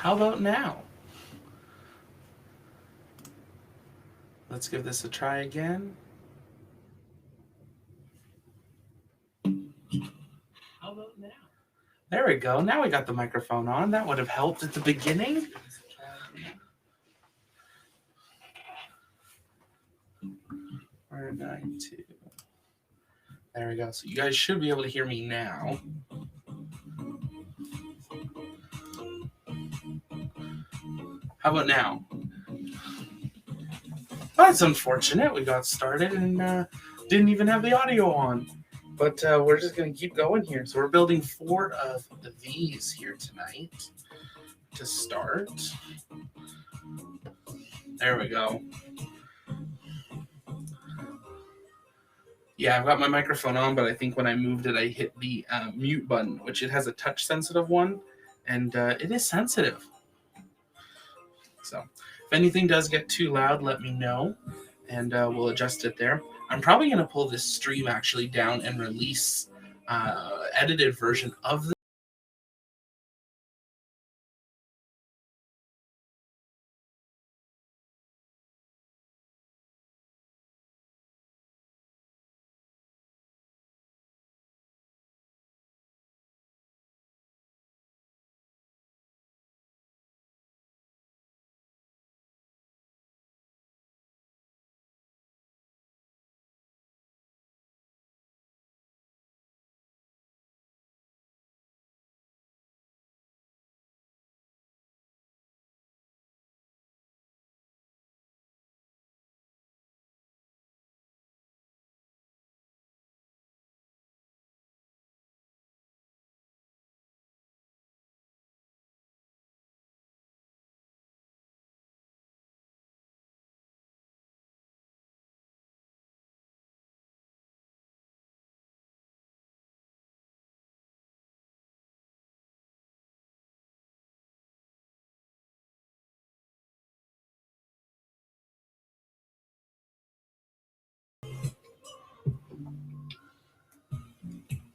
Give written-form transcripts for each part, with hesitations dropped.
How about now? Let's give this a try again. How about now? There we go. Now we got the microphone on. That would have helped at the beginning. 492. There we go. So you guys should be able to hear me now. How about now? That's unfortunate. We got started and didn't even have the audio on. But we're just going to keep going here. So we're building 4 of these here tonight to start. There we go. Yeah, I've got my microphone on, but I think when I moved it, I hit the mute button, which it has a touch-sensitive one, and it is sensitive. So if anything does get too loud, let me know, and we'll adjust it there. I'm probably going to pull this stream actually down and release edited version of the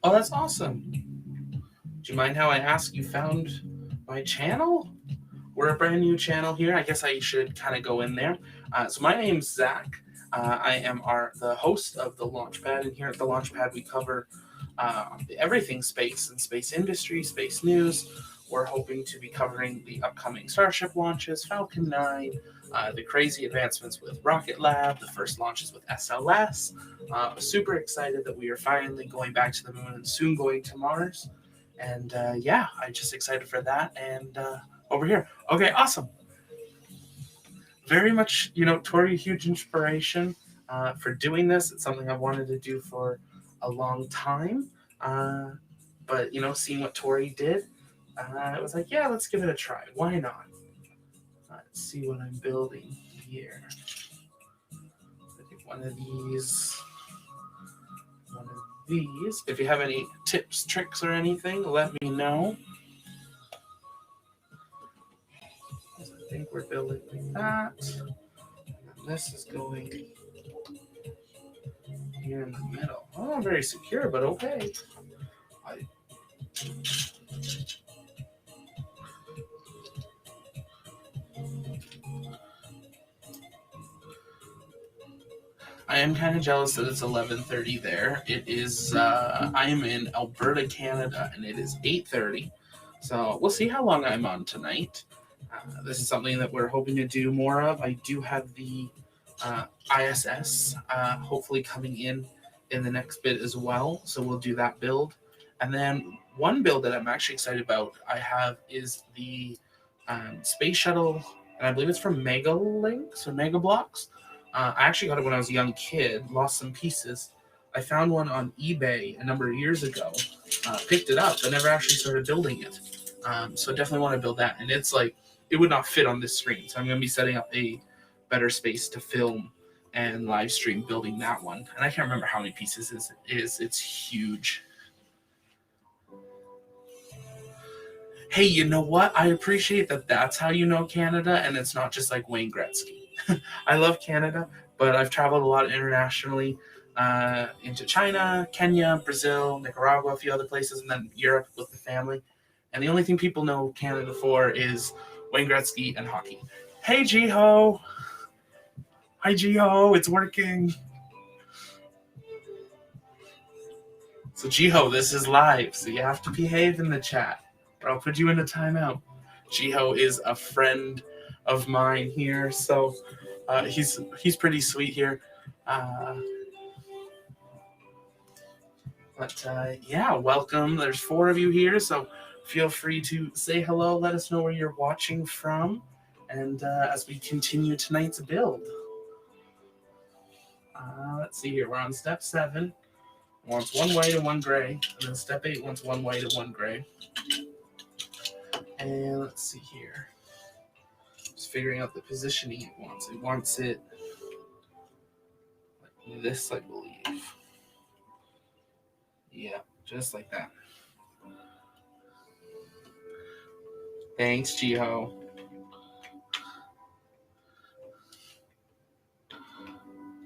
Oh, that's awesome. Do you mind how I ask you found my channel? We're a brand new channel here. I guess I should kind of go in there. So my name's Zach. I am the host of the Launchpad, and here at the Launchpad we cover everything space and space industry, space news. We're hoping to be covering the upcoming Starship launches, Falcon 9, the crazy advancements with Rocket Lab, the first launches with SLS. Super excited that we are finally going back to the moon and soon going to Mars. And yeah, I'm just excited for that. And over here. Okay, awesome. Very much, Tori, huge inspiration for doing this. It's something I've wanted to do for a long time. But, seeing what Tori did, I was like, yeah, let's give it a try. Why not? Let's see what I'm building here. I think one of these. If you have any tips, tricks, or anything, let me know. I think we're building like that. And this is going here in the middle. Oh, not very secure, but okay. I am kind of jealous that it's 11:30 there. It is. I am in Alberta, Canada, and it is 8:30. So we'll see how long I'm on tonight. This is something that we're hoping to do more of. I do have the ISS hopefully coming in the next bit as well. So we'll do that build. And then one build that I'm actually excited about I have is the space shuttle, and I believe it's from Megalinks or Mega Blocks. I actually got it when I was a young kid, lost some pieces. I found one on eBay a number of years ago, picked it up, but never actually started building it. So definitely want to build that. And it's like, it would not fit on this screen. So I'm going to be setting up a better space to film and live stream building that one. And I can't remember how many pieces it is. It's huge. Hey, you know what? I appreciate that that's how you know Canada, and it's not just like Wayne Gretzky. I love Canada, but I've traveled a lot internationally into China, Kenya, Brazil, Nicaragua, a few other places, and then Europe with the family. And the only thing people know Canada for is Wayne Gretzky, and hockey. Hey, Jiho. Hi, Jiho. It's working. So, Jiho, this is live, so you have to behave in the chat, or I'll put you in a timeout. Jiho is a friend of mine here, so he's pretty sweet here. But yeah, welcome. There's 4 of you here, so feel free to say hello. Let us know where you're watching from, and as we continue tonight's build. Let's see here. We're on step 7. It wants 1 white and 1 gray, and then step 8 wants 1 white and 1 gray. And let's see here. Just figuring out the positioning it wants. It wants it like this, I believe. Yeah, just like that. Thanks, Jiho.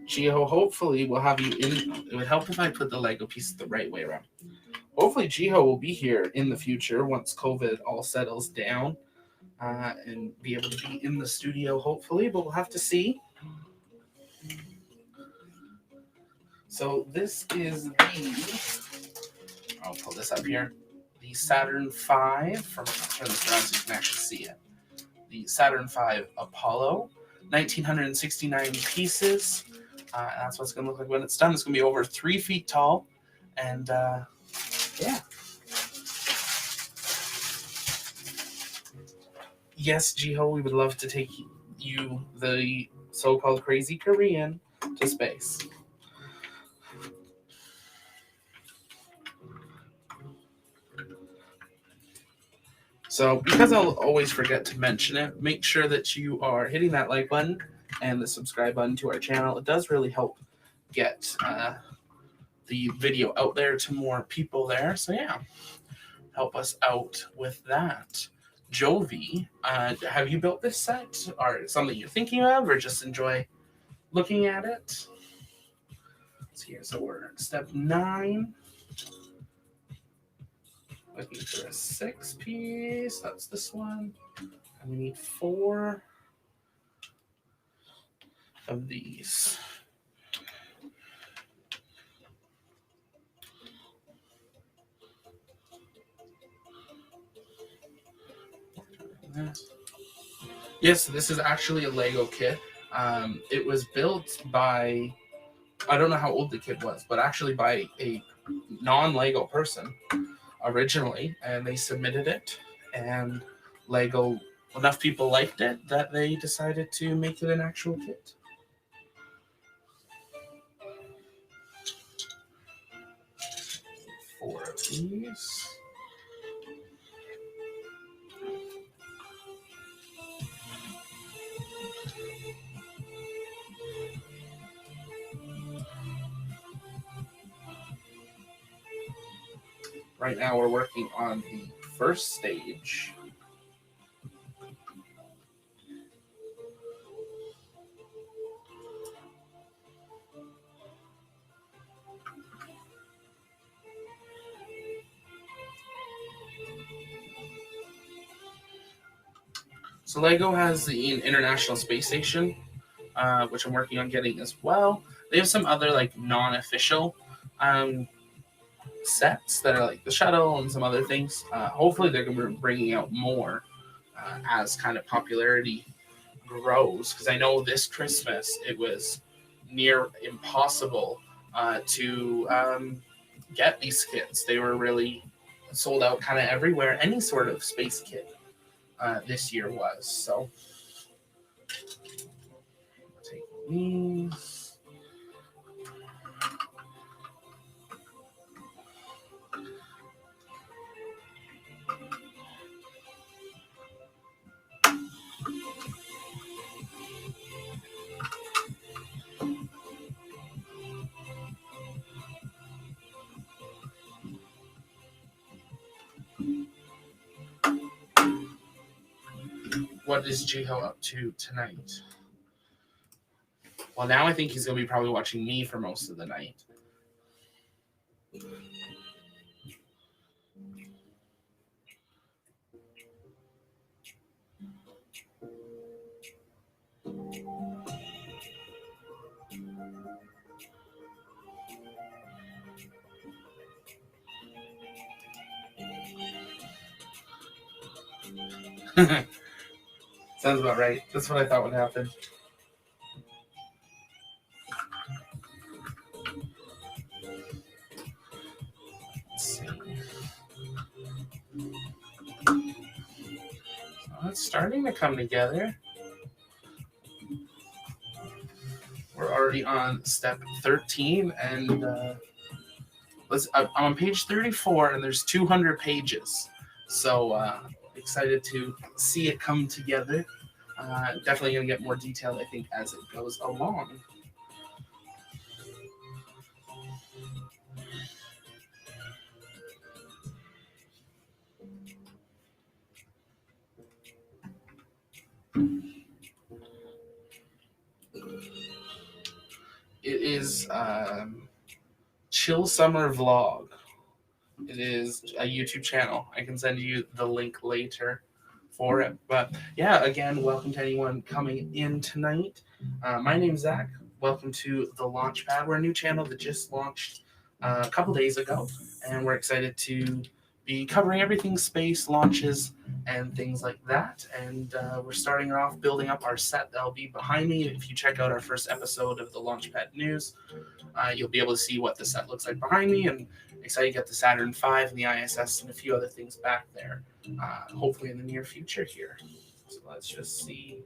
Jiho, hopefully we'll have you in. It would help if I put the Lego pieces the right way around. Hopefully Jiho will be here in the future once COVID all settles down and be able to be in the studio, hopefully, but we'll have to see. So this is I'll pull this up here, the Saturn V, from turn this around so you can actually see it. The Saturn V Apollo, 1,969 pieces. That's what it's going to look like when it's done. It's going to be over 3 feet tall. And yeah. Yes, Jiho, we would love to take you, the so-called crazy Korean, to space. So because I'll always forget to mention it, make sure that you are hitting that like button and the subscribe button to our channel. It does really help get the video out there to more people there. So yeah, help us out with that. Jovi, have you built this set? Or something you're thinking of, or just enjoy looking at it? Let's see here. So we're at step 9. Looking for a 6 piece. That's this one. And we need 4 of these. Yes, this is actually a Lego kit. It was built by, I don't know how old the kit was, but actually by a non-Lego person originally, and they submitted it, and Lego, enough people liked it that they decided to make it an actual kit. Four of these. Right now we're working on the first stage. So Lego has the International Space Station, which I'm working on getting as well. They have some other like non-official sets that are like the shuttle and some other things. Hopefully they're going to be bringing out more as kind of popularity grows, because I know this Christmas it was near impossible to get these kits. They were really sold out kind of everywhere. Any sort of space kit this year was. So take these. What is Jiho up to tonight? Well, now I think he's going to be probably watching me for most of the night. Sounds about right. That's what I thought would happen. Let's see. Oh, it's starting to come together. We're already on step 13, and I'm on page 34, and there's 200 pages. So excited to see it come together. Definitely going to get more detailed, I think, as it goes along. It is Chill Summer Vlog. It is a YouTube channel. I can send you the link later for it. But yeah, again, welcome to anyone coming in tonight. My name's Zach. Welcome to the Launchpad. We're a new channel that just launched a couple days ago, and we're excited to be covering everything space, launches, and things like that. And we're starting off building up our set that'll be behind me. If you check out our first episode of the Launchpad News, you'll be able to see what the set looks like behind me, and excited to get the Saturn V and the ISS and a few other things back there, hopefully in the near future here. So let's just see.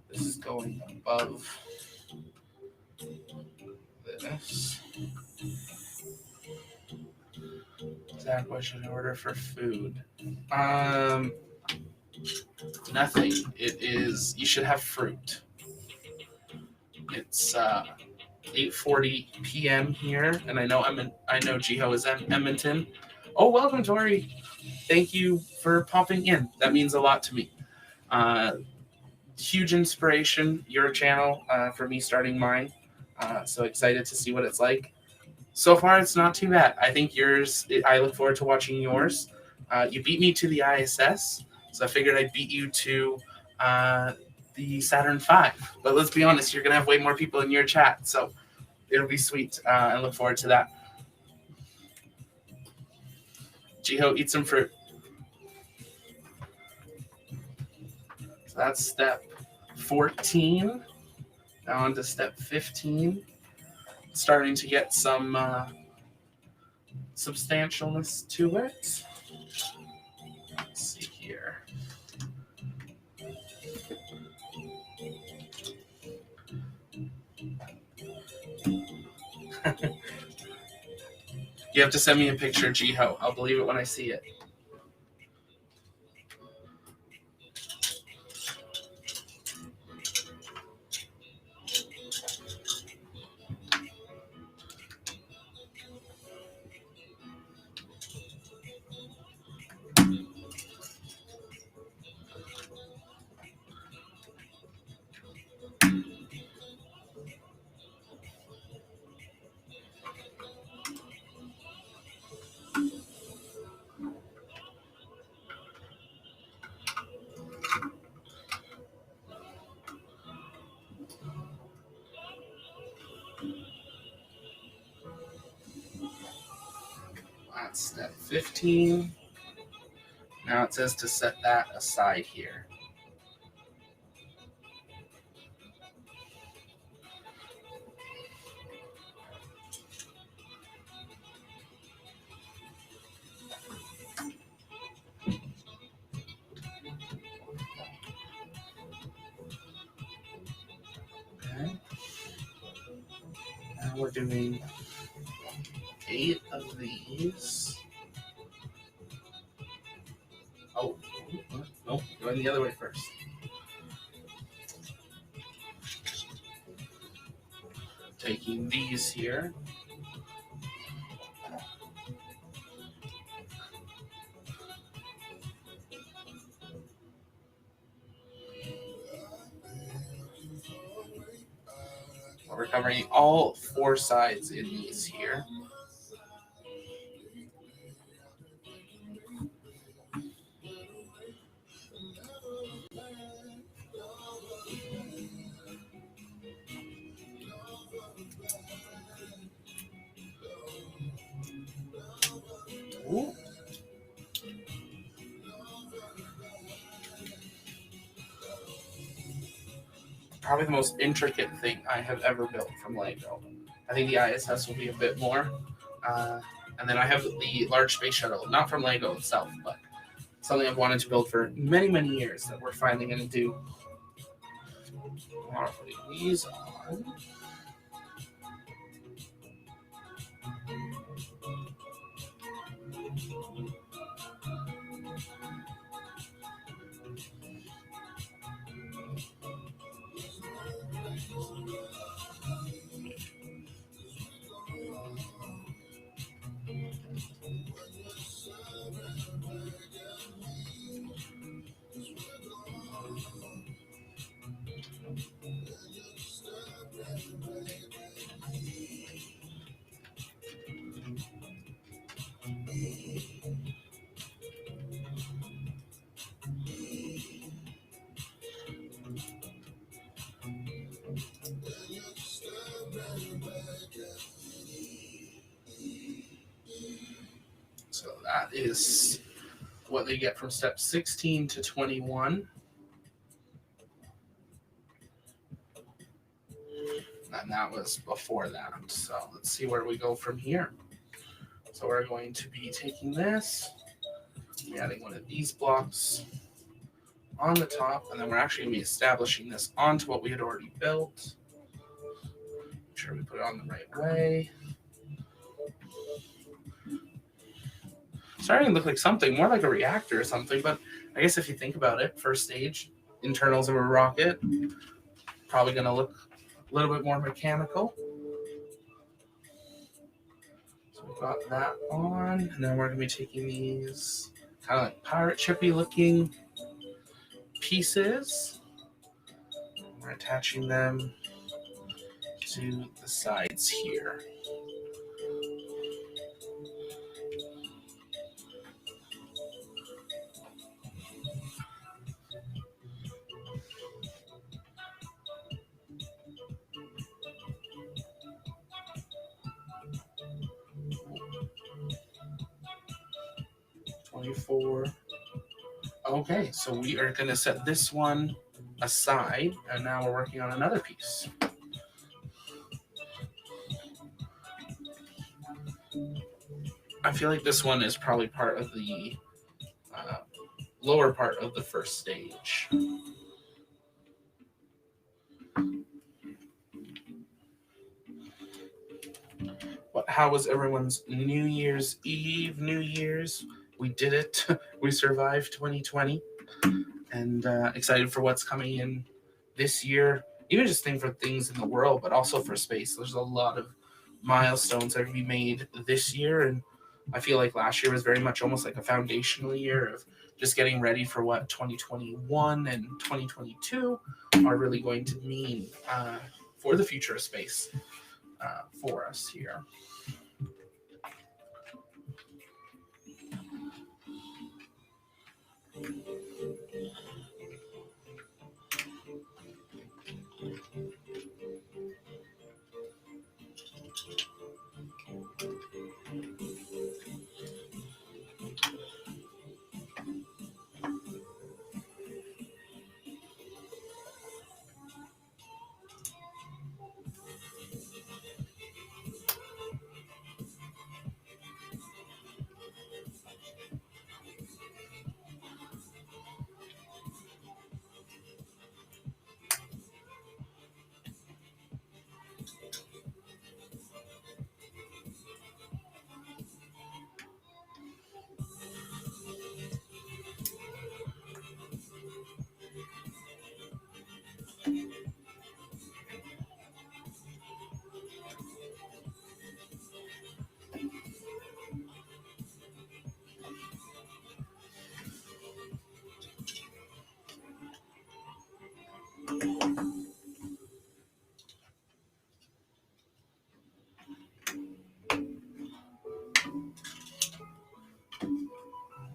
This is going above this. Zach, what should I order for food? Nothing. It is. You should have fruit. It's 8:40 p.m. here, and I know Jiho is at Edmonton. Oh, welcome, Tori. Thank you for popping in. That means a lot to me. Huge inspiration, your channel, for me starting mine. So excited to see what it's like. So far, it's not too bad. I think yours, I look forward to watching yours. You beat me to the ISS, so I figured I'd beat you to the Saturn V. But let's be honest, you're going to have way more people in your chat, so it'll be sweet. I look forward to that. Jiho, eat some fruit. So that's step 14. Now on to step 15. Starting to get some substantialness to it. Let's see here. You have to send me a picture, Jiho. I'll believe it when I see it. That's step 15. Now it says to set that aside here. Okay. Now we're doing 8 of these. Oh, nope, going the other way first. Taking these here. We're covering all 4 sides in these here. Ooh. probably the most intricate thing I have ever built from Lego. I think the ISS will be a bit more. Uh, and then I have the large space shuttle, not from Lego itself, but something I've wanted to build for many, many years that we're finally going to do. Now we're putting these on. So that is what they get from step 16 to 21. And that was before that. So let's see where we go from here. So we're going to be taking this, adding one of these blocks on the top, and then we're actually going to be establishing this onto what we had already built. Make sure we put it on the right way. Starting to look like something more like a reactor or something, but I guess if you think about it, first stage, internals of a rocket, probably going to look a little bit more mechanical. So we've got that on, and then we're going to be taking these kind of like pirate shippy looking pieces. We're attaching them to the sides here. Okay, so we are going to set this one aside, and now we're working on another piece. I feel like this one is probably part of the lower part of the first stage. But how was everyone's New Year's Eve, New Year's? We did it. We survived 2020. And excited for what's coming in this year. Even just think for things in the world, but also for space. There's a lot of milestones that are going to be made this year. And I feel like last year was very much almost like a foundational year of just getting ready for what 2021 and 2022 are really going to mean for the future of space for us here.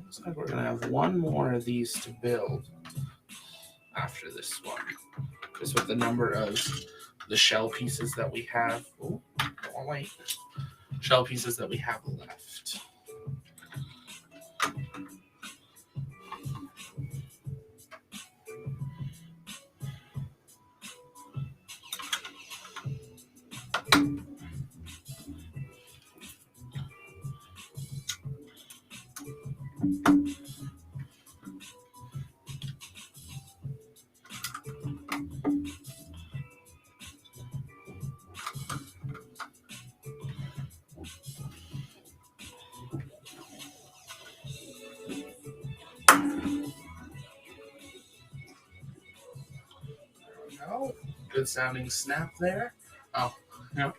Looks like we're going to have one more of these to build after this one. Just with the number of the shell pieces that we have. Oh, wait. Shell pieces that we have left. go. Good sounding snap there. Oh, yep.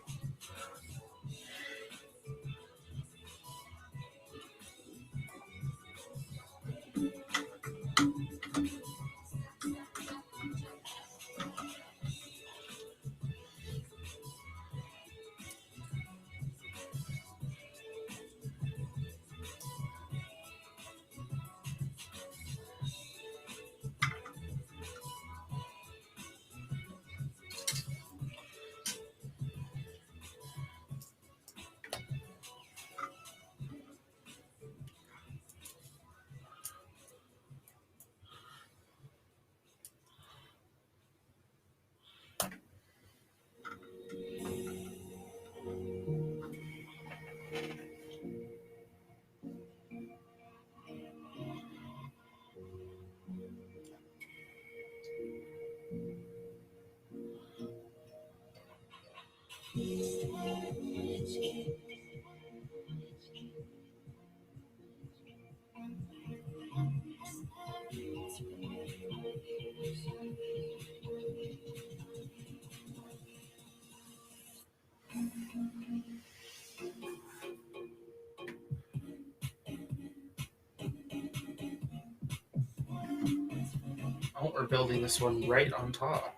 Oh, we're building this one right on top.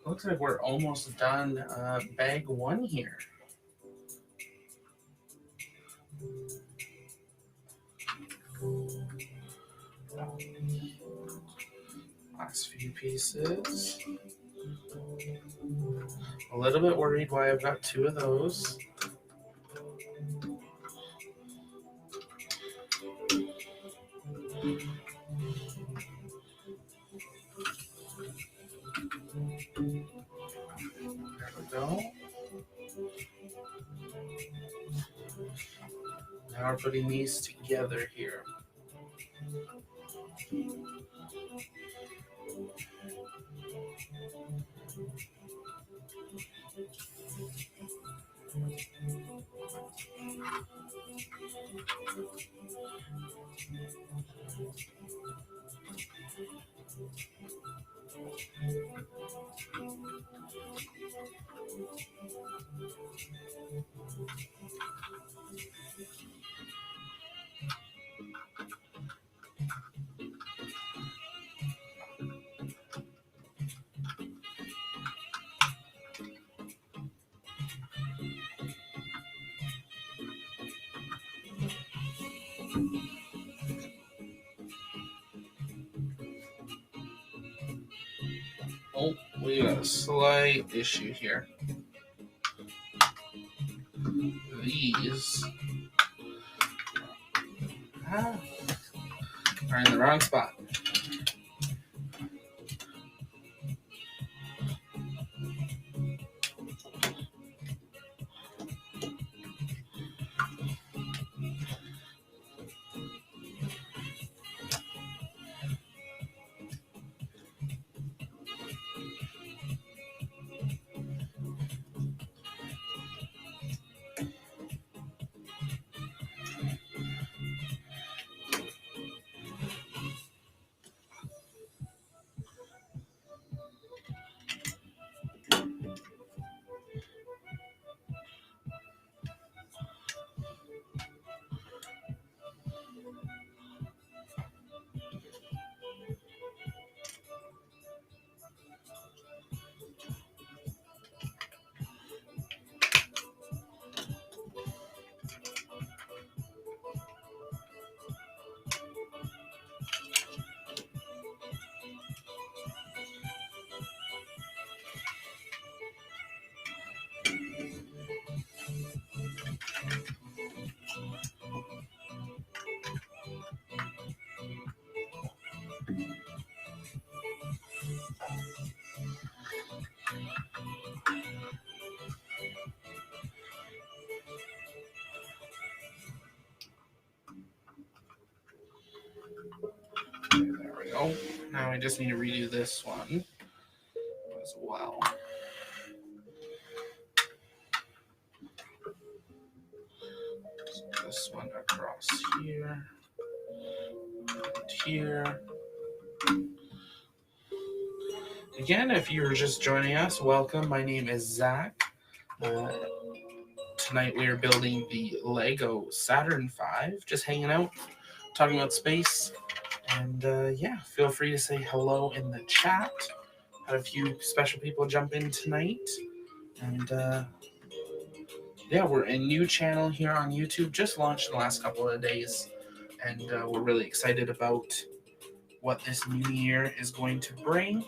Looks like we're almost done bag one here. Last few pieces. A little bit worried why I've got two of those. There we go. Now we're putting these together here. Oh, we got a slight issue here. These are in the wrong spot. we go. Now we just need to redo this one as well. This one across here and here. Again, if you're just joining us, welcome. My name is Zach. Tonight we are building the Lego Saturn V. Just hanging out, talking about space. And yeah, feel free to say hello in the chat. Had a few special people jump in tonight. And yeah, we're a new channel here on YouTube. Just launched in the last couple of days. And we're really excited about what this new year is going to bring.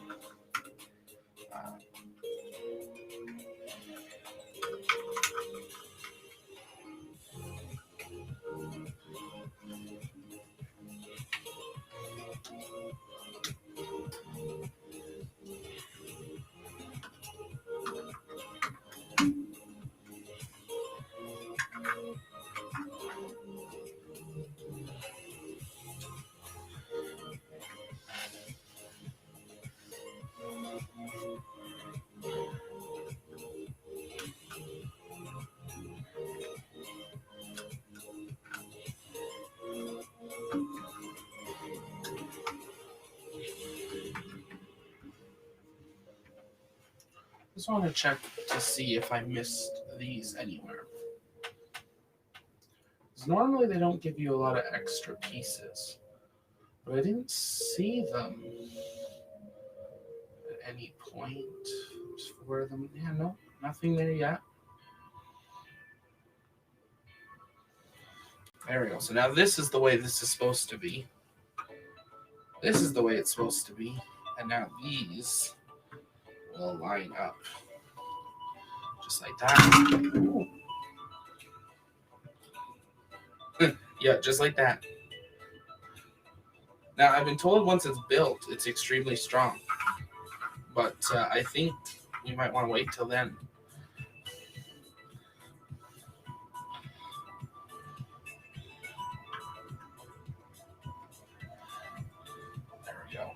Just want to check to see if I missed these anywhere. Normally they don't give you a lot of extra pieces, but I didn't see them at any point. There's 4 of them. Yeah, no, nothing there yet. There we go. So now this is the way this is supposed to be. This is the way it's supposed to be. And now these will line up. Just like that. Yeah, just like that. Now, I've been told once it's built, it's extremely strong. But I think we might want to wait till then. There we go.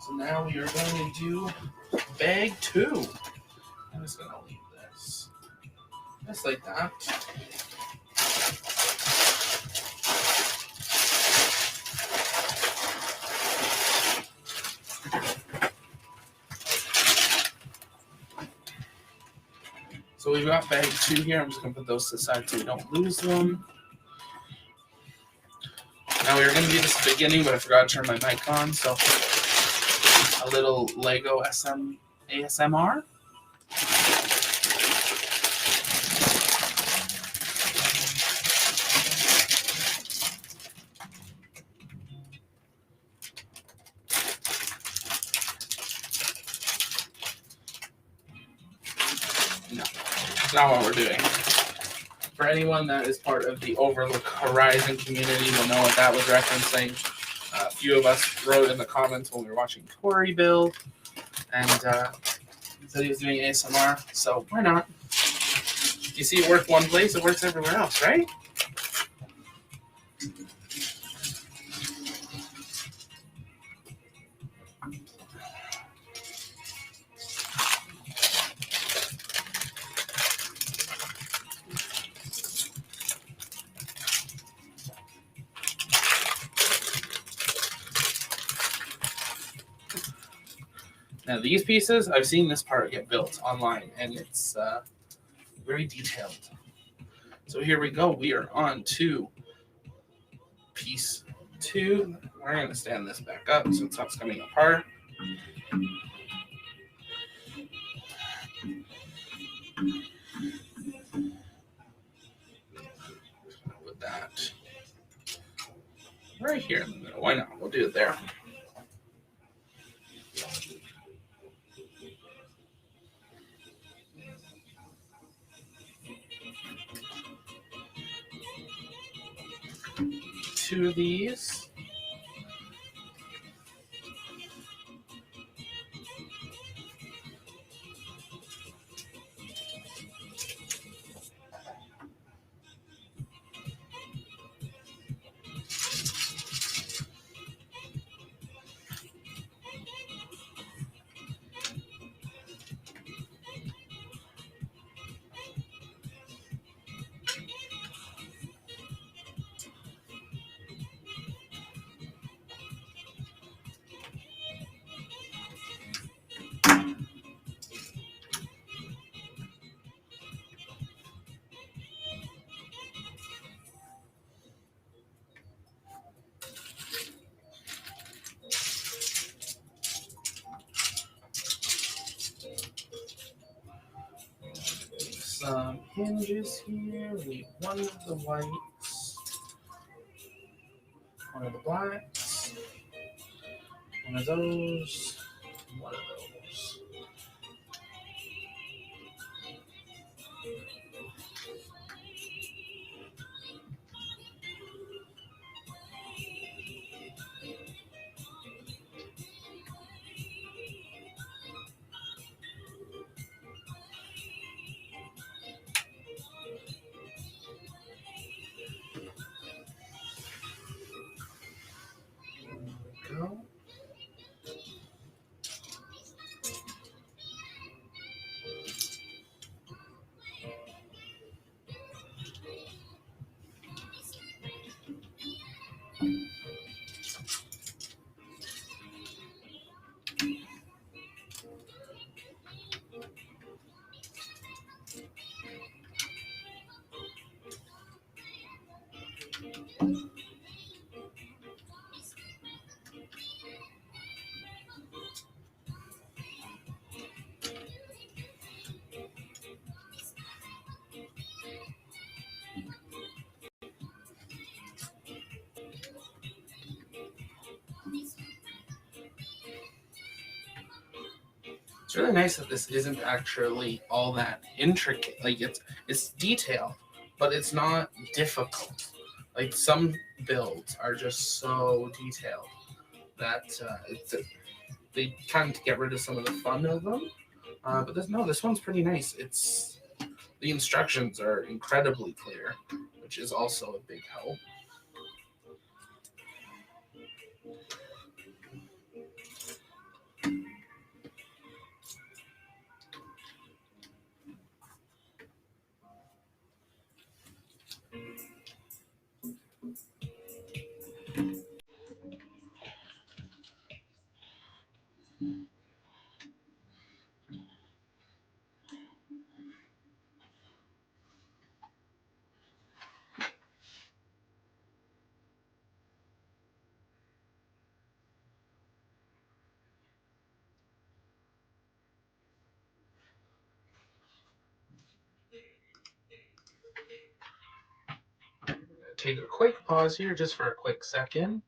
So now we are going to do bag 2. I'm just going to leave this just like that. So we've got bag 2 here. I'm just going to put those to the side so we don't lose them. Now we were going to do this at the beginning, but I forgot to turn my mic on. So a little Lego ASMR. No, that's not what we're doing. For anyone that is part of the Overlook Horizon community will know what that was referencing. A few of us wrote in the comments when we were watching Tori build, and he said he was doing ASMR, so why not? You see it work one place, it works everywhere else, right? Now these pieces, I've seen this part get built online, and it's very detailed. So here we go. We are on to piece 2. We're going to stand this back up so it stops coming apart. Put that right here in the middle. Why not? We'll do it there. Two of these. hinges here. We need one of the whites, one of the blacks, one of those, one of those. There we go. It's really nice that this isn't actually all that intricate. Like it's detailed, but it's not difficult. Like some builds are just so detailed that they kind of get rid of some of the fun of them. But this one's pretty nice. It's the instructions are incredibly clear, which is also a big help. Take a quick pause here just for a quick second.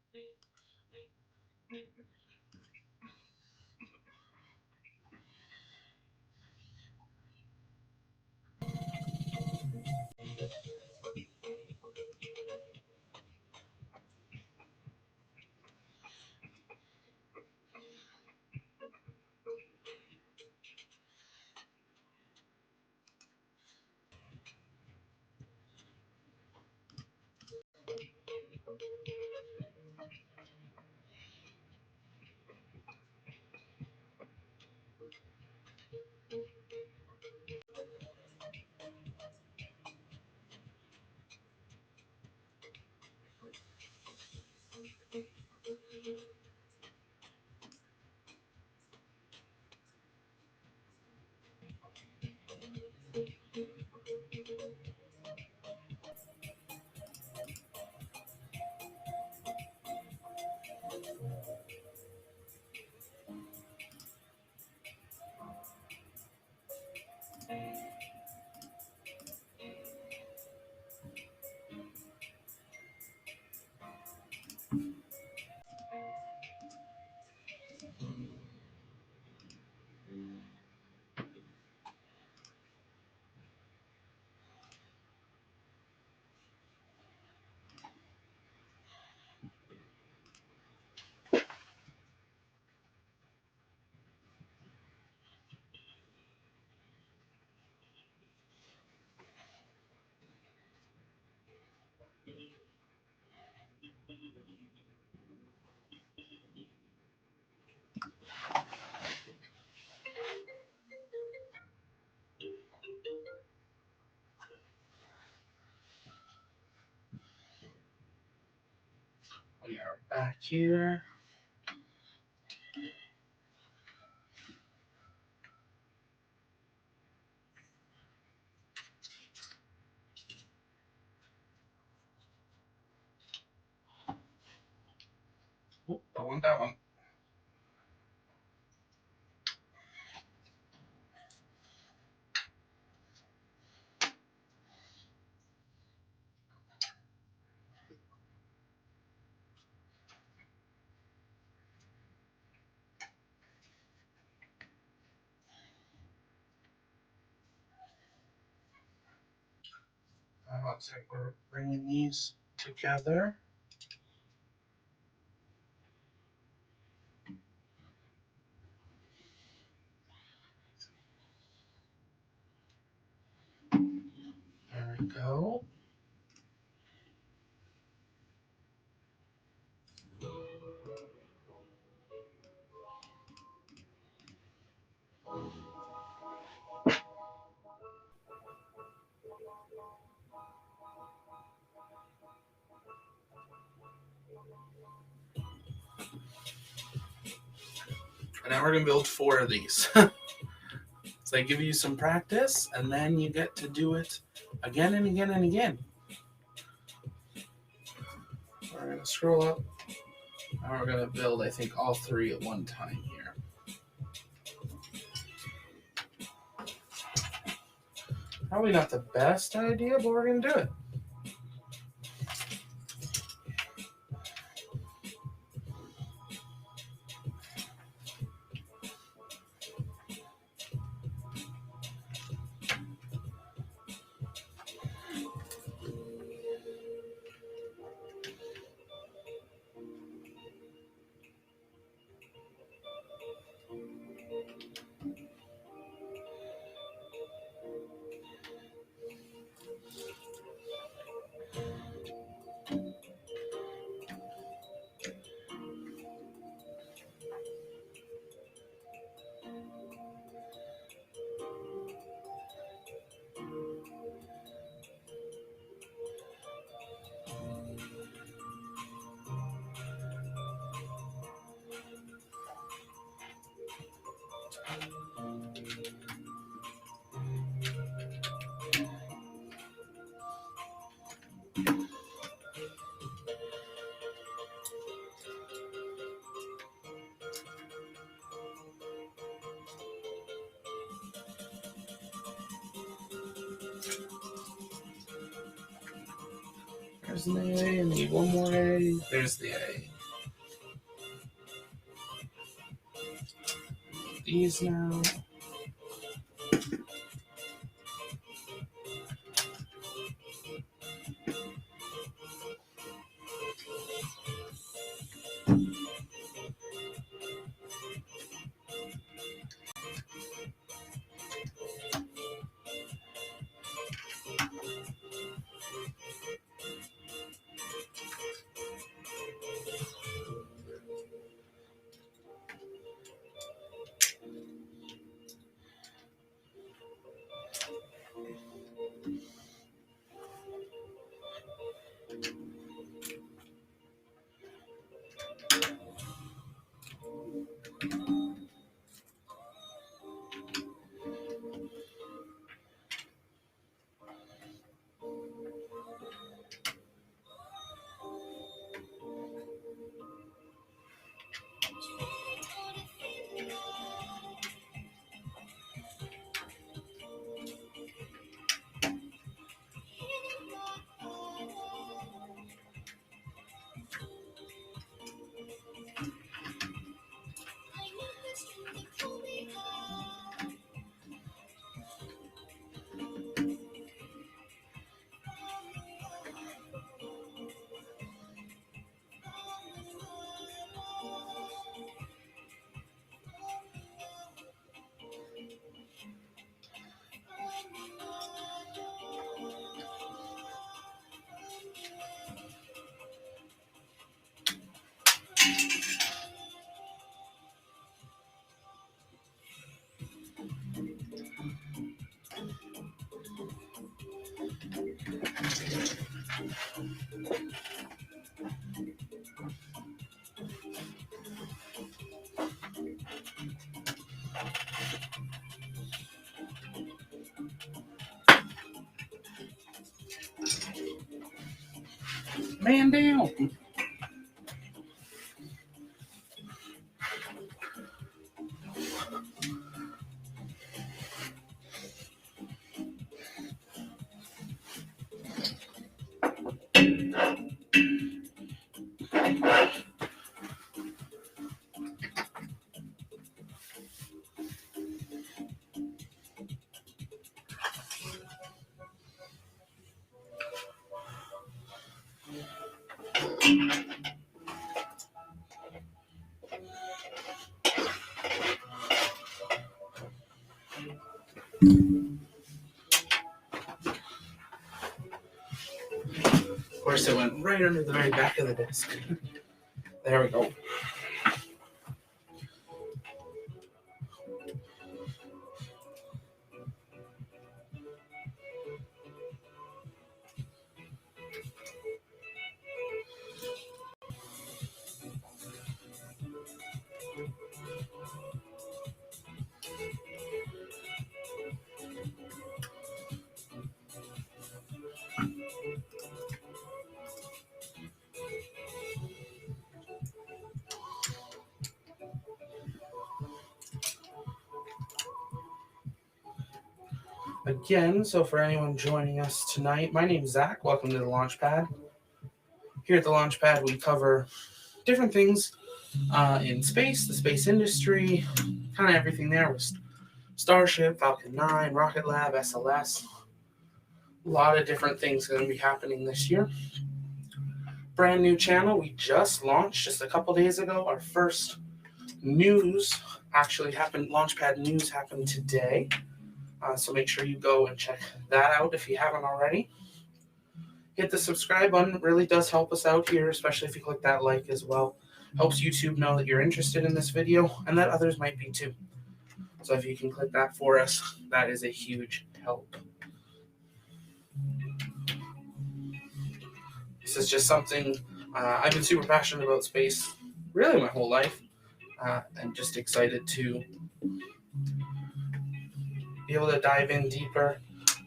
We are back here. Oh, I want that one. looks like we're bringing these together. There we go. And now we're going to build 4 of these. So they give you some practice, and then you get to do it again and again and again. We're going to scroll up. Now we're going to build, I think, all 3 at one time here. Probably not the best idea, but we're going to do it. There's an A, and need one more A. There's the A. These now. Man down. Of course, it went right under the very back of the disc. There we go. Again, so for anyone joining us tonight, my name's Zach. Welcome to the Launchpad. Here at the Launchpad, we cover different things in space, the space industry, kind of everything there with Starship, Falcon 9, Rocket Lab, SLS. A lot of different things going to be happening this year. Brand new channel we just launched just a couple days ago. Our first news actually happened, Launchpad news happened today. So make sure you go and check that out if you haven't already. Hit the subscribe button. It really does help us out here, especially if you click that like as well. Helps YouTube know that you're interested in this video and that others might be too. So if you can click that for us, that is a huge help. This is just something I've been super passionate about space really my whole life, and just excited to be able to dive in deeper,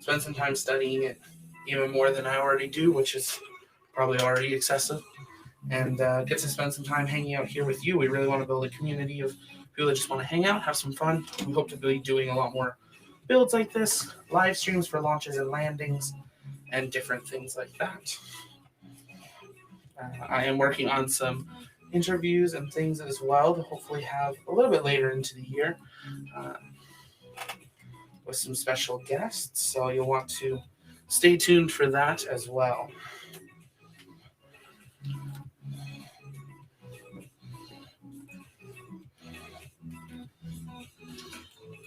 spend some time studying it even more than I already do, which is probably already excessive, and get to spend some time hanging out here with you. We really want to build a community of people that just want to hang out, have some fun. We hope to be doing a lot more builds like this, live streams for launches and landings, and different things like that. I am working on some interviews and things as well to hopefully have a little bit later into the year with some special guests. So you'll want to stay tuned for that as well.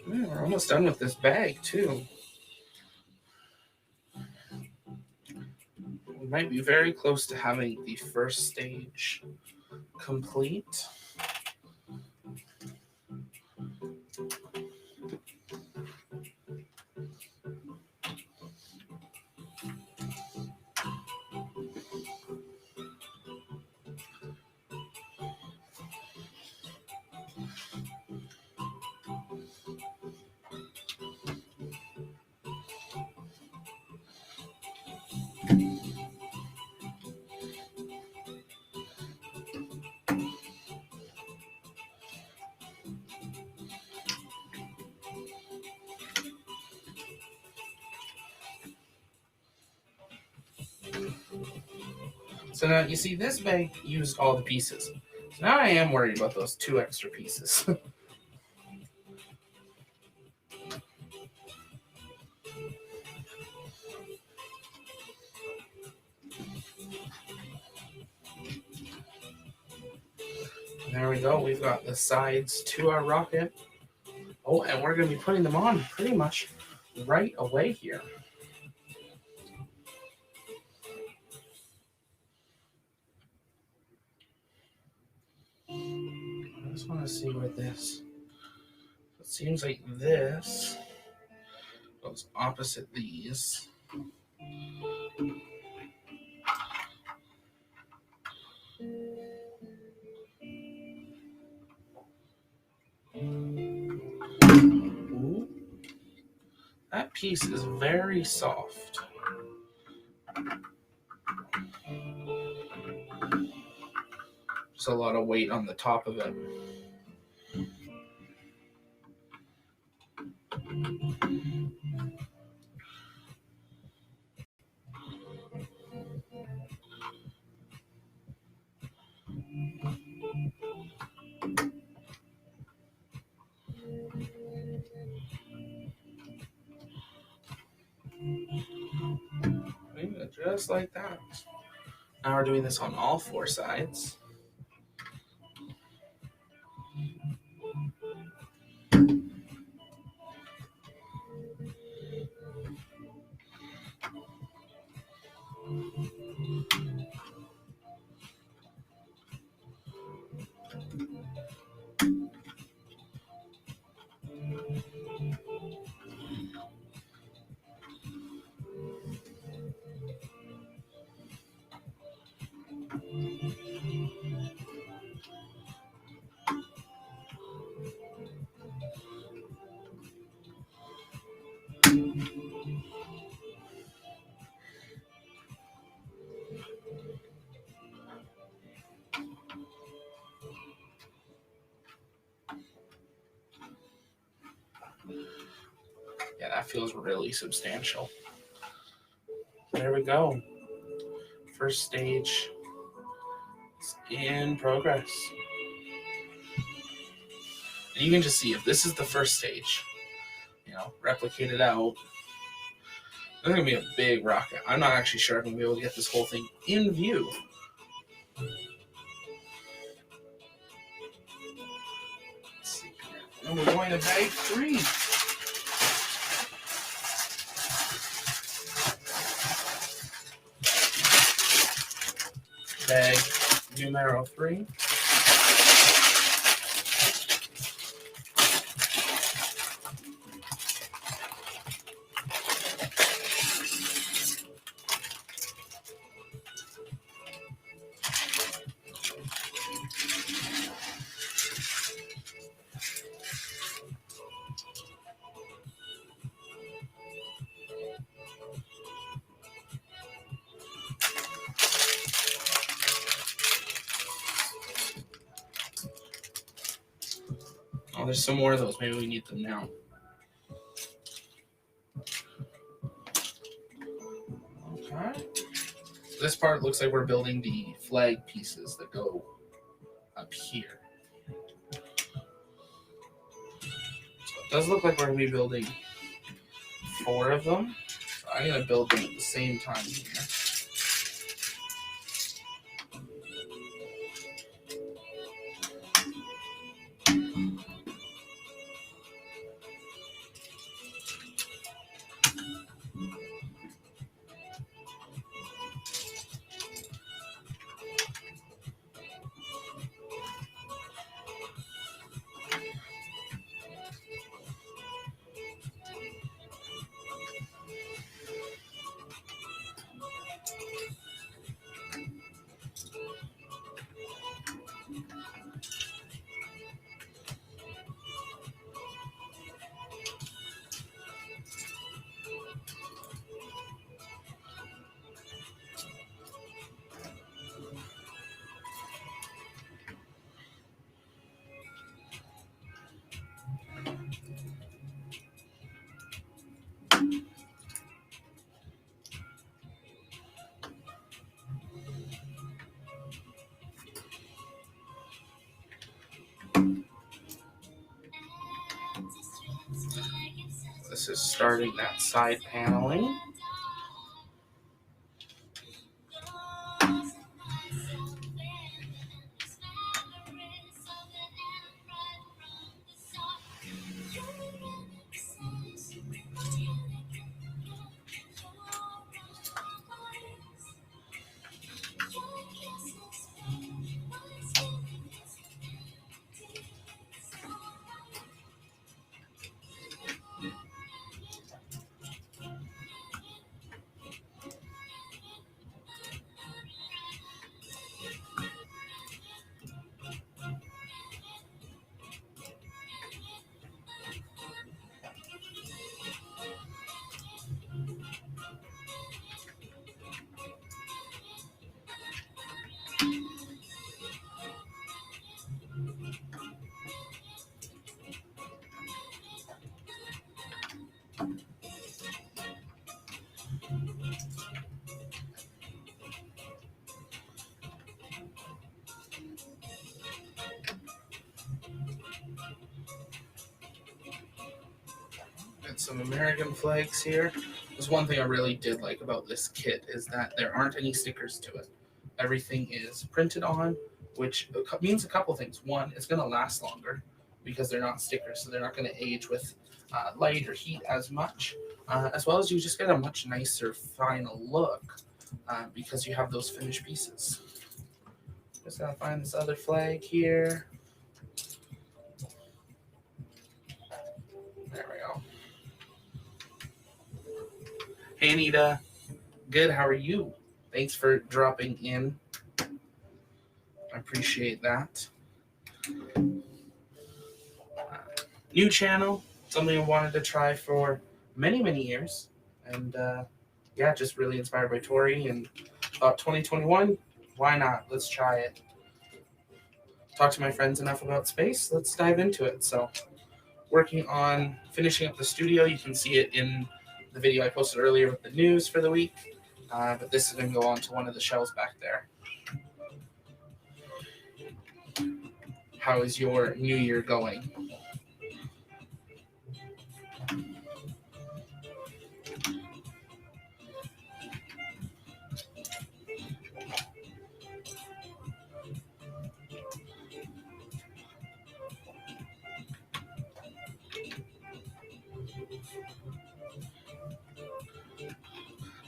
We're almost done with this bag too. We might be very close to having the first stage complete. So now you see this bag used all the pieces. So now I am worried about those 2 extra pieces. There we go. We've got the sides to our rocket. Oh, and we're going to be putting them on pretty much right away here. I just want to see where this... It seems like this goes opposite these. Ooh. That piece is very soft. Just a lot of weight on the top of it. Just like that. Now we're doing this on all 4 sides. Yeah, that feels really substantial. There we go. First stage is in progress. And you can just see if this is the first stage, replicate it out. There's going to be a big rocket. I'm not actually sure if I'm going to be able to get this whole thing in view. Let's see here. And we're going to bag 3. Bag numero 3. Oh, there's some more of those. Maybe we need them now. Okay. This part looks like we're building the flag pieces that go up here. So it does look like we're going to be building 4 of them. So I'm going to build them at the same time here. This is starting that side paneling. Got some American flags here. There's one thing I really did like about this kit is that there aren't any stickers to it. Everything is printed on, which means a couple things. One, it's going to last longer because they're not stickers, so they're not going to age with light or heat as much, as well as you just get a much nicer final look because you have those finished pieces. Just gotta find this other flag here. There we go. Hey Anita, good. How are you? Thanks for dropping in. I appreciate that. New channel, something I wanted to try for many years, and yeah, just really inspired by Tori and thought 2021. Why not? Let's try it. Talk to my friends enough about space. Let's dive into it. So, working on finishing up the studio. You can see it in the video I posted earlier with the news for the week. But this is going to go onto one of the shelves back there. How is your new year going?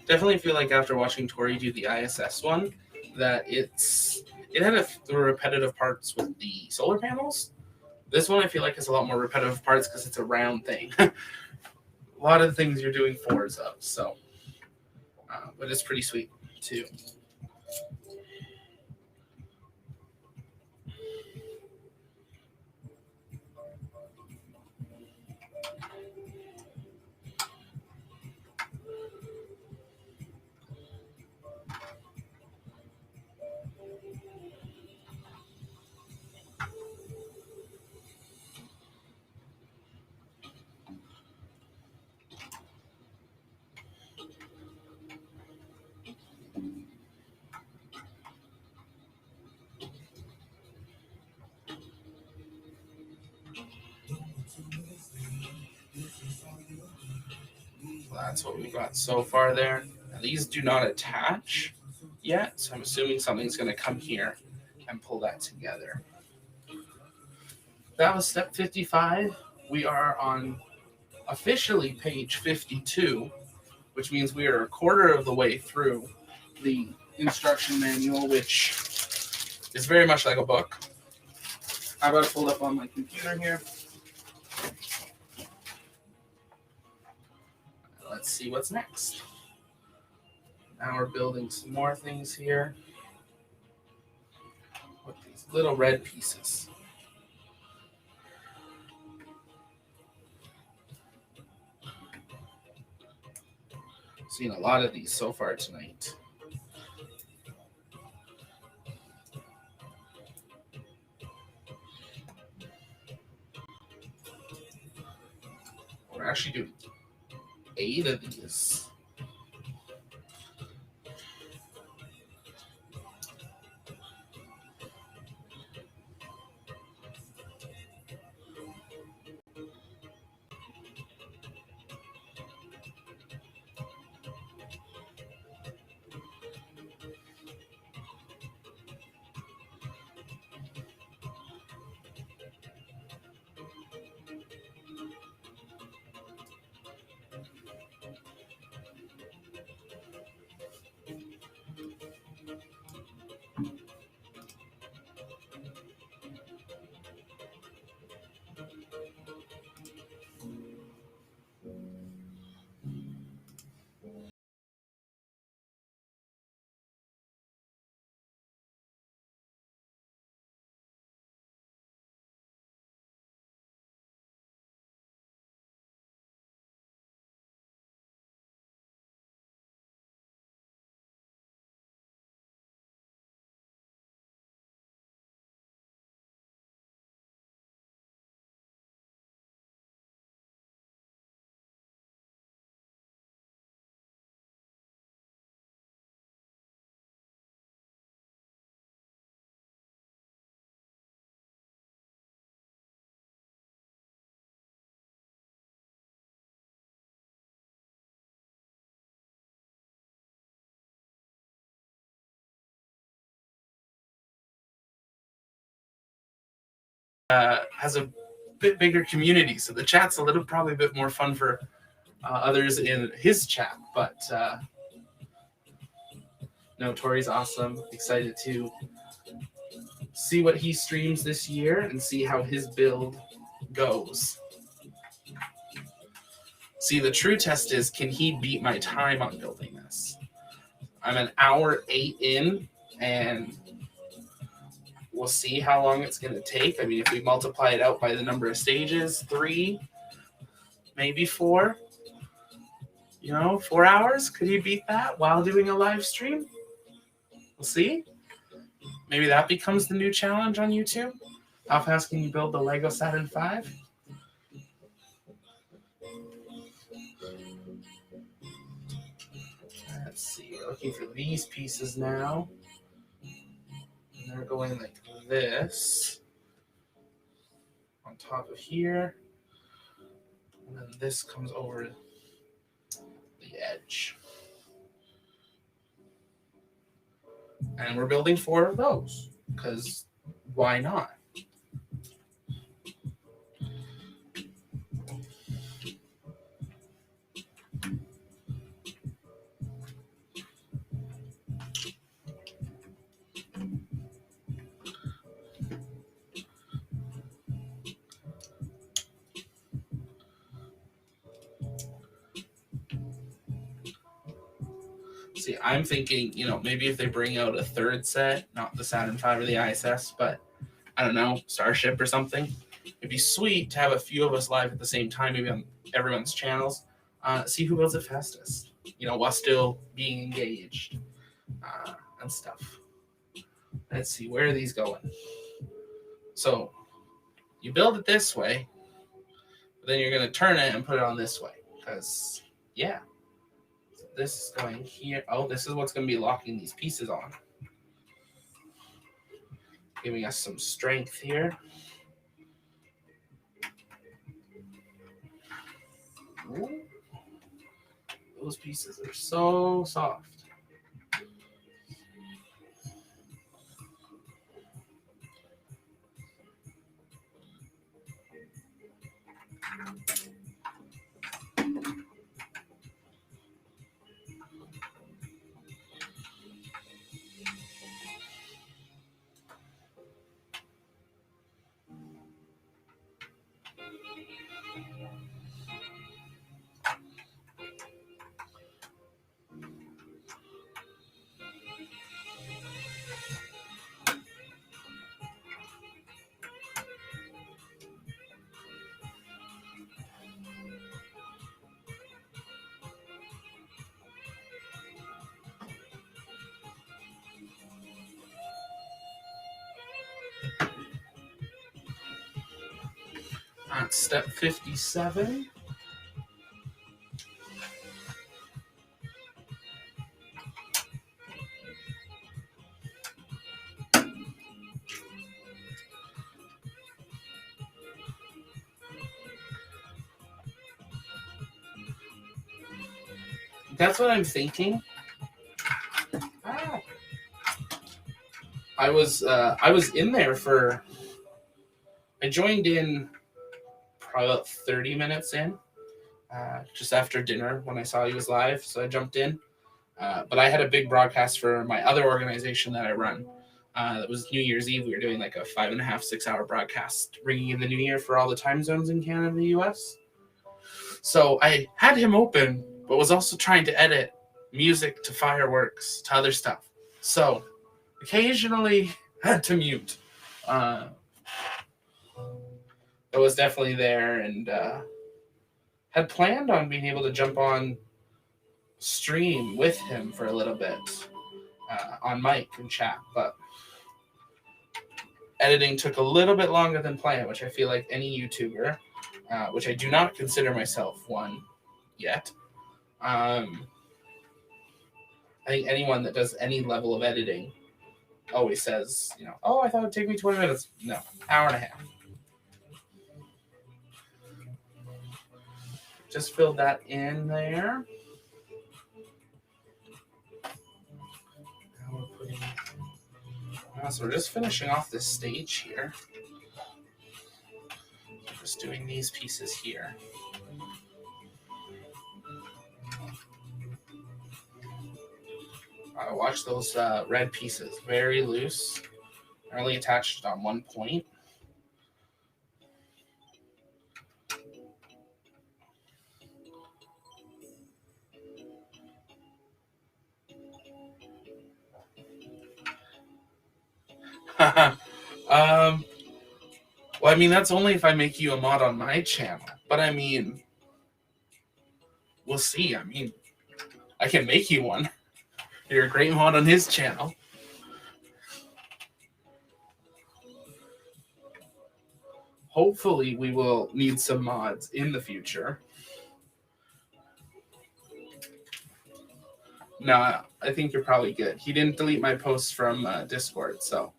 Definitely feel like after watching Tori do the ISS one, that it had the repetitive parts with the solar panels. This one I feel like has a lot more repetitive parts because it's a round thing. A lot of the things you're doing fours of, so but it's pretty sweet too. That's what we've got so far there. Now, these do not attach yet, so I'm assuming something's going to come here and pull that together. That was step 55. We are on officially page 52, which means we are a quarter of the way through the instruction manual, which is very much like a book. I've got it pulled up on my computer here. Let's see what's next. Now we're building some more things here with these little red pieces. Seen a lot of these so far tonight. We're actually doing 8 of these. Has a bit bigger community, so the chat's a little probably a bit more fun for others in his chat, but No, Tori's awesome. Excited to see what he streams this year and see how his build goes. See, the true test is, can he beat my time on building this? I'm an hour 8 in, and we'll see how long it's going to take. I mean, if we multiply it out by the number of stages, 3, maybe 4, 4 hours. Could he beat that while doing a live stream? We'll see. Maybe that becomes the new challenge on YouTube. How fast can you build the Lego Saturn V? Let's see. We're looking for these pieces now. And they're going like this on top of here. And then this comes over the edge. And we're building 4 of those, because why not? See, I'm thinking, maybe if they bring out a third set, not the Saturn V or the ISS, but I don't know, Starship or something. It'd be sweet to have a few of us live at the same time, maybe on everyone's channels. See who builds it fastest, while still being engaged and stuff. Let's see, where are these going? So you build it this way, but then you're going to turn it and put it on this way, because, yeah. This is going here. Oh, this is what's going to be locking these pieces on. Giving us some strength here. Ooh. Those pieces are so soft. At step 57. That's what I'm thinking. I was in there for. I joined in probably about 30 minutes in, just after dinner when I saw he was live, so I jumped in. But I had a big broadcast for my other organization that I run. It was New Year's Eve. We were doing like a 5.5, 6 hour broadcast, bringing in the new year for all the time zones in Canada and the US. So I had him open, but was also trying to edit music to fireworks to other stuff. So occasionally had to mute. I was definitely there and had planned on being able to jump on stream with him for a little bit on mic and chat, but editing took a little bit longer than planned, which I feel like any YouTuber, which I do not consider myself one yet. I think anyone that does any level of editing always says, oh, I thought it'd take me 20 minutes. No, hour and a half. Just filled that in there. Now we're putting. So we're just finishing off this stage here. Just doing these pieces here. Watch those red pieces. Very loose. Only attached on one point. Well, I mean, that's only if I make you a mod on my channel. But I mean, we'll see. I mean, I can make you one. You're a great mod on his channel. Hopefully, we will need some mods in the future. No, I think you're probably good. He didn't delete my posts from Discord, so.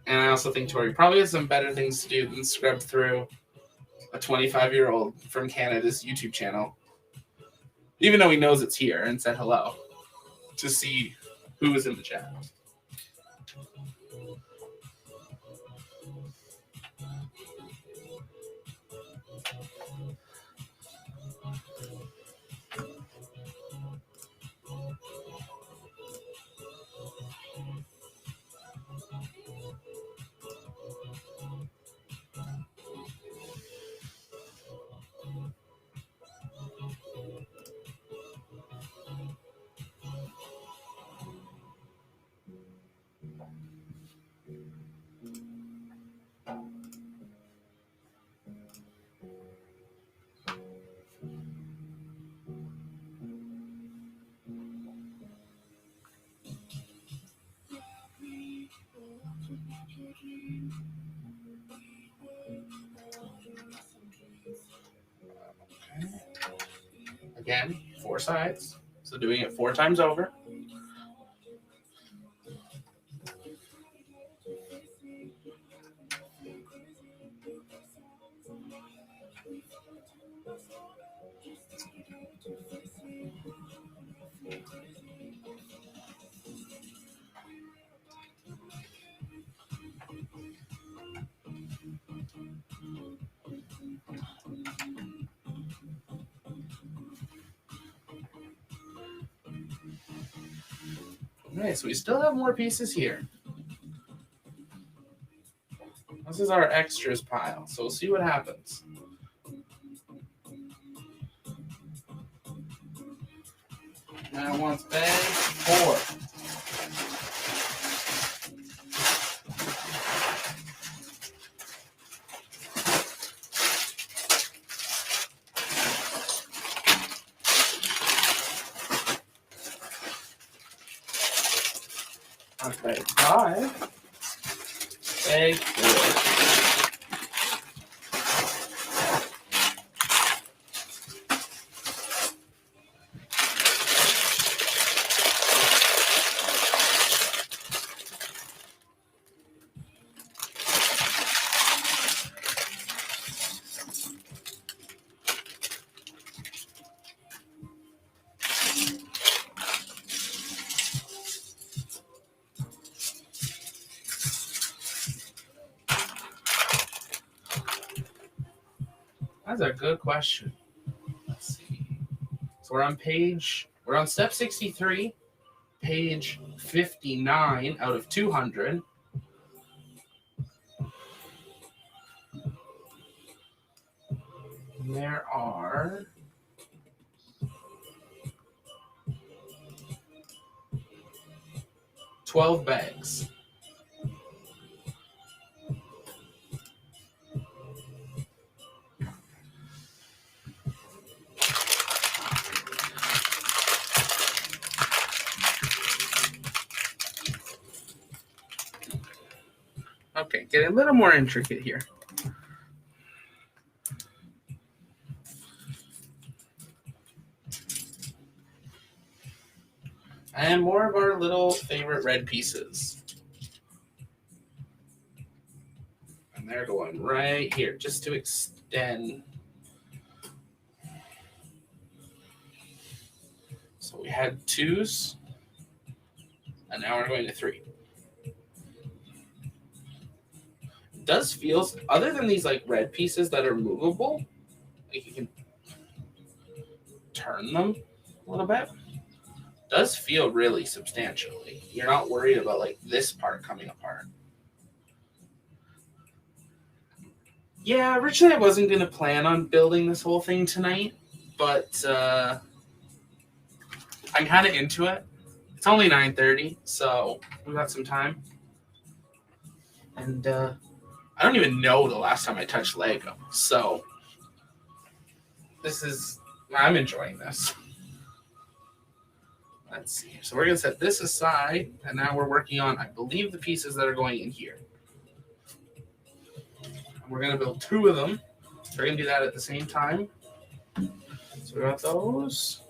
And I also think Tori probably has some better things to do than scrub through a 25-year-old from Canada's YouTube channel, even though he knows it's here and said hello, to see who is in the chat. Again, 4 sides. So doing it 4 times over. Okay, so we still have more pieces here. This is our extras pile, so we'll see what happens. Now wants bag 4. Okay, 5. Bag 4. That's a good question. Let's see. So we're on step 63, page 59 out of 200. And there are 12 bags. Okay, getting a little more intricate here. And more of our little favorite red pieces. And they're going right here, just to extend. So we had 2s, and now we're going to 3. It does feel, other than these like red pieces that are movable, Like you can turn them a little bit. Does feel really substantial. Like you're not worried about like this part coming apart. Yeah, originally I wasn't gonna plan on building this whole thing tonight, but I'm kind of into it. It's only 9:30, so we got some time. And I don't even know the last time I touched Lego, so I'm enjoying this. Let's see. So we're gonna set this aside, and now we're working on, I believe, the pieces that are going in here. We're gonna build 2 of them. We're gonna do that at the same time. So we got those.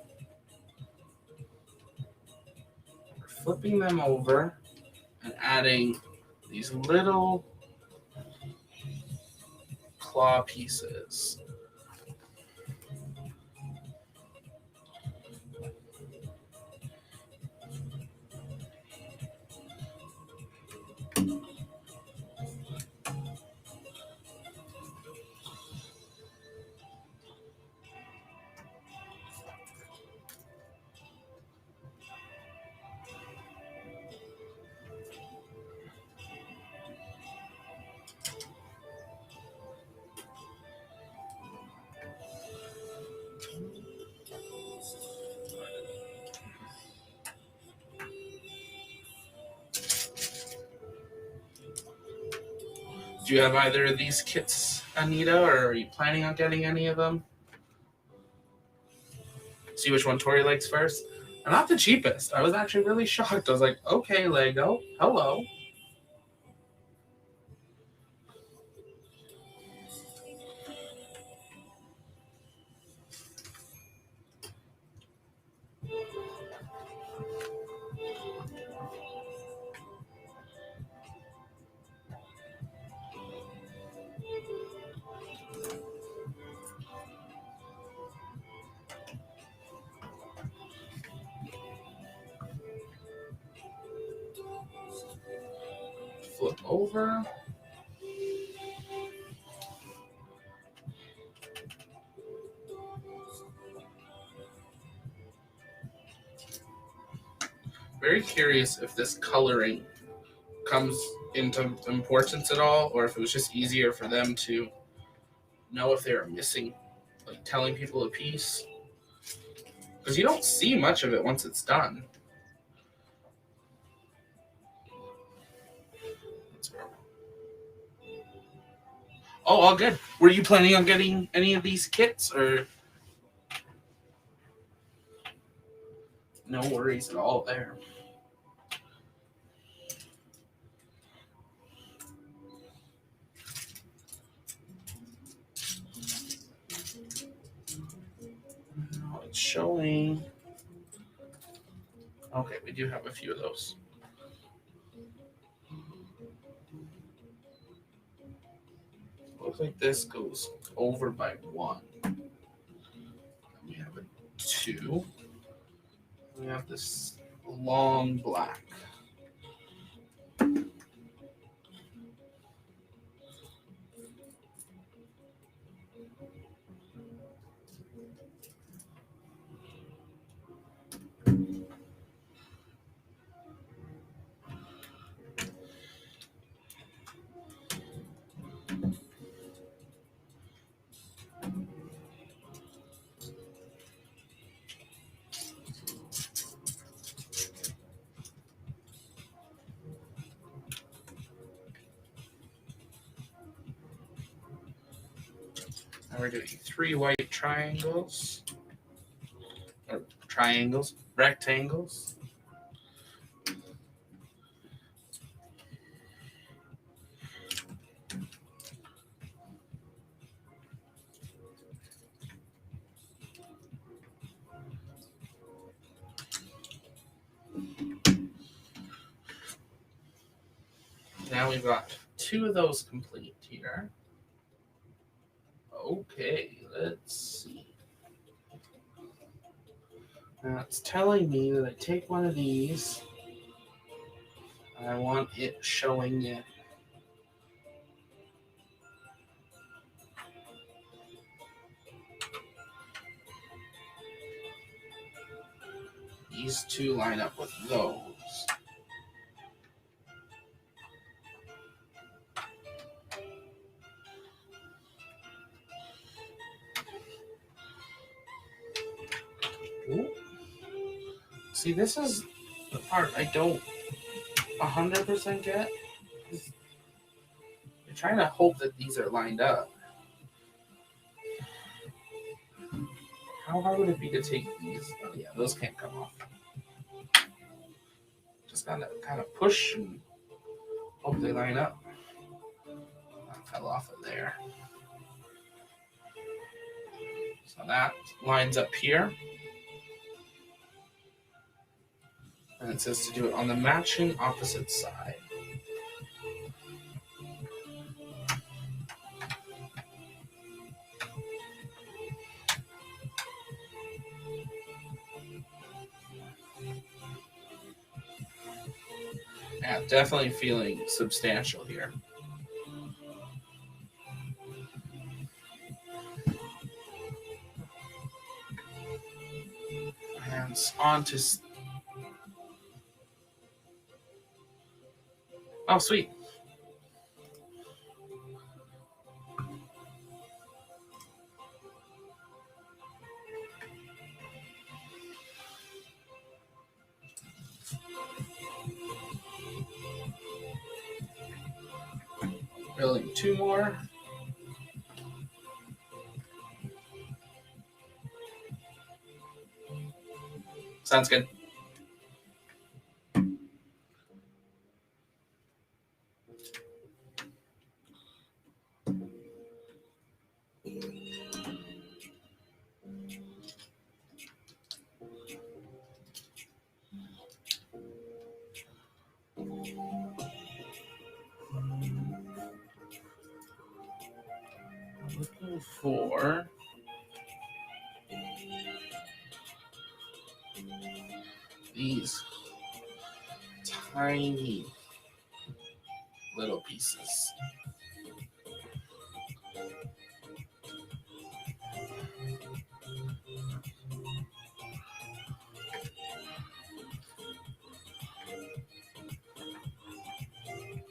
We're flipping them over and adding these little claw pieces. Do you have either of these kits, Anita, or are you planning on getting any of them? See which one Tori likes first. They're not the cheapest. I was actually really shocked. I was like, okay, Lego, hello. Flip over. Very curious if this coloring comes into importance at all, or if it was just easier for them to know if they were missing, like telling people a piece. Because you don't see much of it once it's done. Oh, all good. Were you planning on getting any of these kits, or no worries at all there? No, it's showing. Okay, we do have a few of those. Looks like this goes over by 1. We have a 2. We have this long black. And we're doing 3 white triangles. Or rectangles. Now we've got 2 of those complete here. Okay, let's see. Now it's telling me that I take one of these, and I want it showing it. these two line up with those. Ooh. See, this is the part I don't 100% get. You're trying to hope that these are lined up. How hard would it be to take these? Oh yeah, those can't come off. Just gotta kind of push and hope they line up. That fell off of there. So that lines up here. And it says to do it on the matching opposite side. Yeah, definitely feeling substantial here. And on to... Oh, sweet. Building two more. Sounds good. Looking for these tiny little pieces.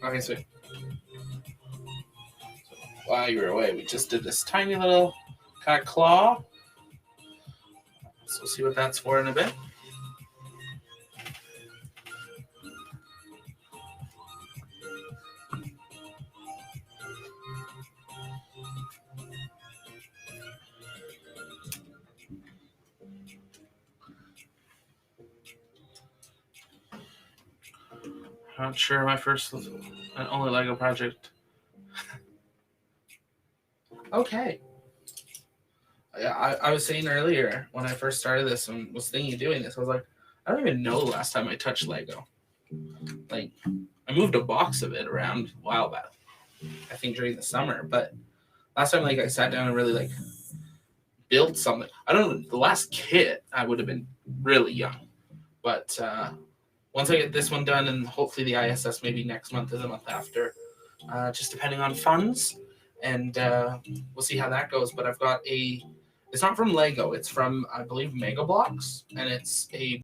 Okay, sweet. So while you were away, we just did this tiny little kind of claw. So we'll see what that's for in a bit. Not sure my first and only Lego project. Okay. Yeah, I was saying earlier when I first started this and was thinking of doing this, I was like, I don't even know the last time I touched Lego. Like, I moved a box of it around a while back, I think during the summer, but last time like I sat down and really like built something. I don't know, the last kit I would have been really young. But once I get this one done and hopefully the ISS maybe next month or the month after, just depending on funds, and we'll see how that goes. But I've got it's not from Lego, it's from, I believe, Mega Bloks, and it's a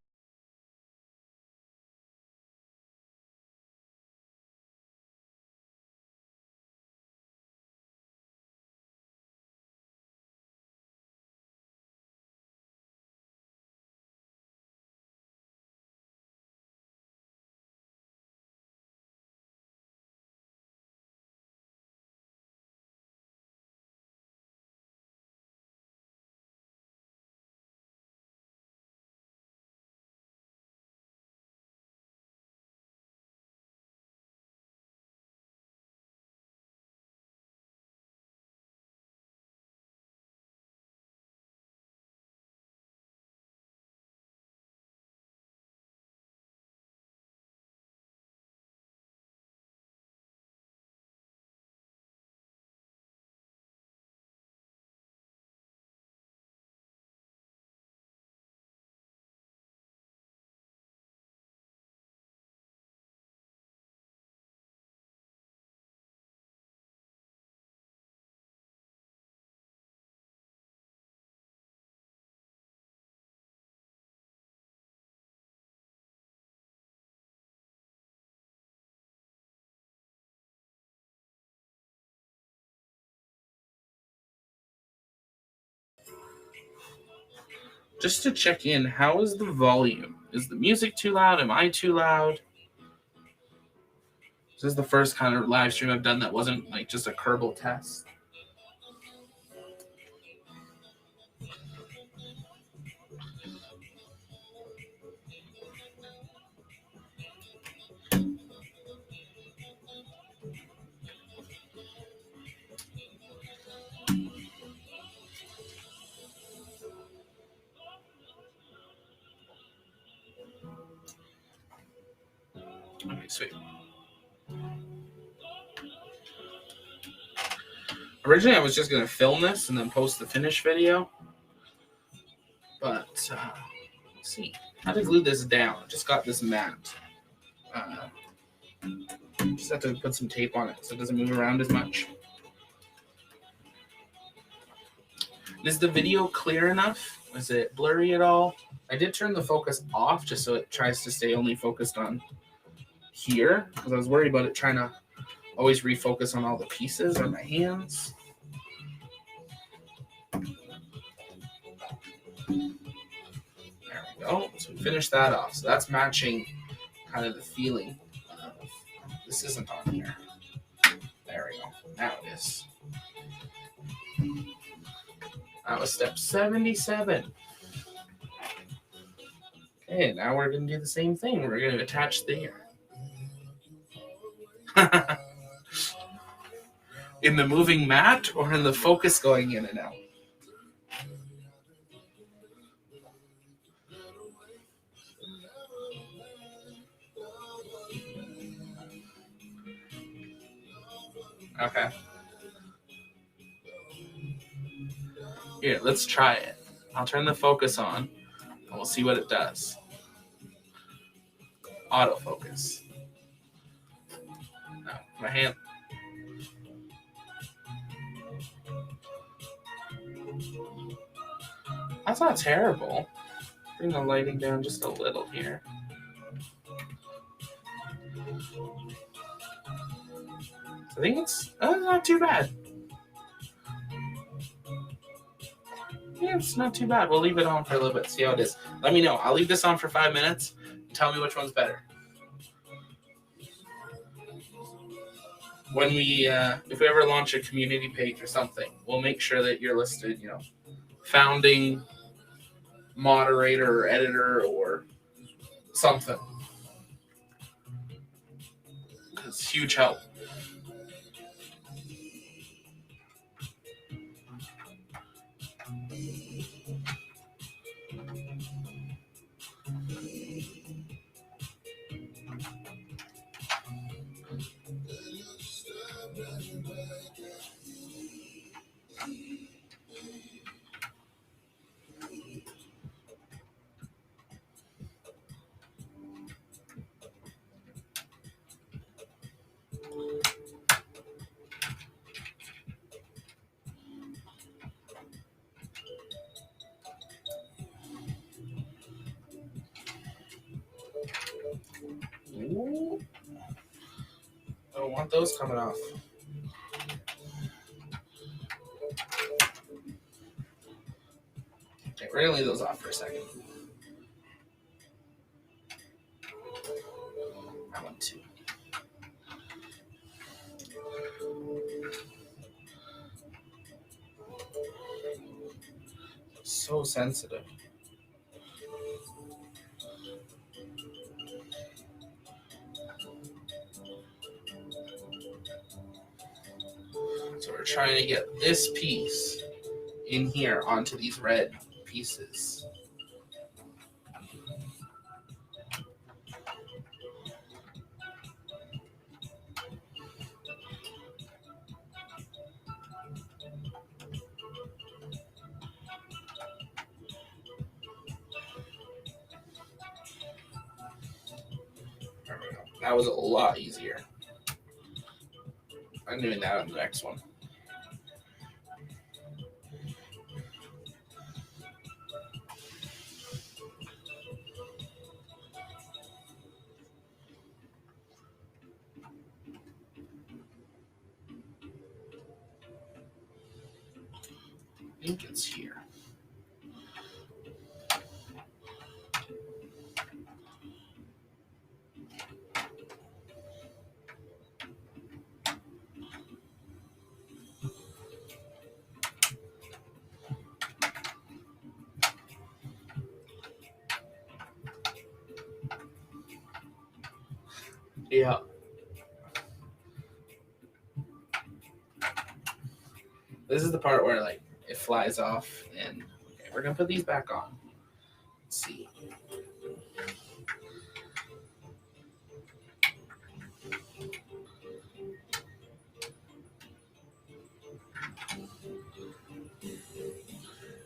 just to check in, how is the volume? Is the music too loud? Am I too loud? This is the first kind of live stream I've done that wasn't like just a Kerbal test. Okay, sweet. Originally, I was just going to film this and then post the finished video. But, let's see. How to glue this down? Just got this mat. Just have to put some tape on it so it doesn't move around as much. Is the video clear enough? Is it blurry at all? I did turn the focus off just so it tries to stay only focused on here, because I was worried about it trying to always refocus on all the pieces or my hands. There we go. So we finished that off. So that's matching kind of the feeling. This isn't on here. There we go. Now it is. That was step 77. Okay, now we're going to do the same thing. We're going to attach the in the moving mat or in the focus going in and out? Okay. Here, let's try it. I'll turn the focus on and we'll see what it does. Autofocus. No, my hand. That's not terrible. Bring the lighting down just a little here. I think it's not too bad. Yeah, it's not too bad. We'll leave it on for a little bit, see how it is. Let me know. I'll leave this on for 5 minutes. Tell me which one's better. When we, if we ever launch a community page or something, we'll make sure that you're listed, founding moderator or editor or something. It's huge help. Ooh. I don't want those coming off. Okay, we're going to leave those off for a second. I want to. So sensitive. So we're trying to get this piece in here onto these red pieces. There we go. That was a lot easier. I'm doing that on the next one. I think it's here. Yeah. This is the part where like it flies off, and okay, we're gonna put these back on. Let's see.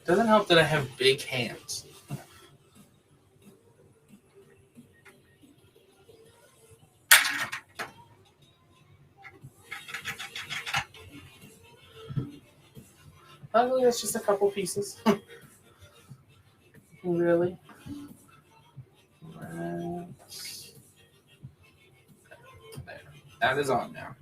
Doesn't help that I have big hands. Luckily, it's just a couple pieces. Really? There. That is on now.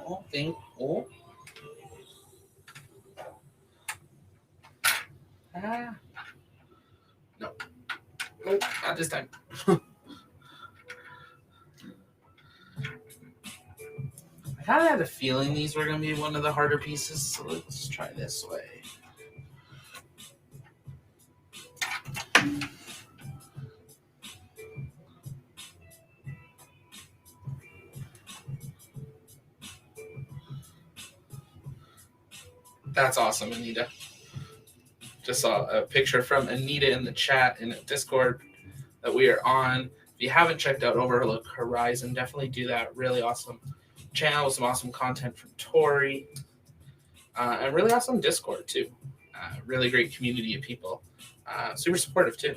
Oh, think. Oh. Ah. No. Nope, not this time. I kind of had a feeling these were going to be one of the harder pieces, so let's try this way. That's awesome, Anita. Just saw a picture from Anita in the chat in a Discord that we are on. If you haven't checked out Overlook Horizon, definitely do that. Really awesome channel with some awesome content from Tori. And really awesome Discord, too. Really great community of people. Super supportive, too.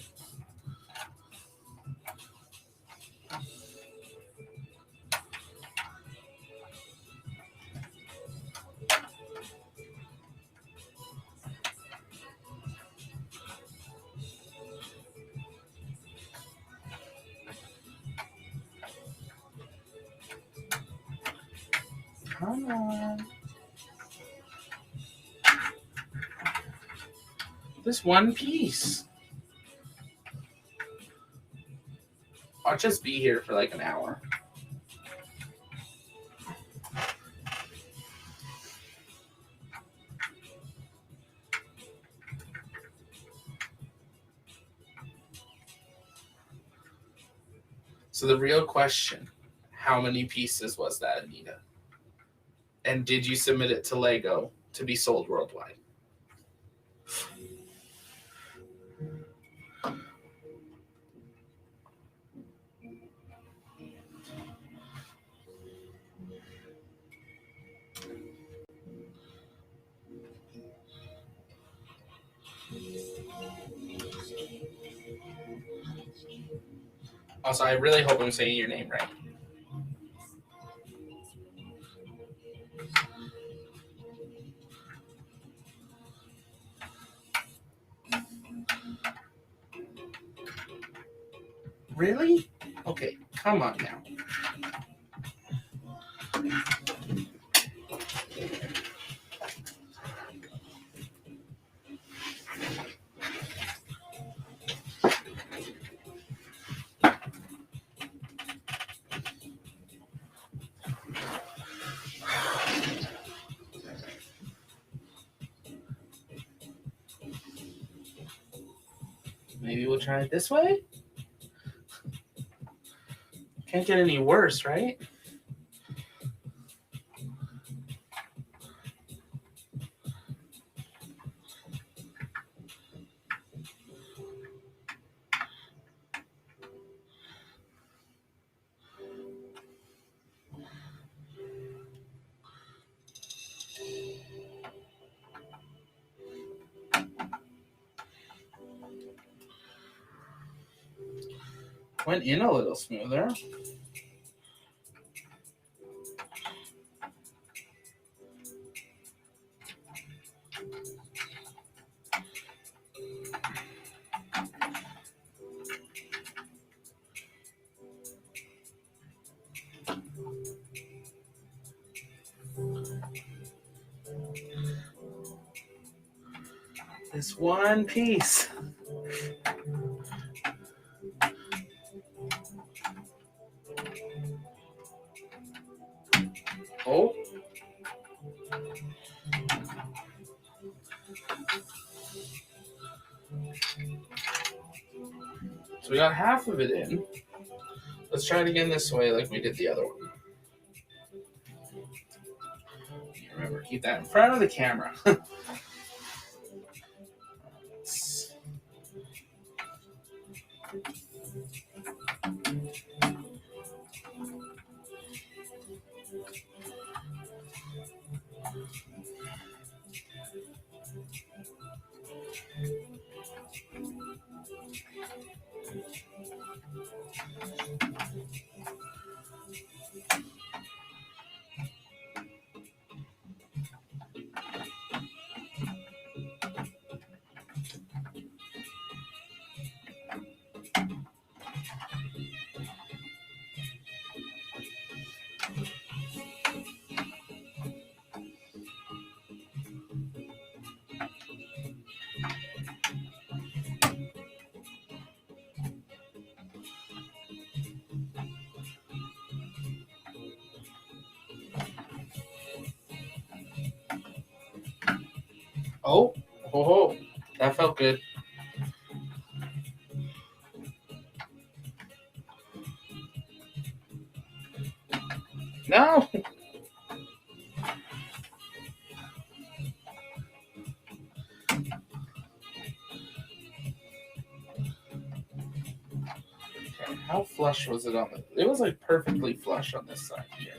Come on. This one piece. I'll just be here for like an hour. So the real question, how many pieces was that, Anita? And did you submit it to Lego to be sold worldwide? Also, I really hope I'm saying your name right. Really? Okay, come on now. Maybe we'll try it this way? Can't get any worse, right? Went in a little smoother. This one piece. Oh. So we got half of it in. Let's try it again this way like we did the other one. Remember, keep that in front of the camera. Oh, oh, that felt good. No. Okay, how flush was it on the? It was like perfectly flush on this side here.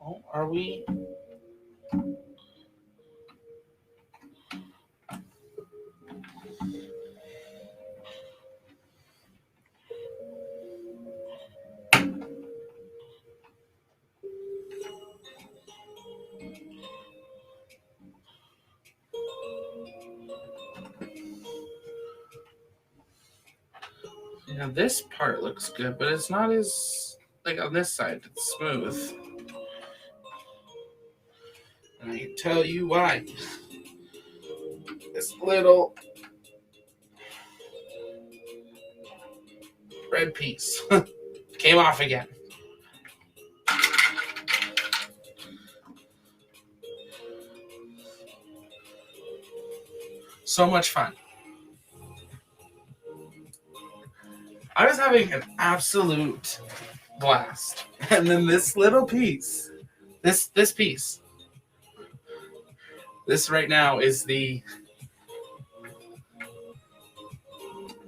Oh, are we? Yeah, this part looks good, but it's not as like on this side. It's smooth. And I can tell you why. This little red piece came off again. So much fun. I was having an absolute blast. And then this little piece, this piece, this right now is the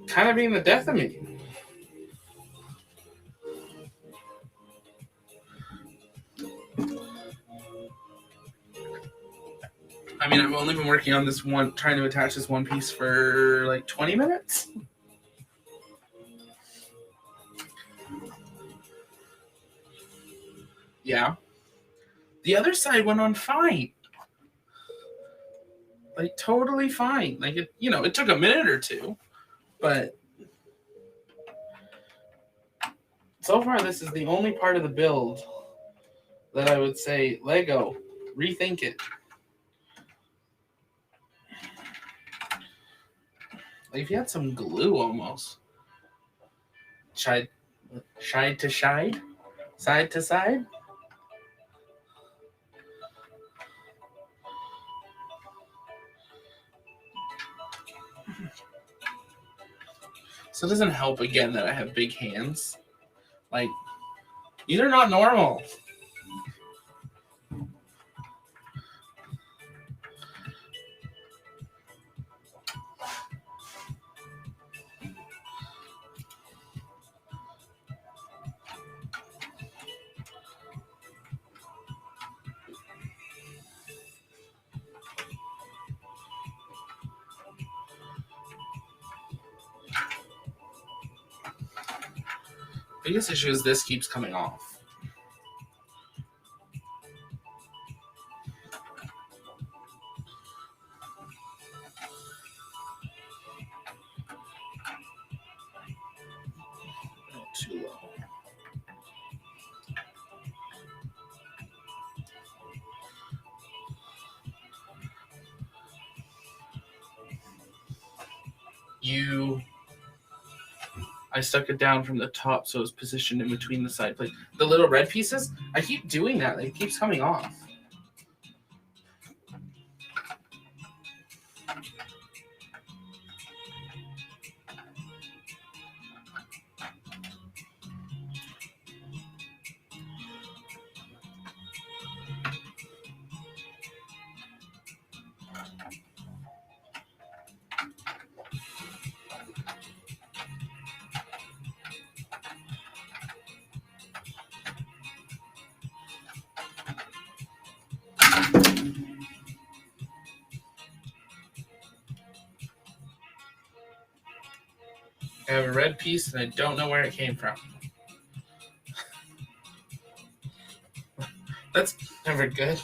kind of being the death of me. I mean, I've only been working on this one, trying to attach this one piece for like 20 minutes. Yeah. The other side went on fine. Like, totally fine. Like, it took a minute or two, but so far this is the only part of the build that I would say, Lego, rethink it. Like, if you had some glue almost. Side to side? Side to side? So it doesn't help again that I have big hands. Like, these are not normal. Biggest issue is this keeps coming off. Too low. I stuck it down from the top so it was positioned in between the side plate. The little red pieces, I keep doing that. It keeps coming off. I have a red piece and I don't know where it came from. That's never good.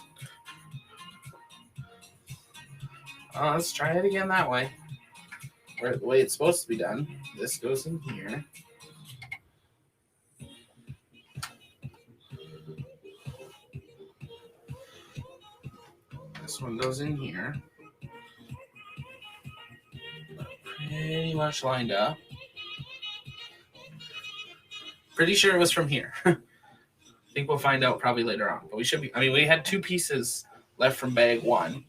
Let's try it again that way. The way it's supposed to be done. This goes in here. This one goes in here. Pretty much lined up. Pretty sure it was from here. I think we'll find out probably later on. But we should be, we had 2 pieces left from bag 1.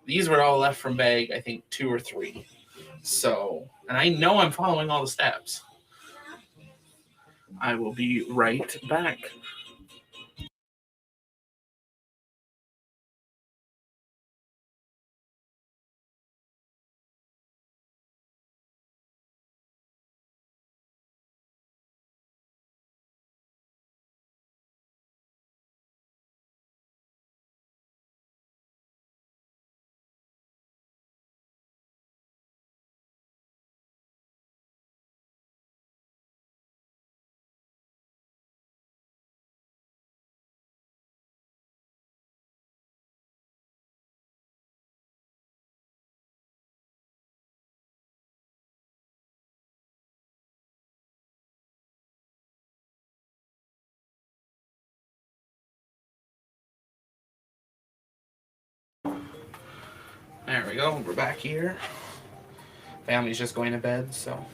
These were all left from bag, I think, 2 or 3. So, and I know I'm following all the steps. I will be right back. There we go. We're back here. Family's just going to bed, so.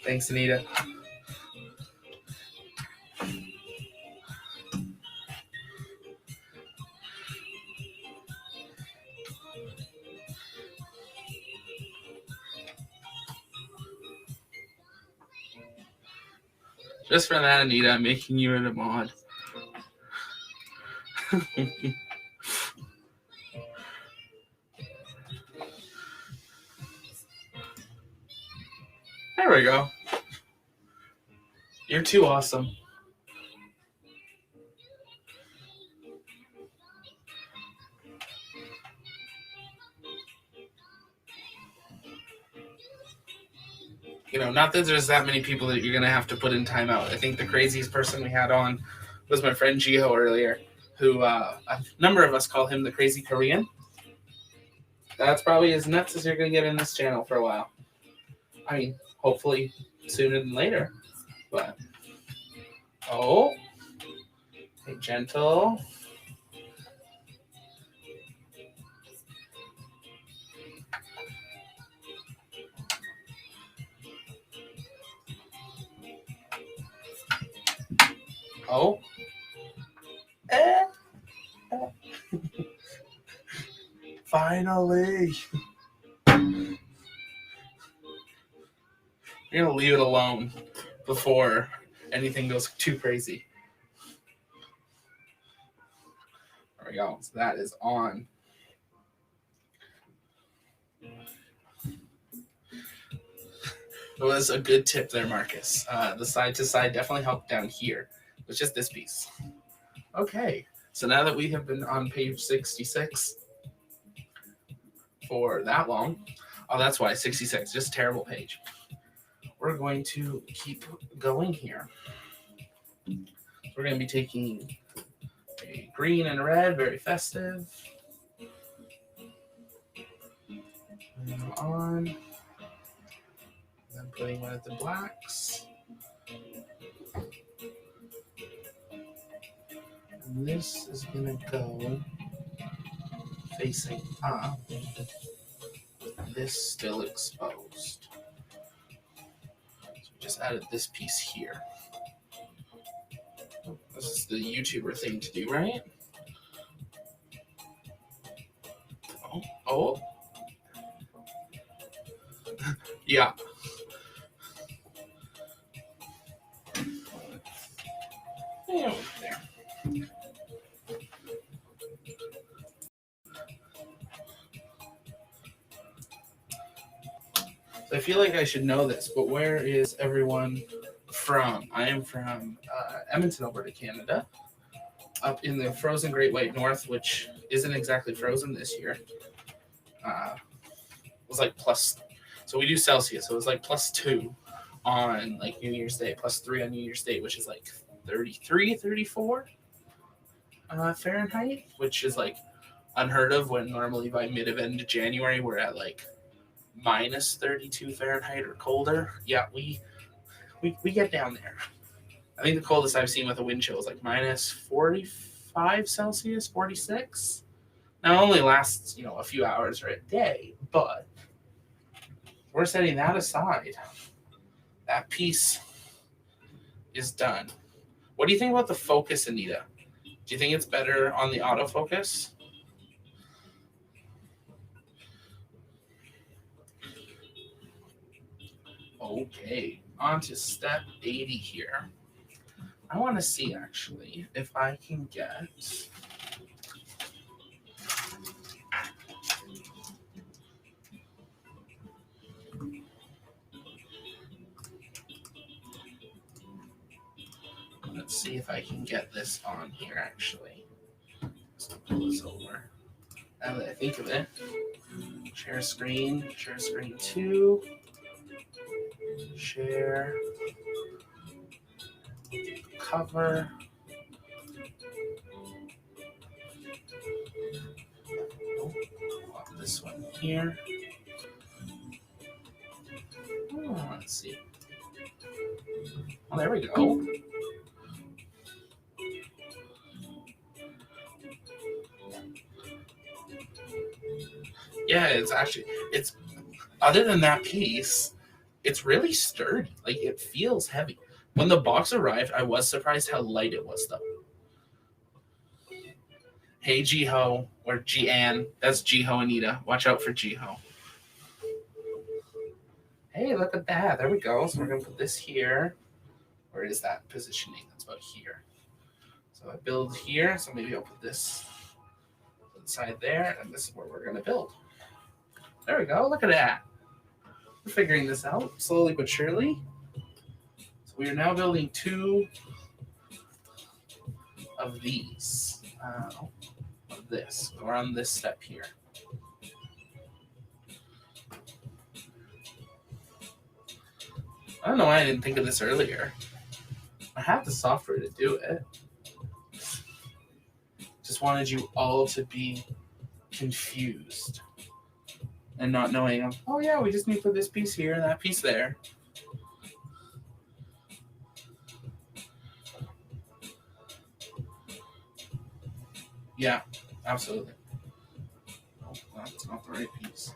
Thanks, Anita. Just for that, Anita, I'm making you a mod. There we go. You're too awesome. Not that there's that many people that you're going to have to put in timeout. I think the craziest person we had on was my friend Jiho earlier, who a number of us call him the crazy Korean. That's probably as nuts as you're going to get in this channel for a while. Hopefully sooner than later. But, hey, Gentle. Oh. Finally. You're going to leave it alone before anything goes too crazy. There we go. So that is on. It was a good tip there, Marcus. The side to side definitely helped down here. It's just this piece. Okay. So now that we have been on page 66 for that long, oh, that's why 66, just a terrible page. We're going to keep going here. We're going to be taking a green and a red, very festive. And on. Then putting one of the blacks. And this is going to go facing up. This still exposed. So we just added this piece here. This is the YouTuber thing to do, right? Oh. Yeah. Yeah, there. So I feel like I should know this, but where is everyone from? I am from Edmonton, Alberta, Canada, up in the frozen Great White North, which isn't exactly frozen this year. It was like plus, so we do Celsius, so it was like +2 on like New Year's Day, +3 on New Year's Day, which is like 33, 34 Fahrenheit, which is like unheard of when normally by mid-end of January we're at like -32 Fahrenheit or colder. Yeah, we get down there. I think the coldest I've seen with a wind chill is like -45 Celsius, 46. Now it only lasts, a few hours or a day, but we're setting that aside. That piece is done. What do you think about the focus, Anita? Do you think it's better on the autofocus? Okay, on to step 80 here. I want to see, actually, if I can get... Let's see if I can get this on here, actually. So pull this over. Now that I think of it, share screen 2, share, cover, this one here. Oh, let's see. Oh, there we go. Yeah, it's other than that piece, it's really sturdy. Like, it feels heavy. When the box arrived, I was surprised how light it was, though. Hey, Jiho, or Jian. That's Jiho, Anita. Watch out for Jiho. Hey, look at that. There we go. So we're going to put this here. Where is that positioning? That's about here. So I build here. So maybe I'll put this inside there. And this is where we're going to build. There we go. Look at that. We're figuring this out slowly but surely. So we are now building 2 of these. Of this. We're on this step here. I don't know why I didn't think of this earlier. I have the software to do it. Just wanted you all to be confused and not knowing, oh yeah, we just need to put this piece here and that piece there. Yeah, absolutely. Oh, that's not the right piece.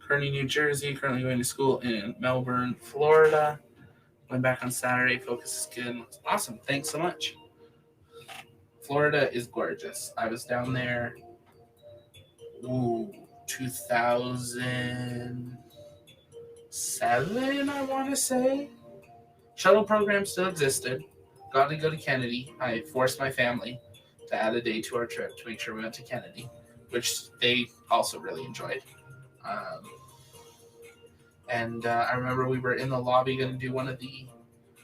Kearney, New Jersey. Currently going to school in Melbourne, Florida. Went back on Saturday. Focus skin. Awesome. Thanks so much. Florida is gorgeous. I was down there. Ooh, 2007, I want to say. Shuttle program still existed. Got to go to Kennedy. I forced my family to add a day to our trip to make sure we went to Kennedy, which they also really enjoyed. Um, and I remember we were in the lobby going to do one of the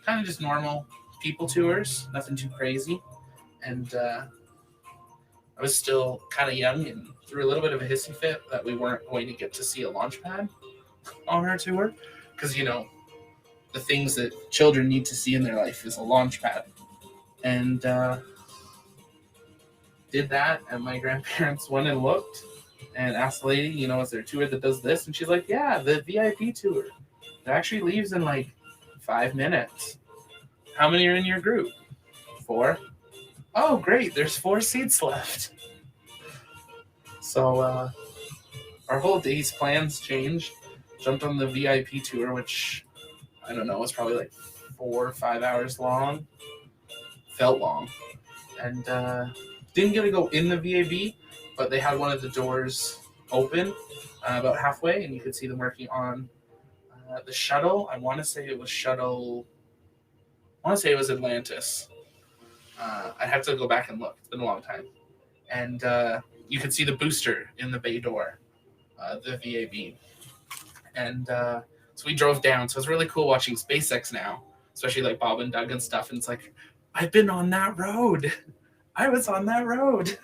kind of just normal people tours, nothing too crazy. And I was still kind of young and threw a little bit of a hissy fit that we weren't going to get to see a launch pad on our tour. Because, the things that children need to see in their life is a launch pad. And did that, and my grandparents went and looked and asked the lady, is there a tour that does this? And she's like, yeah, the VIP tour. It actually leaves in like 5 minutes. How many are in your group? 4. Oh, great. There's 4 seats left. So our whole day's plans changed. Jumped on the VIP tour, which I don't know, was probably like 4 or 5 hours long. Felt long. And didn't get to go in the VAB, but they had one of the doors open about halfway, and you could see them working on the shuttle. I want to say it was Atlantis. I'd have to go back and look. It's been a long time. And you could see the booster in the bay door, the VAB. And so we drove down. So it's really cool watching SpaceX now, especially like Bob and Doug and stuff. And it's like, I've been on that road. I was on that road.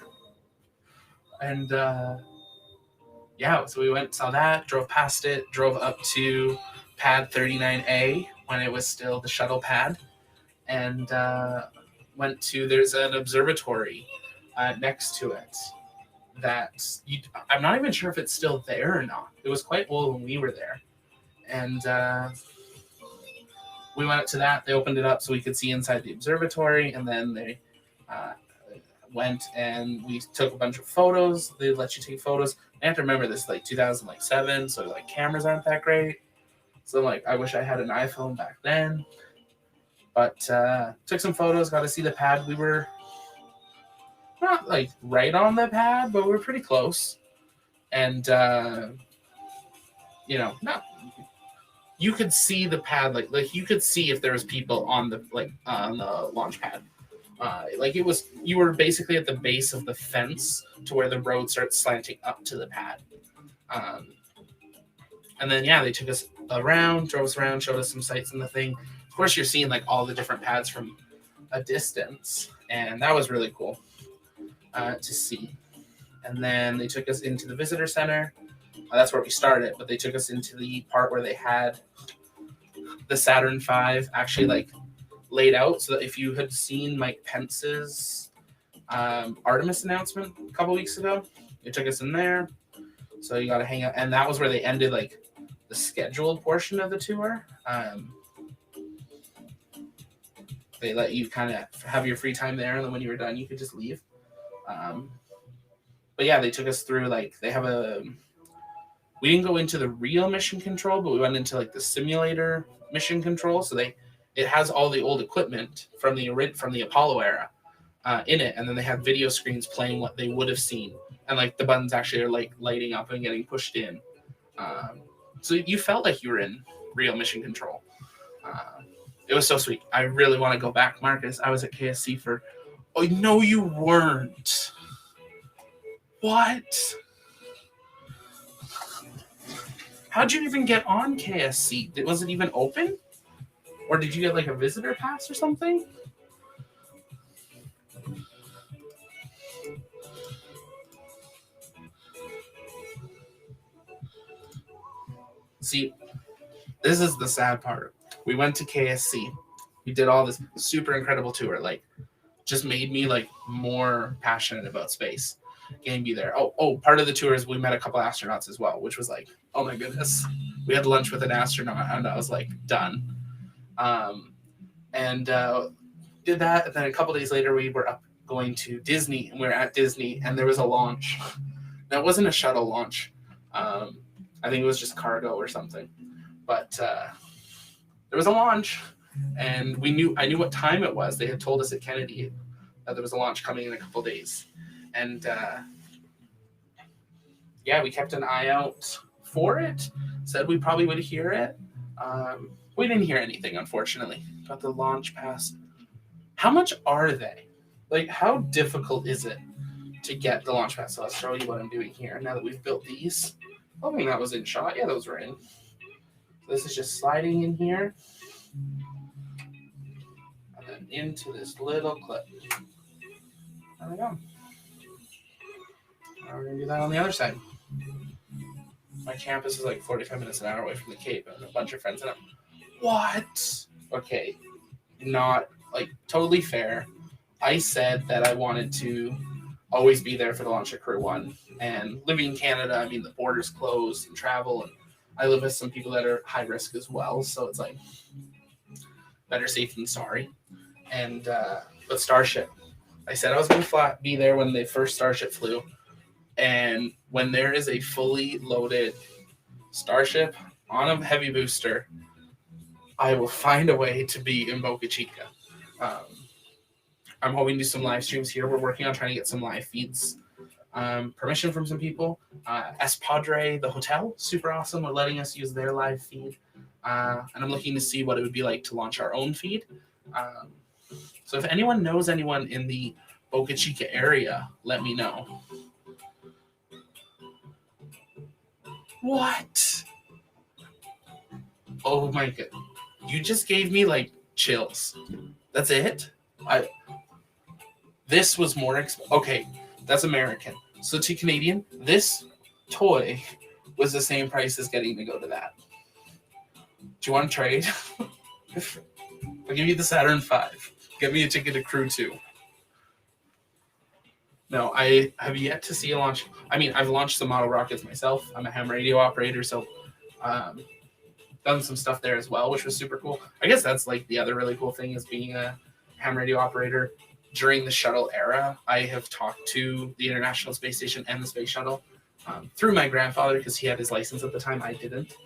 And so we went, saw that, drove past it, drove up to pad 39A when it was still the shuttle pad. And went to, there's an observatory next to it I'm not even sure if it's still there or not. It was quite old when we were there. And we went up to that. They opened it up so we could see inside the observatory, and then they went and we took a bunch of photos. They let you take photos. I have to remember this, like 2007, so like cameras aren't that great. So like, I wish I had an iPhone back then. But took some photos, got to see the pad. We were not like right on the pad, but we were pretty close. And not, you could see the pad, like you could see if there was people on the launch pad. You were basically at the base of the fence to where the road starts slanting up to the pad. And then they took us around, drove us around, showed us some sights in the thing. Of course, you're seeing like all the different pads from a distance, and that was really cool to see. And then they took us into the visitor center. That's where we started, but they took us into the part where they had the Saturn V actually like laid out, so that if you had seen Mike Pence's Artemis announcement a couple weeks ago, they took us in there. So you got to hang out, and that was where they ended like the scheduled portion of the tour. They let you kind of have your free time there, and then when you were done, you could just leave. But they took us through they have we didn't go into the real mission control, but we went into like the simulator mission control. So it has all the old equipment from the Apollo era in it, and then they have video screens playing what they would have seen, and like the buttons actually are like lighting up and getting pushed in. So you felt like you were in real mission control. It was so sweet. I really want to go back, Marcus. I was at KSC for... Oh, no, you weren't. What? How'd you even get on KSC? Was it even open? Or did you get like a visitor pass or something? See, this is the sad part. We went to KSC. We did all this super incredible tour. Like, just made me like more passionate about space. Getting to be there. Oh, part of the tour is we met a couple astronauts as well, which was like, oh my goodness. We had lunch with an astronaut, and I was like, done. and did that. And then a couple days later, we were up going to Disney, and we were at Disney, and there was a launch. Now, it wasn't a shuttle launch. I think it was just cargo or something. But there was a launch, and I knew what time it was. They had told us at Kennedy that there was a launch coming in a couple days. And yeah, we kept an eye out for it. Said we probably would hear it. We didn't hear anything, unfortunately. Got the launch pass. How much are they? Like, how difficult is it to get the launch pass? So I'll show you what I'm doing here. Now that we've built these. I think that was in shot. Yeah, those were in. So this is just sliding in here. And then into this little clip. There we go. Now we're going to do that on the other side. My campus is like 45 minutes an hour away from the Cape, and a bunch of friends. And I'm, what? Okay, not like totally fair. I said that I wanted to always be there for the launch of Crew 1. And living in Canada, I mean, the border's closed and travel. And I live with some people that are high risk as well. So it's like better safe than sorry. And, but Starship, I said I was going to be there when the first Starship flew. And when there is a fully loaded Starship on a heavy booster, I will find a way to be in Boca Chica. I'm hoping to do some live streams here. We're working on trying to get some live feeds. Permission from some people. Espadre, the hotel, super awesome. We're letting us use their live feed. And I'm looking to see what it would be like to launch our own feed. So if anyone knows anyone in the Boca Chica area, let me know. What? Oh my god. You just gave me like chills. That's it? This was more okay, that's American. So to Canadian, this toy was the same price as getting to go to that. Do you want to trade? I'll give you the Saturn 5. Get me a ticket to Crew 2. No, I have yet to see a launch. I mean, I've launched some model rockets myself. I'm a ham radio operator, so done some stuff there as well, which was super cool. I guess that's like the other really cool thing is being a ham radio operator. During the shuttle era, I have talked to the International Space Station and the Space Shuttle through my grandfather because he had his license at the time. I didn't.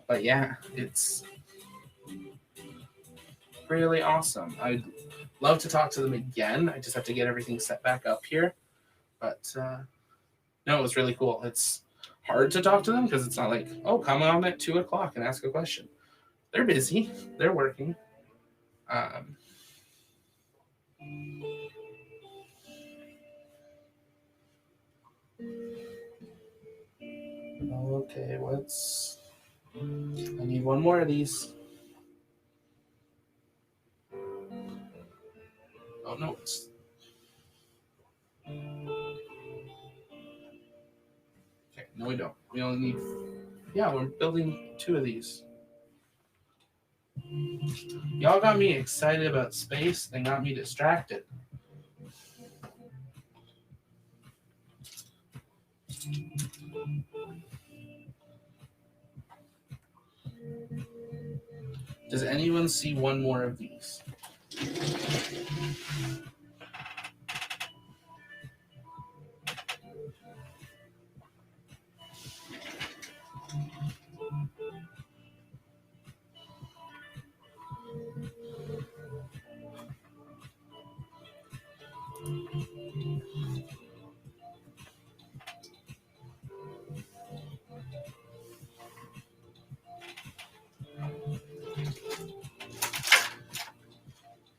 But yeah, it's really awesome. I'd love to talk to them again. I just have to get everything set back up here. But no, it was really cool. It's hard to talk to them because it's not like, oh, come on at 2 o'clock and ask a question. They're busy. They're working. Okay, I need one more of these. Oh, no, it's... Okay, no, we don't. We only need... Yeah, we're building 2 of these. Y'all got me excited about space and got me distracted. Does anyone see one more of these?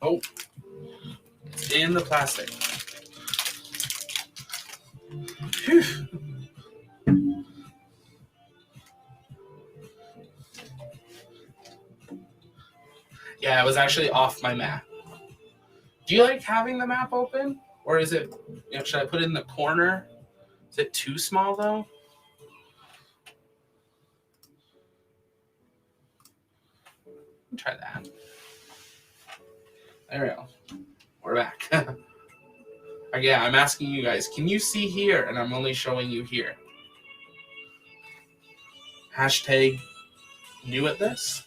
Oh, it's in the plastic. Whew. Yeah, it was actually off my map. Do you like having the map open? Or is it, should I put it in the corner? Is it too small though? Try that. There we go. We're back. Yeah, I'm asking you guys, can you see here? And I'm only showing you here. Hashtag new at this.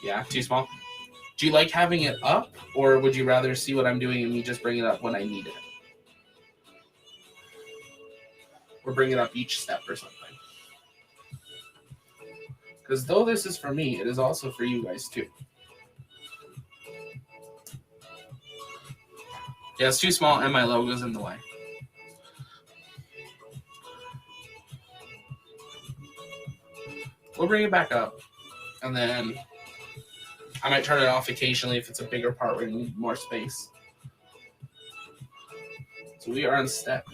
Yeah, too small. Do you like having it up, or would you rather see what I'm doing and me just bring it up when I need it? Or bring it up each step or something? Because though this is for me, it is also for you guys too. Yeah, it's too small and my logo's in the way. We'll bring it back up, and then I might turn it off occasionally if it's a bigger part where you need more space. So we are on step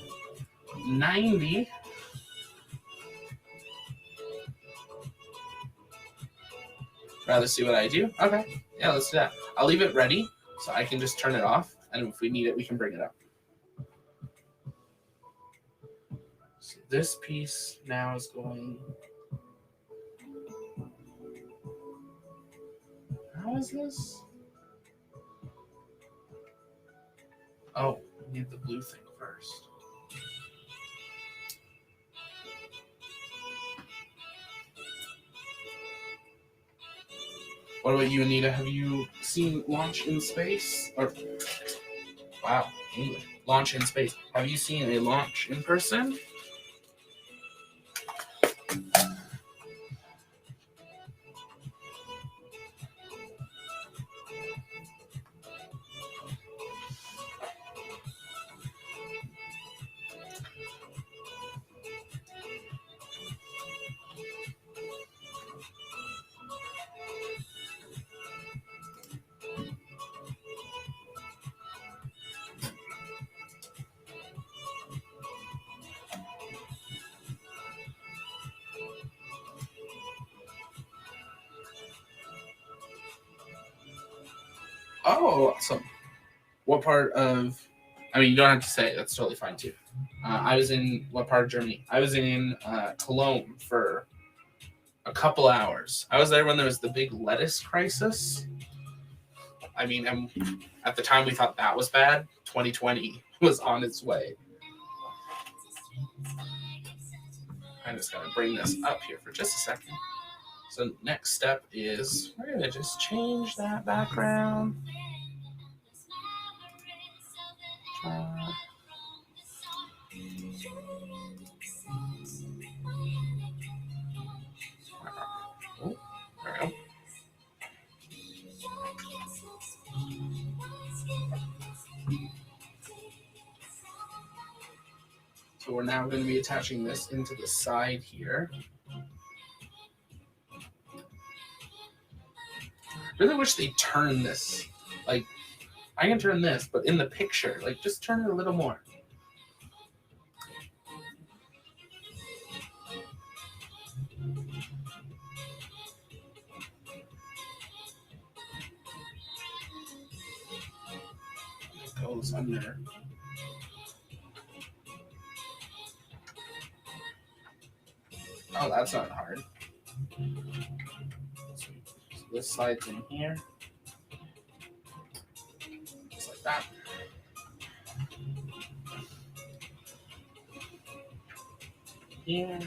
90. Rather see what I do? Okay. Yeah, let's do that. I'll leave it ready so I can just turn it off, and if we need it, we can bring it up. So this piece now is going... How is this? Oh, we need the blue thing first. What about you, Anita? Have you seen Launch in Space? Or wow, English. Launch in Space. Have you seen a launch in person? Oh, awesome. What part of... I mean, you don't have to say it. That's totally fine, too. I was in... What part of Germany? I was in Cologne for a couple hours. I was there when there was the big lettuce crisis. I mean, at the time we thought that was bad. 2020 was on its way. I'm just going to bring this up here for just a second. So next step is we're going to just change that background. Oh, there we go. So we're now going to be attaching this into the side here. Really wish they turn this. Like, I can turn this, but in the picture, like, just turn it a little more. It goes under. Oh, that's not hard. So this slides in here. Just like that. Here.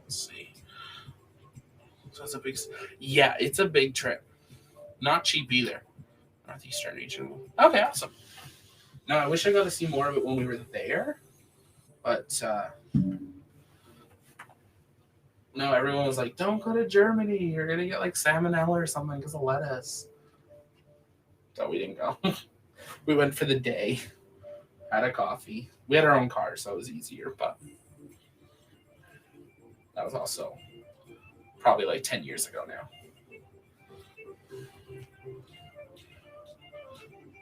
Let's see. So it's a big... Yeah, it's a big trip. Not cheap either. Northeastern region. Okay, awesome. No, I wish I got to see more of it when we were there. But, no, everyone was like, don't go to Germany. You're going to get, like, salmonella or something because of lettuce. So we didn't go. We went for the day. Had a coffee. We had our own car, so it was easier. But that was also probably, like, 10 years ago now.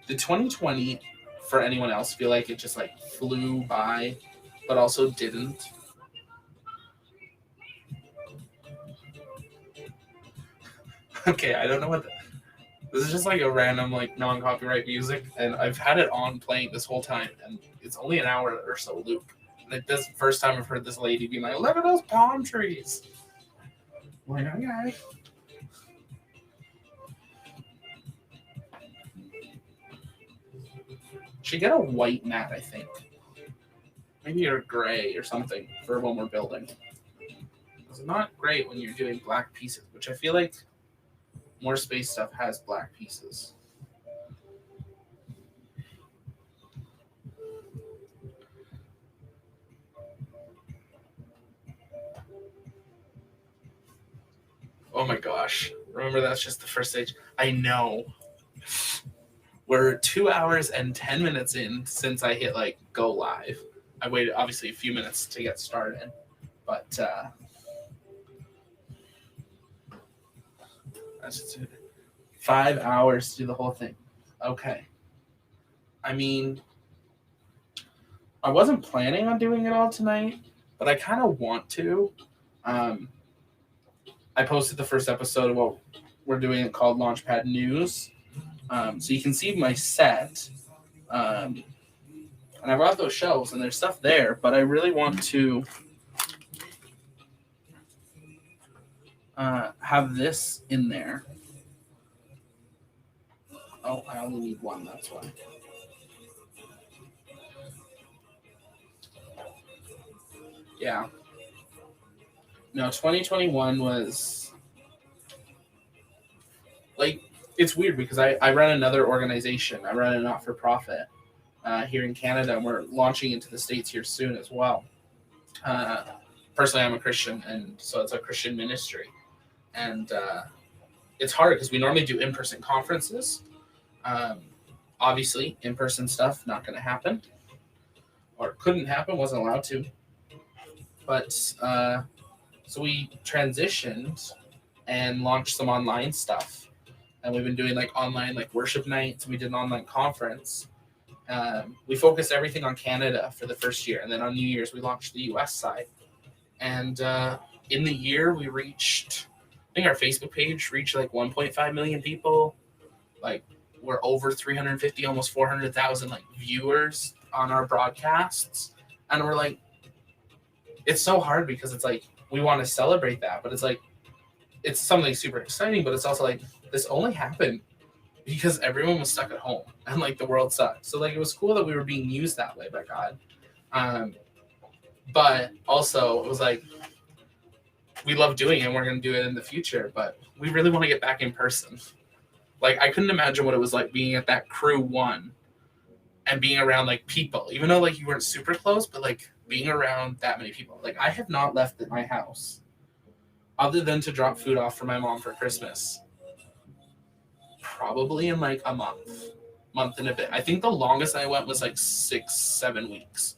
Did 2020, for anyone else, feel like it just, like, flew by, but also didn't? Okay, I don't know what... This is just like a random, like, non-copyright music, and I've had it on playing this whole time, and it's only an hour or so loop. Like, this is the first time I've heard this lady be like, look at those palm trees. I'm like, okay. Should get a white mat, I think. Maybe a gray or something for when we're building. It's not great when you're doing black pieces, which I feel like more space stuff has black pieces. Oh my gosh. Remember, that's just the first stage. I know. We're 2 hours and 10 minutes in since I hit like go live. I waited obviously a few minutes to get started, but that's just 5 hours to do the whole thing. Okay. I mean, I wasn't planning on doing it all tonight, but I kind of want to. I posted the first episode of what we're doing called Launchpad News. So you can see my set. And I brought those shelves and there's stuff there, but I really want to have this in there. Oh, I only need one, that's why. Yeah. No, 2021 was like, it's weird because I run another organization. I run a not-for-profit here in Canada, and we're launching into the States here soon as well. Personally, I'm a Christian, and so it's a Christian ministry. And it's hard because we normally do in-person conferences. Obviously, in-person stuff, not going to happen. Or couldn't happen, wasn't allowed to. But so we transitioned and launched some online stuff. And we've been doing like online like worship nights. We did an online conference. We focused everything on Canada for the first year. And then on New Year's, we launched the US side. And in the year, we reached, I think our Facebook page reached like 1.5 million people. Like, we're over 350, almost 400,000 like viewers on our broadcasts. And we're like, it's so hard because it's like, we want to celebrate that, but it's like, it's something super exciting, but it's also like, this only happened because everyone was stuck at home and like the world sucked. So like, it was cool that we were being used that way by God. But also it was like, we love doing it and we're going to do it in the future, but we really want to get back in person. Like, I couldn't imagine what it was like being at that crew one and being around like people, even though like you weren't super close, but like being around that many people. Like, I have not left my house other than to drop food off for my mom for Christmas, probably in like a month and a bit. I think the longest I went was like 6-7 weeks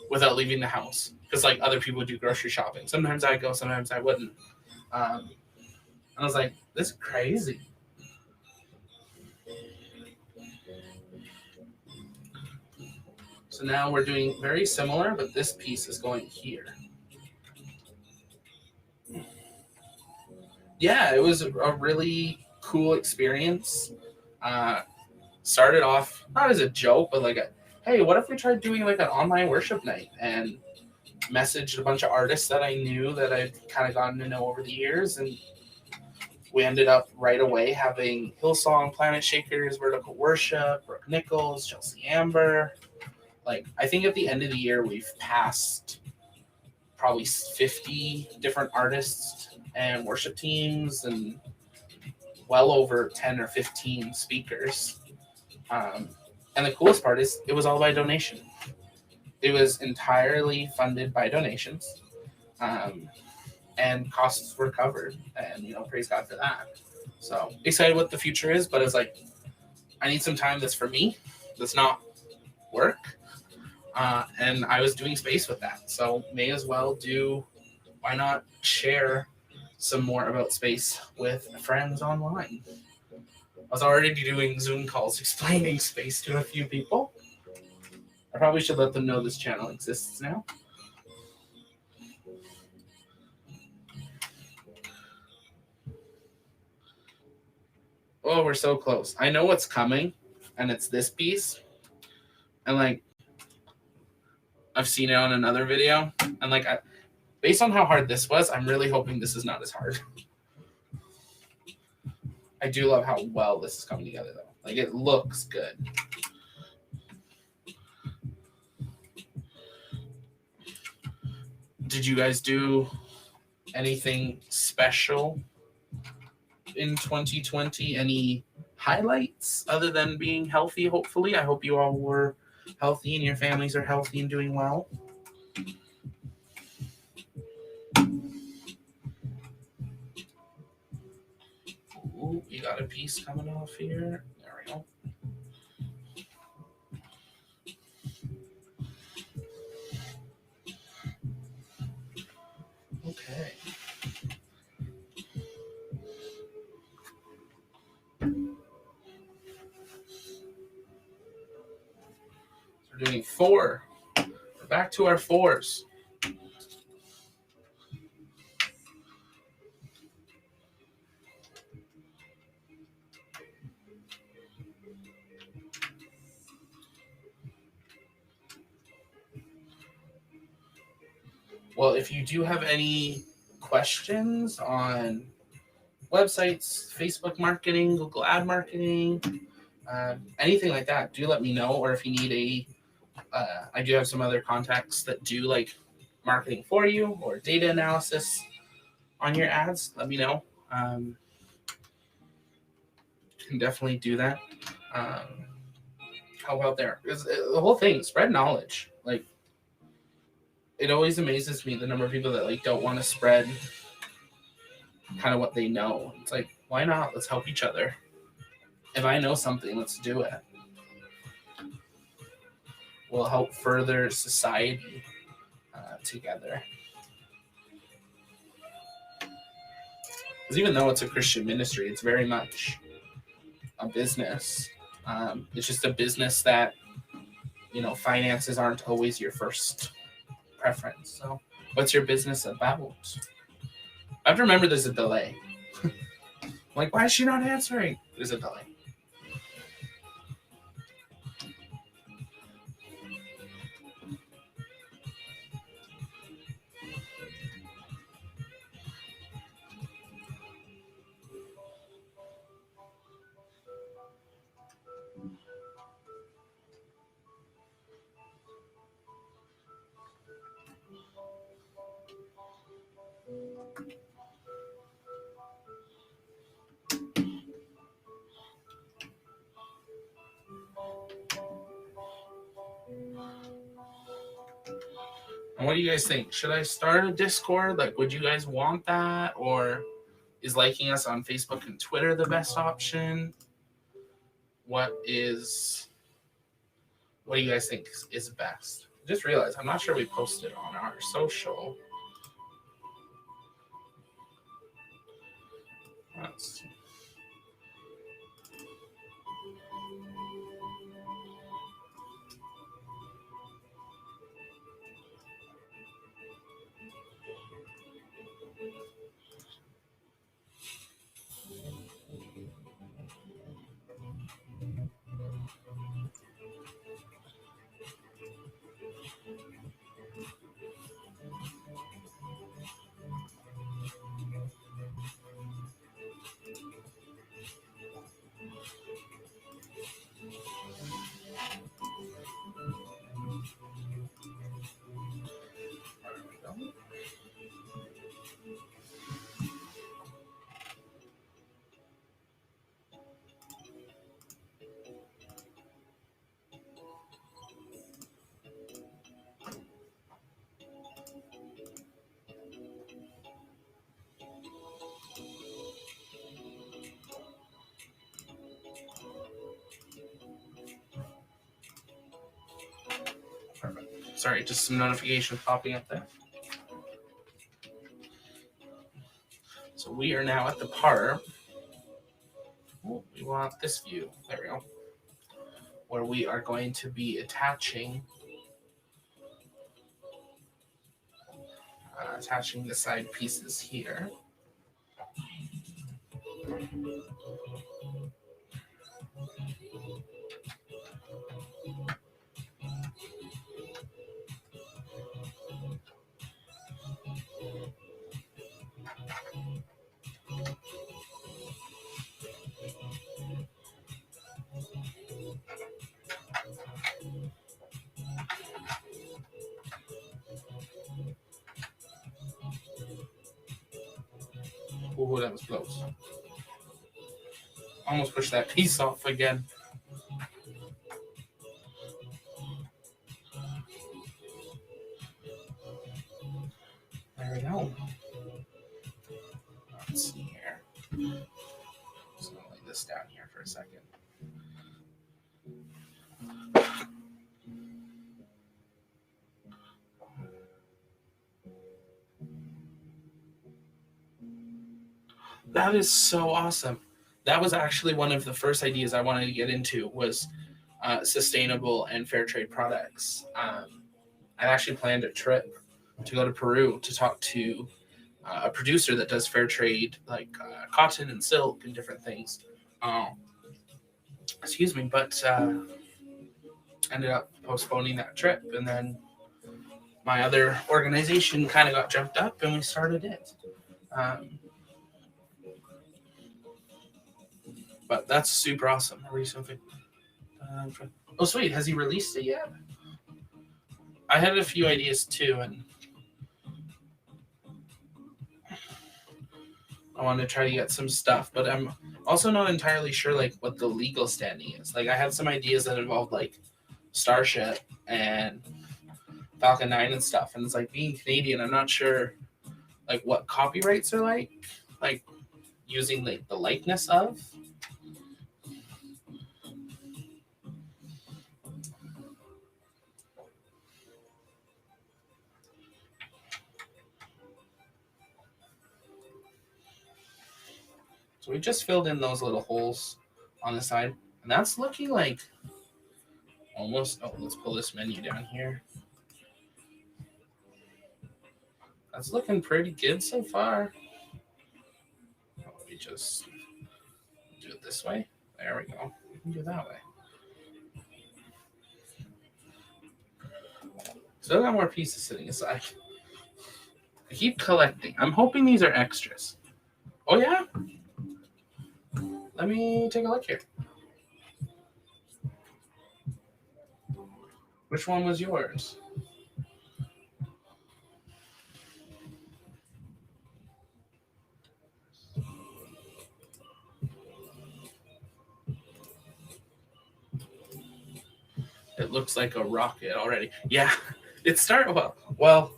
without leaving the house because like other people do grocery shopping. Sometimes I go, sometimes I wouldn't. And I was like, this is crazy. So now we're doing very similar, but this piece is going here. Yeah, it was a really cool experience. Started off not as a joke, but like hey, what if we tried doing like an online worship night? And messaged a bunch of artists that I knew that I've kind of gotten to know over the years, and we ended up right away having Hillsong, Planet Shakers, Vertical Worship, Brooke Nichols, Chelsea Amber. Like, I think at the end of the year, we've passed probably 50 different artists and worship teams and well over 10 or 15 speakers. And the coolest part is it was all by donation. It was entirely funded by donations, and costs were covered. And, praise God for that. So excited what the future is, but it's like, I need some time that's for me, that's not work. And I was doing space with that. So may as well why not share some more about space with friends online? I was already doing Zoom calls explaining space to a few people. I probably should let them know this channel exists now. Oh, we're so close. I know what's coming, and it's this piece. And like, I've seen it on another video, and like based on how hard this was, I'm really hoping this is not as hard. I do love how well this is coming together, though. Like, it looks good. Did you guys do anything special in 2020? Any highlights other than being healthy, hopefully? I hope you all were healthy and your families are healthy and doing well. Ooh, we got a piece coming off here. There we go. Okay. So we're doing 4. We're back to our 4s. Well, if you do have any questions on websites, Facebook marketing, Google ad marketing, anything like that, do let me know. Or if you need I do have some other contacts that do like marketing for you or data analysis on your ads. Let me know. Can definitely do that. How about there? Because the whole thing, spread knowledge. Like, it always amazes me the number of people that like don't want to spread kind of what they know. It's like, why not? Let's help each other. If I know something, let's do it. We'll help further society together. Because even though it's a Christian ministry, it's very much a business. It's just a business that, finances aren't always your first preference. So what's your business about? I have to remember there's a delay. Like, why is she not answering? There's a delay. And what do you guys think? Should I start a Discord? Like, would you guys want that? Or is liking us on Facebook and Twitter the best option? What do you guys think is best? Just realized I'm not sure we posted on our social. Let's see. Sorry, just some notifications popping up there. So we are now at the part. Oh, we want this view. There we go. Where we are going to be attaching the side pieces here. Oh, that was close. Almost pushed that piece off again. There we go. Let's see here. Just gonna lay this down here for a second. That is so awesome. That was actually one of the first ideas I wanted to get into was sustainable and fair trade products. I actually planned a trip to go to Peru to talk to a producer that does fair trade, like cotton and silk and different things. Excuse me, but ended up postponing that trip, and then my other organization kind of got jumped up, and we started it. But that's super awesome. Something. Oh, sweet. Has he released it yet? I had a few ideas too, and I want to try to get some stuff, but I'm also not entirely sure like what the legal standing is. Like I had some ideas that involved like Starship and Falcon 9 and stuff, and it's like being Canadian, I'm not sure like what copyrights are like using like the likeness of. So we just filled in those little holes on the side, and that's looking like almost. Oh, let's pull this menu down here. That's looking pretty good so far. Let me just do it this way. There we go. We can do it that way. Still got more pieces sitting aside. I keep collecting. I'm hoping these are extras. Oh, yeah? Let me take a look here. Which one was yours? It looks like a rocket already. Yeah, it started well,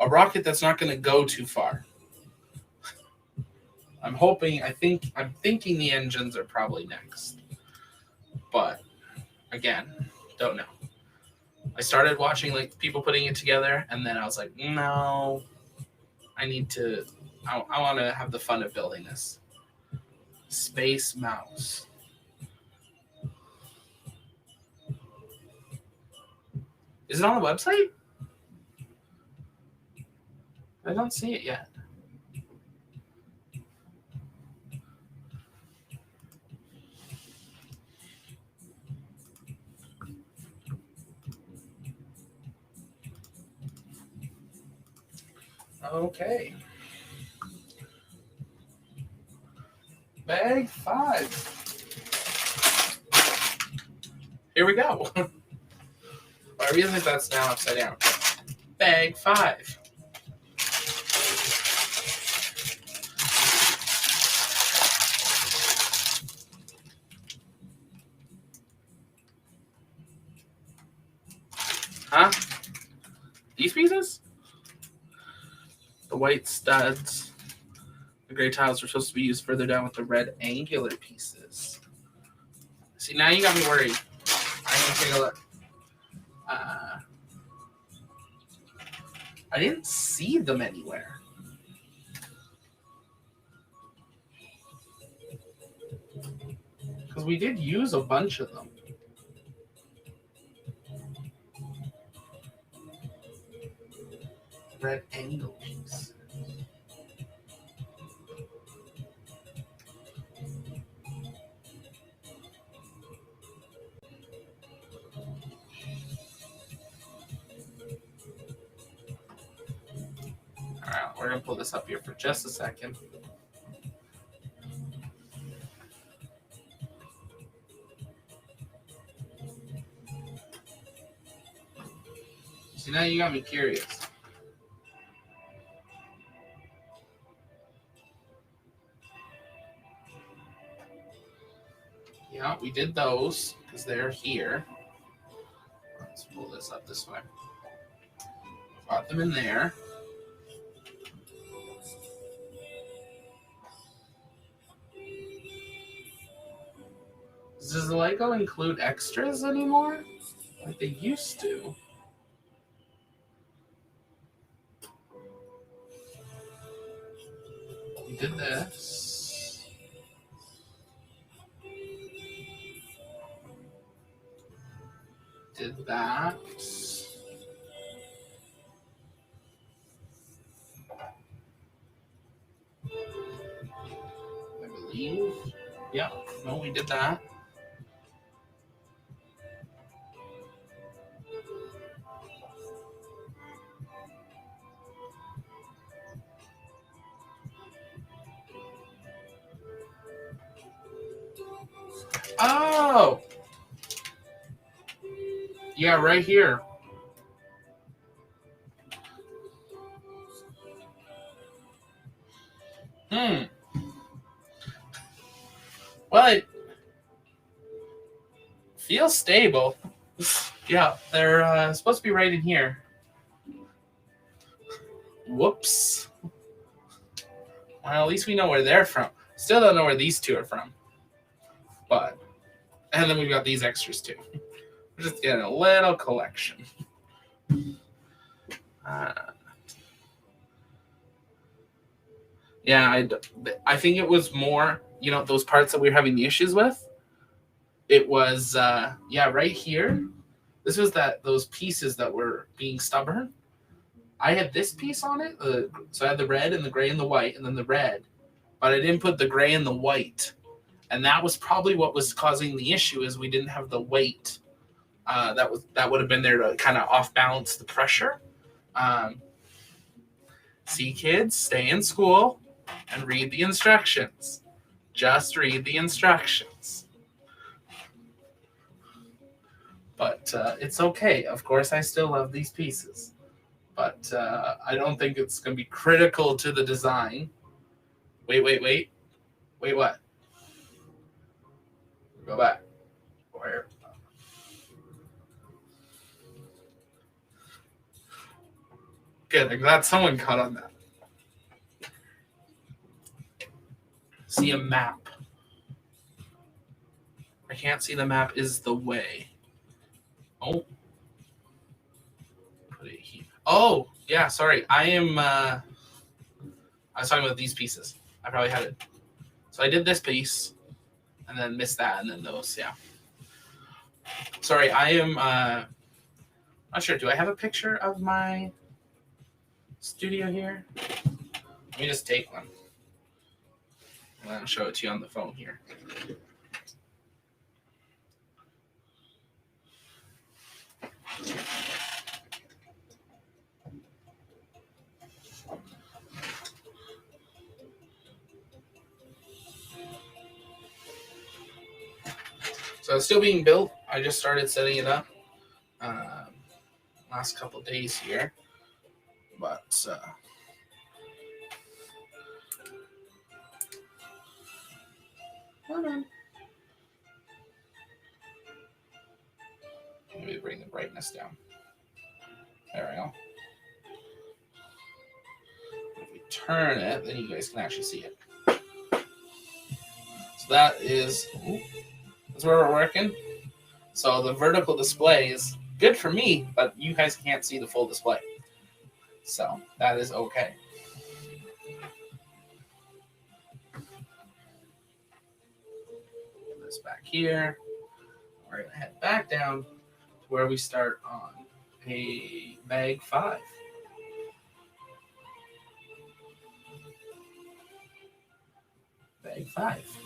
a rocket that's not going to go too far. I'm thinking the engines are probably next. But again, don't know. I started watching like people putting it together, and then I was like, no, I want to have the fun of building this. Space Mouse. Is it on the website? I don't see it yet. Okay. Bag 5. Here we go. I realize that's now upside down. Bag 5. Huh? These pieces? The white studs. The gray tiles were supposed to be used further down with the red angular pieces. See, now you got me worried. I'm going to take a look. I didn't see them anywhere. Because we did use a bunch of them. Red angle piece. Alright, we're going to pull this up here for just a second. See, now you got me curious. we did those because they're here. Let's pull this up this way. Got them in there. Does the Lego include extras anymore? Like they used to. We did this. Did that. I believe. Yeah, no, we did that. Oh! Yeah, right here. Well, it feels stable. Yeah, they're supposed to be right in here. Whoops. Well, at least we know where they're from. Still don't know where these two are from. But, and then we've got these extras too. We're just getting a little collection. Yeah, I think it was more, those parts that we were having the issues with. It was, right here. This was those pieces that were being stubborn. I had this piece on it. So I had the red and the gray and the white and then the red. But I didn't put the gray and the white. And that was probably what was causing the issue is we didn't have the weight. That would have been there to kind of off balance the pressure. See, kids, stay in school and read the instructions. Just read the instructions. But it's okay. Of course, I still love these pieces. But I don't think it's going to be critical to the design. Wait. Wait, what? Go back. Where? Good. I'm glad someone caught on that. See a map. I can't see the map is the way. Oh. Put it here. Oh, yeah, sorry. I was talking about these pieces. I probably had it. So I did this piece and then missed that and then those, yeah. Sorry, I am not sure. Do I have a picture of my studio here? Let me just take one. And I'll show it to you on the phone here. So it's still being built. I just started setting it up last couple of days here. But hold on. Maybe bring the brightness down. There we go. If we turn it, then you guys can actually see it. So that's where we're working. So the vertical display is good for me, but you guys can't see the full display. So that is okay. Put this back here. We're going to head back down to where we start on bag 5. Bag 5.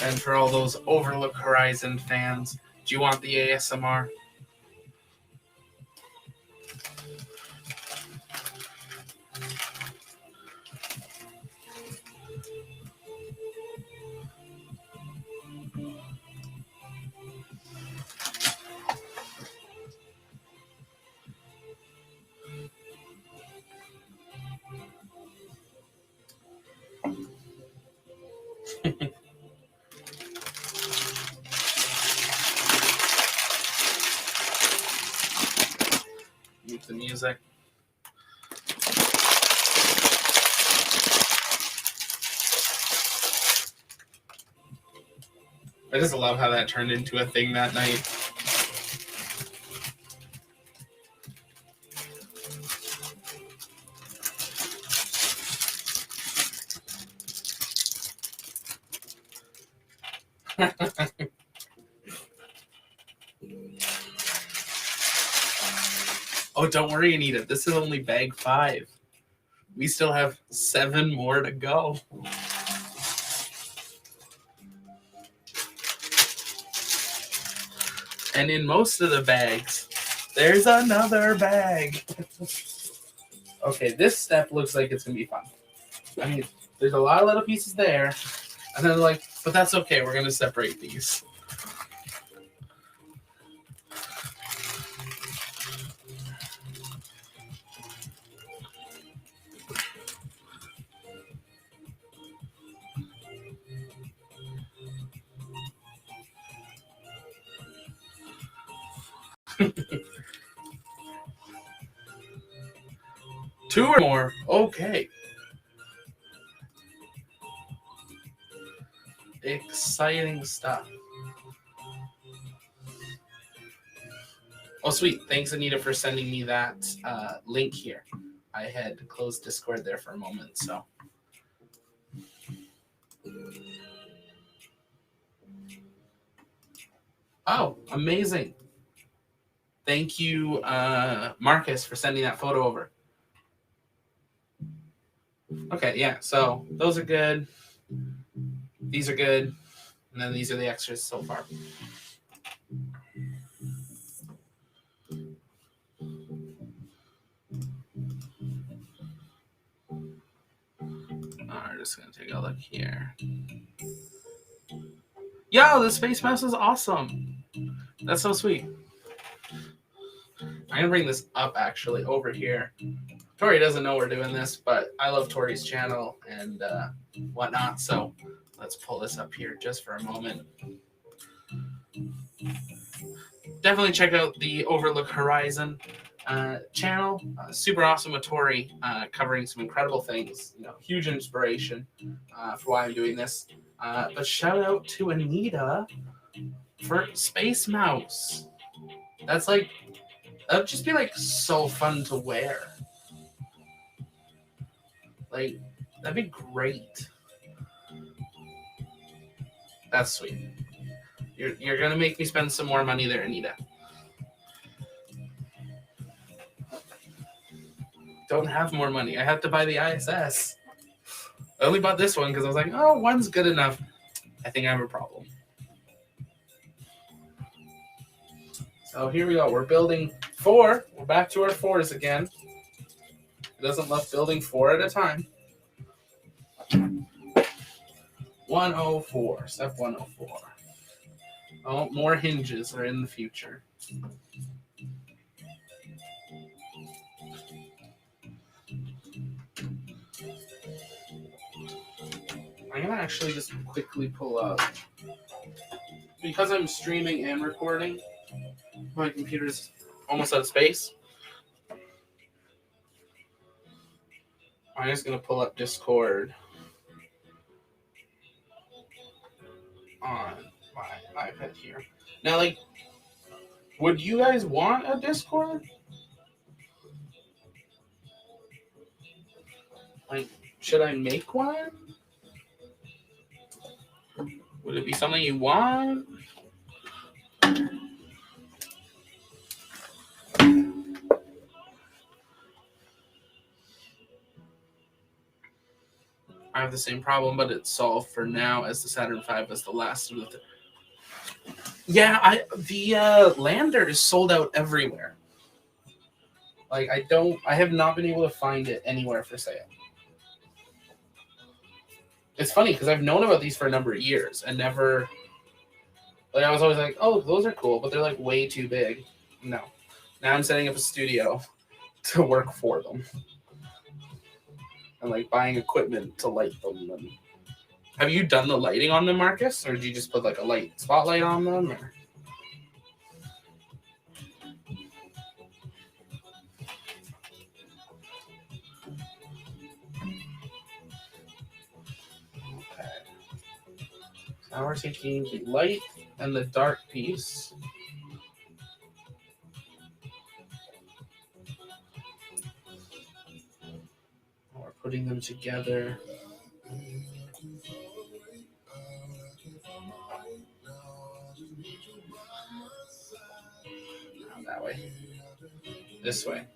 And for all those Overlook Horizon fans, do you want the ASMR? music. I just love how that turned into a thing that night. Oh, don't worry, Anita. This is only bag 5. We still have 7 more to go. And in most of the bags, there's another bag. Okay, this step looks like it's going to be fun. I mean, there's a lot of little pieces there. And then like, but that's okay. We're going to separate these. Two or more. Okay. Exciting stuff. Oh, sweet. Thanks, Anita, for sending me that link here. I had closed Discord there for a moment, so. Oh, amazing. Thank you, Marcus, for sending that photo over. Okay, yeah, so those are good. These are good. And then these are the extras so far. I'm just going to take a look here. Yo, the Space Mouse is awesome. That's so sweet. I'm going to bring this up, actually, over here. Tori doesn't know we're doing this, but I love Tori's channel and whatnot, so let's pull this up here just for a moment. Definitely check out the Overlook Horizon channel. Super awesome with Tori, covering some incredible things. You know, huge inspiration for why I'm doing this. But shout out to Anita for Space Mouse. That's like, that'd just be like so fun to wear. Like, that'd be great. That's sweet. You're gonna make me spend some more money there, Anita. Don't have more money. I have to buy the ISS. I only bought this one because I was like, oh, one's good enough. I think I have a problem. So here we go. We're building 4. We're back to our 4s again. It doesn't love building 4 at a time. 104. Step 104. Oh, more hinges are in the future. I'm going to actually just quickly pull up. Because I'm streaming and recording, my computer's almost out of space. I'm just going to pull up Discord on my iPad here. Now, like, would you guys want a Discord? Like, should I make one? Would it be something you want? I have the same problem, but it's solved for now, as the Saturn V is the last of the. Yeah, the lander is sold out everywhere. Like, I have not been able to find it anywhere for sale. It's funny because I've known about these for a number of years and never. Like, I was always like, oh, those are cool, but they're like way too big. No. Now I'm setting up a studio to work for them. And like buying equipment to light them. And... Have you done the lighting on them, Marcus? Or did you just put like a light spotlight on them? Or... Now we're taking the light and the dark piece. We're putting them together. Not that way. This way.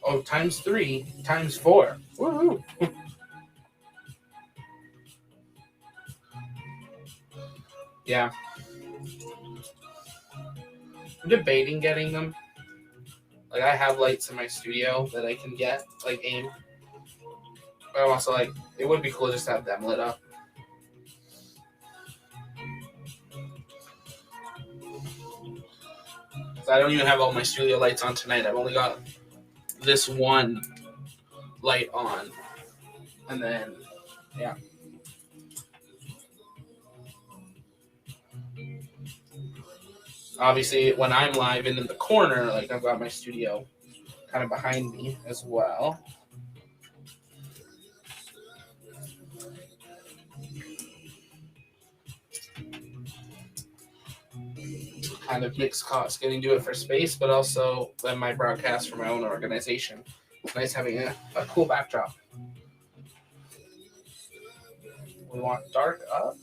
Oh, times 3, times 4. Woohoo! Yeah. I'm debating getting them. Like, I have lights in my studio that I can get, like, aim. But I'm also like, it would be cool just to have them lit up. So I don't even have all my studio lights on tonight. I've only got this one light on. And then, yeah. Obviously, when I'm live and in the corner, like, I've got my studio kind of behind me as well. Kind of mixed costs getting to it for space, but also then my broadcast for my own organization. It's nice having a cool backdrop. We want dark up.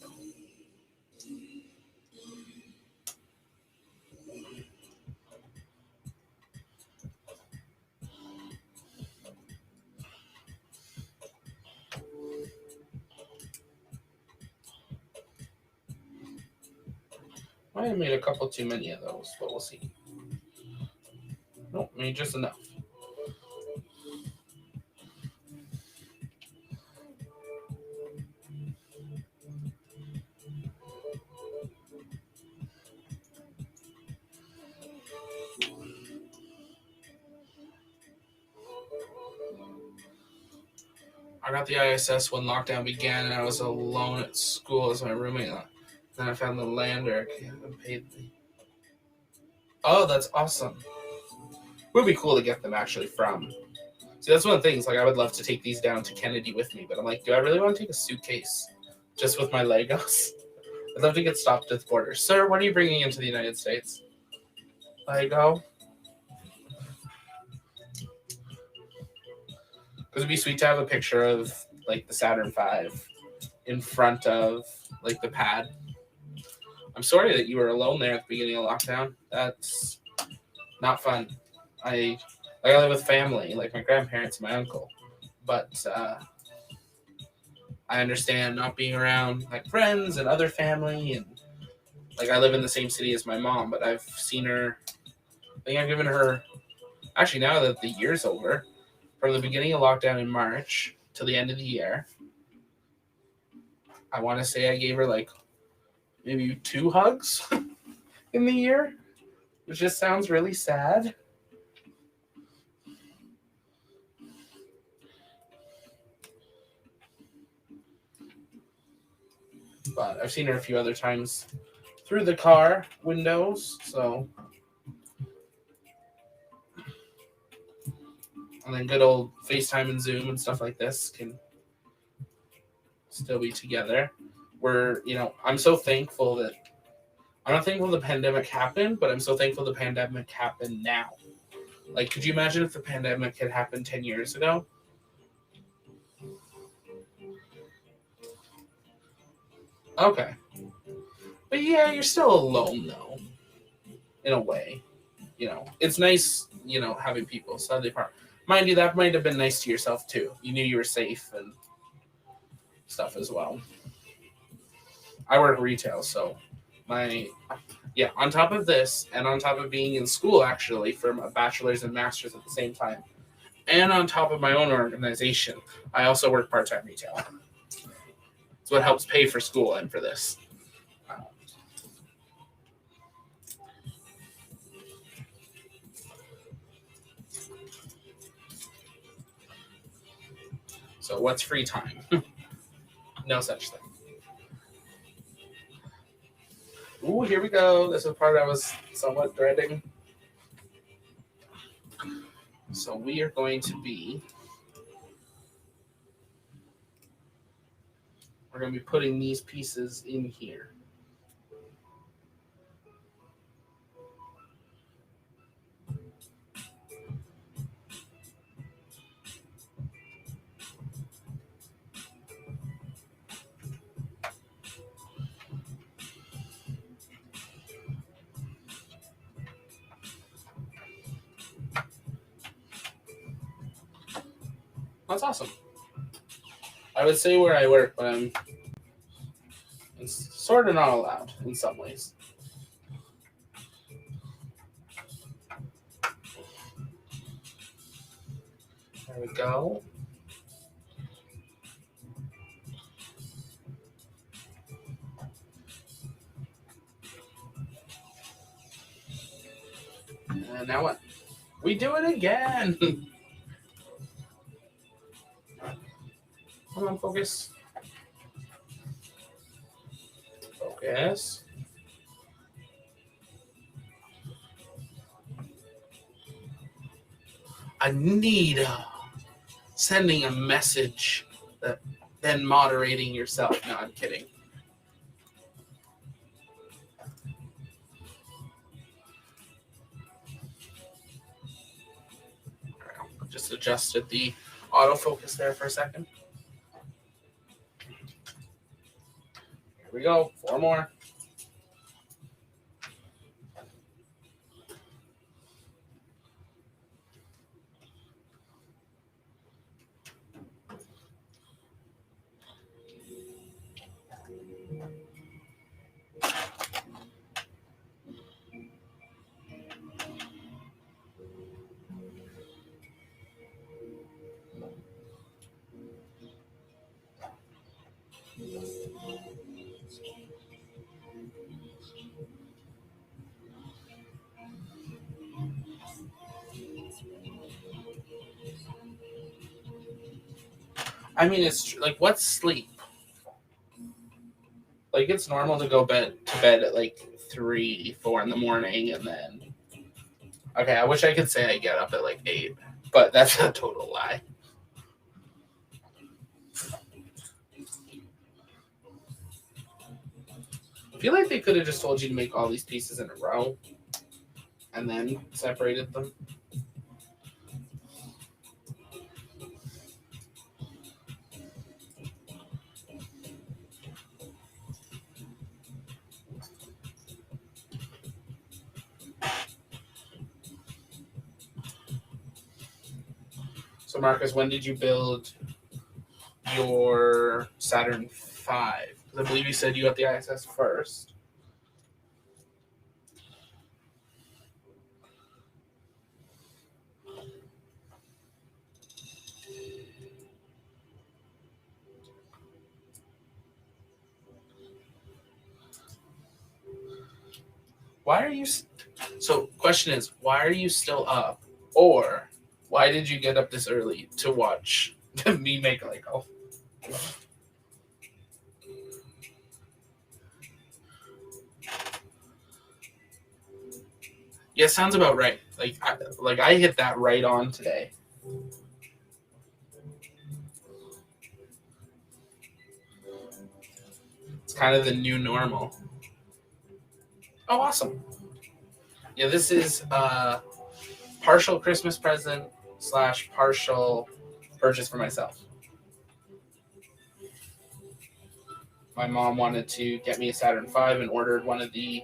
Might have made a couple too many of those, but we'll see. Nope, made just enough. I got the ISS when lockdown began, and I was alone at school as my roommate. Then I found the lander and paid me. Oh, that's awesome. It would be cool to get them actually from. See, that's one of the things. Like, I would love to take these down to Kennedy with me, but I'm like, do I really want to take a suitcase just with my Legos? I'd love to get stopped at the border. Sir, what are you bringing into the United States? Lego? Because it'd be sweet to have a picture of, like, the Saturn V in front of, like, the pad. I'm sorry that you were alone there at the beginning of lockdown. That's not fun. I live with family, like my grandparents and my uncle. But I understand not being around, like, friends and other family. And, like, I live in the same city as my mom, but I've seen her. I think I've given her, actually, now that the year's over, from the beginning of lockdown in March till the end of the year, I want to say I gave her, like, maybe 2 hugs in the year, which just sounds really sad. But I've seen her a few other times through the car windows, so. And then good old FaceTime and Zoom and stuff like this can still be together. I'm so thankful that, I'm not thankful the pandemic happened, but I'm so thankful the pandemic happened now. Like, could you imagine if the pandemic had happened 10 years ago? Okay. But yeah, you're still alone, though, in a way. It's nice, having people. So mind you, that might have been nice to yourself, too. You knew you were safe and stuff as well. I work retail, so on top of this, and on top of being in school, actually, for a bachelor's and master's at the same time, and on top of my own organization, I also work part-time retail. It's what helps pay for school and for this. So what's free time? No such thing. Ooh, here we go. This is the part I was somewhat dreading. So we are going to be putting these pieces in here. That's awesome. I would say where I work, but it's sort of not allowed in some ways. There we go. And now what? We do it again. Come on, focus. Focus. Anita sending a message, then moderating yourself. No, I'm kidding. Just adjusted the autofocus there for a second. Here we go. 4 more. I mean, it's like, what's sleep? Like, it's normal to go to bed at like 3, 4 in the morning, and then. Okay, I wish I could say I get up at like 8, but that's a total lie. I feel like they could have just told you to make all these pieces in a row and then separated them. So, Marcus, when did you build your Saturn V? Because I believe you said you got the ISS first. Why are you... So, question is, why are you still up? Or, why did you get up this early to watch me make Lego? Yeah, sounds about right. Like I hit that right on today. It's kind of the new normal. Oh, awesome. Yeah, this is partial Christmas present / partial purchase for myself. My mom wanted to get me a Saturn V and ordered one of the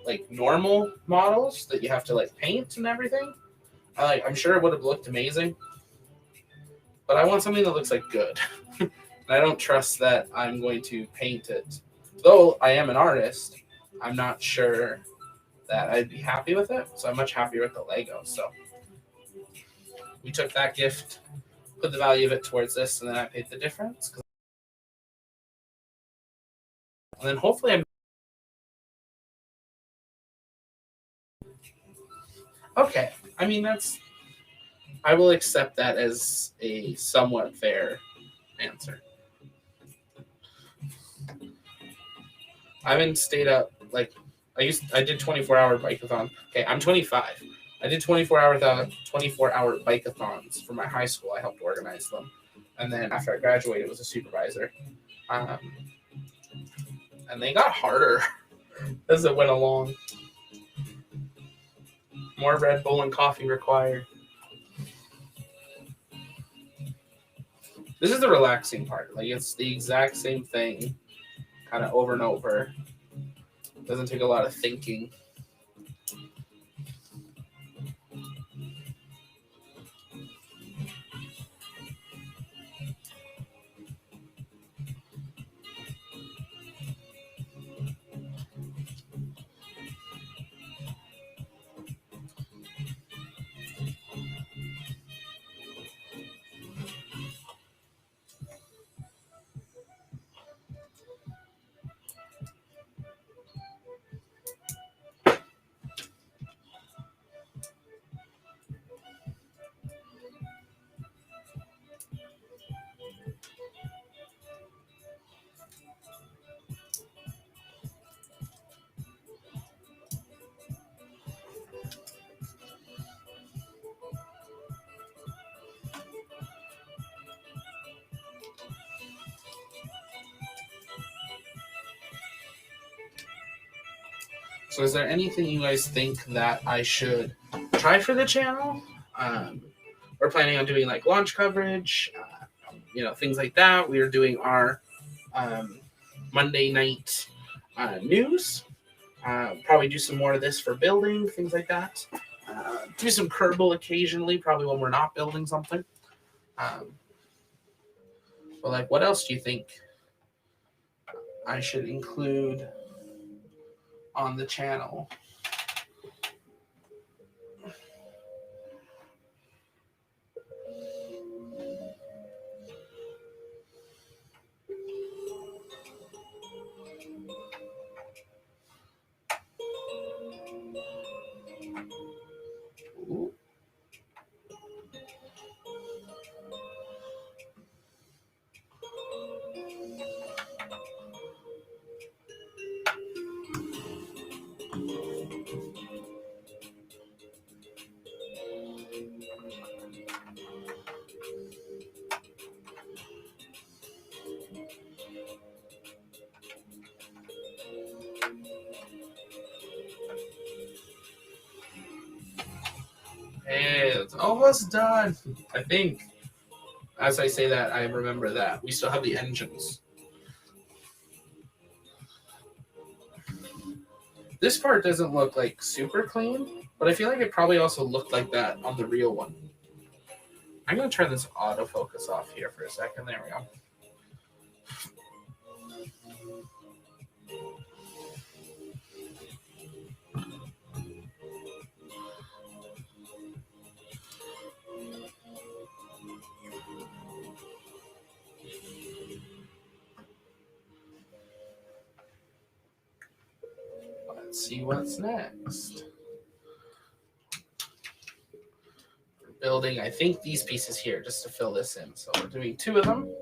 like normal models that you have to like paint and everything. I'm sure it would have looked amazing, but I want something that looks like good. And I don't trust that I'm going to paint it. Though I am an artist, I'm not sure that I'd be happy with it. So I'm much happier with the Lego. So we took that gift, put the value of it towards this, and then I paid the difference. And then hopefully I'm... Okay. I mean, I will accept that as a somewhat fair answer. I haven't stayed up like I did 24-hour bike-a-thon. Okay, I'm 25. I did 24-hour bike-a-thons for my high school. I helped organize them, and then after I graduated, was a supervisor. Um, and they got harder as it went along. More Red Bull and coffee required. This is the relaxing part. Like it's the exact same thing, kind of over and over. Doesn't take a lot of thinking. So, is there anything you guys think that I should try for the channel? We're planning on doing like launch coverage, things like that. We are doing our um, Monday night news. Probably do some more of this for building, things like that. Do some Kerbal occasionally, probably when we're not building something. Um, but like, what else do you think I should include on the channel? Ooh. Hey, it's almost done. I think. As I say that, I remember that we still have the engines. This part doesn't look like super clean, but I feel like it probably also looked like that on the real one. I'm gonna turn this autofocus off here for a second. There we go. Let's see what's next. We're building, I think, these pieces here just to fill this in. So we're doing 2 of them.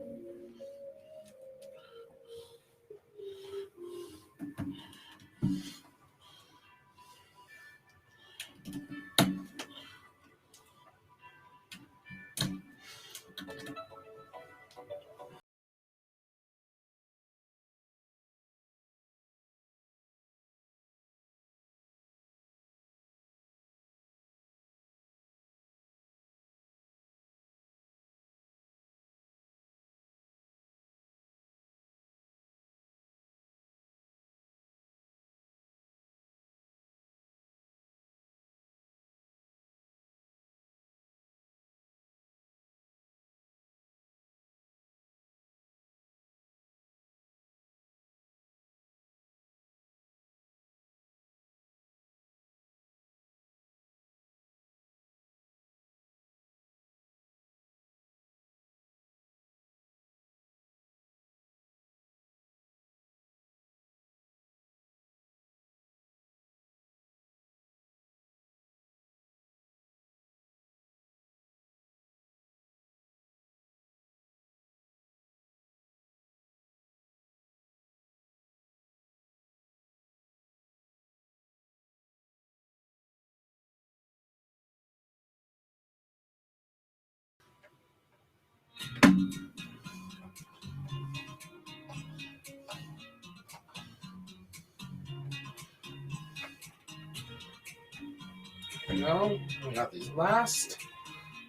There we go. We got these last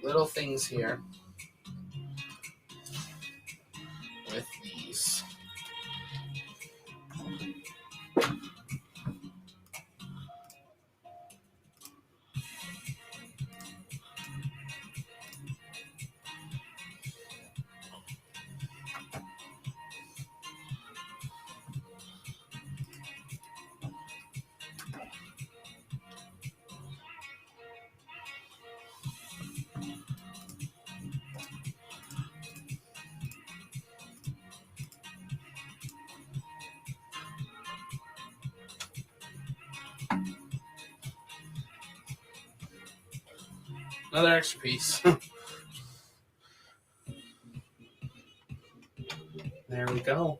little things here with these. Another extra piece. There we go.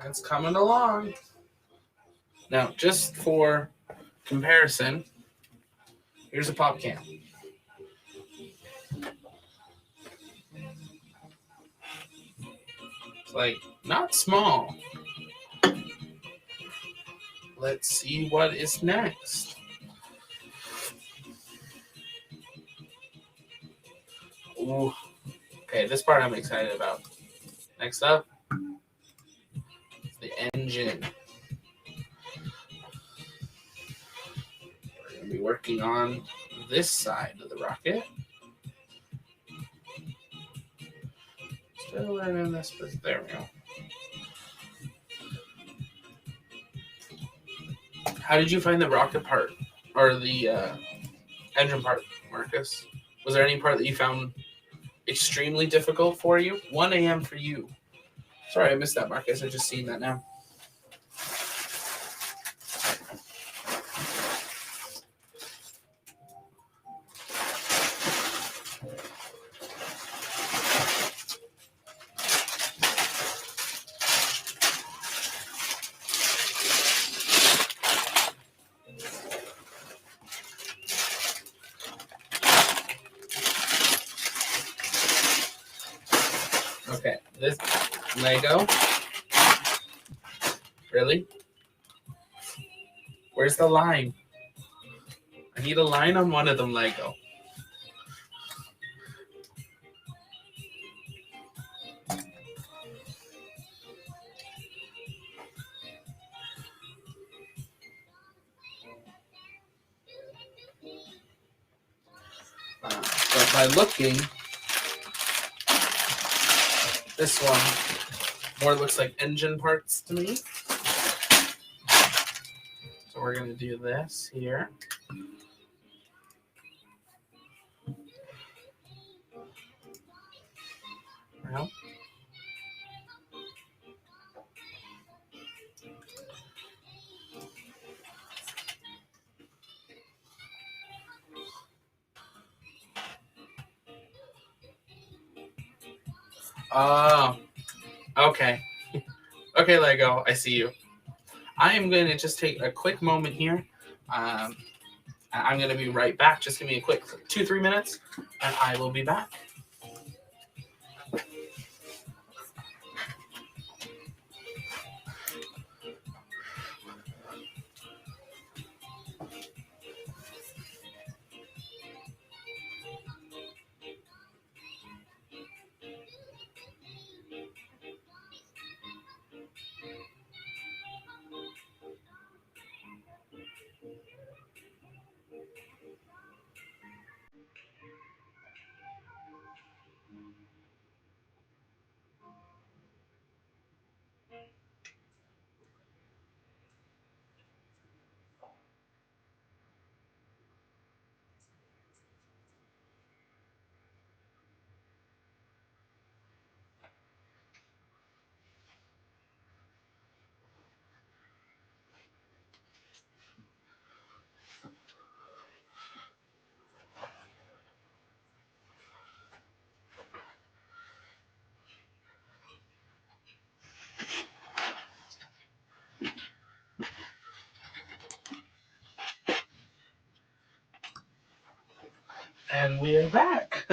It's coming along. Now, just for comparison, here's a pop can. It's like not small. Let's see what is next. Ooh. Okay, this part I'm excited about. Next up, the engine. We're going to be working on this side of the rocket. Still learning this, but there we go. How did you find the rocket part, or the engine part, Marcus? Was there any part that you found extremely difficult for you? 1 a.m. for you. Sorry, I missed that, Marcus. I just seen that now. Okay, this Lego. Really? Where's the line? I need a line on one of them Lego. But by looking, this one more looks like engine parts to me. So we're going to do this here. Well, okay. Okay, Lego, I see you. I am going to just take a quick moment here. I'm going to be right back. Just give me a quick 2-3 minutes, and I will be back. And we are back.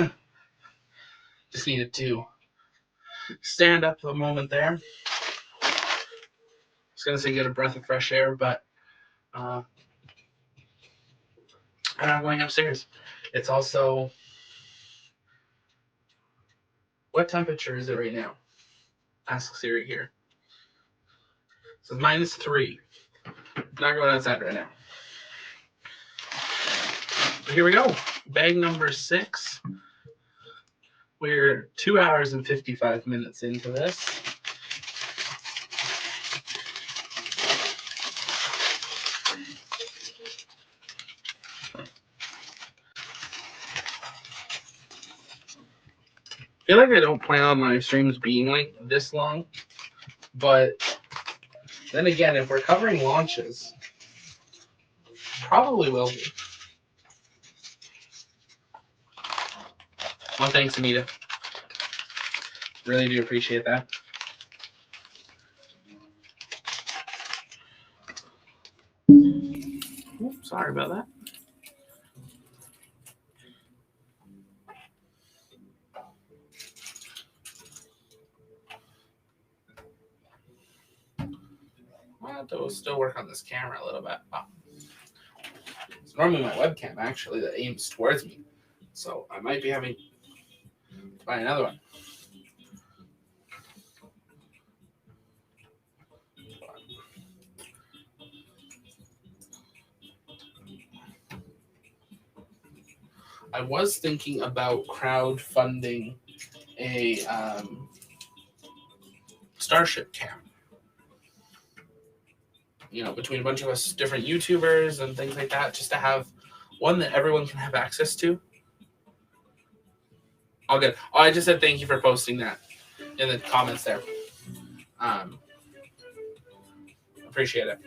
Just needed to stand up for a moment there. I was going to say get a breath of fresh air, but I'm going upstairs. It's also... What temperature is it right now? Ask Siri here. So -3. Not going outside right now. But here we go. Bag number 6. We're 2 hours and 55 minutes into this. I feel like I don't plan on my streams being like this long, but then again, if we're covering launches, probably will be. Well, thanks, Anita. Really do appreciate that. Oops, sorry about that. I have to still work on this camera a little bit. Oh. It's normally my webcam, actually, that aims towards me. So I might be having to buy another one. I was thinking about crowdfunding a Starship cam. You know, between a bunch of us different YouTubers and things like that, just to have one that everyone can have access to. All good. Oh, I just said thank you for posting that in the comments there. Appreciate it.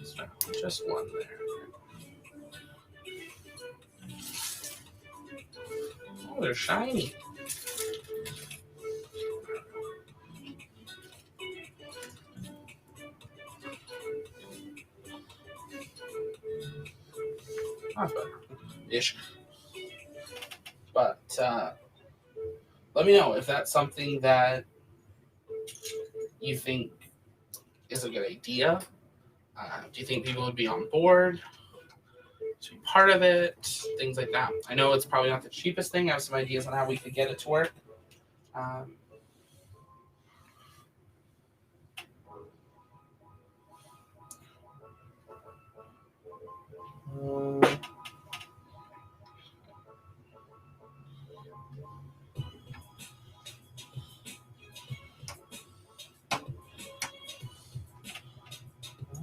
So, just one there. Oh, they're shiny. Not bad. Ish. But let me know if that's something that you think is a good idea. Do you think people would be on board to be part of it? Things like that. I know it's probably not the cheapest thing. I have some ideas on how we could get it to work.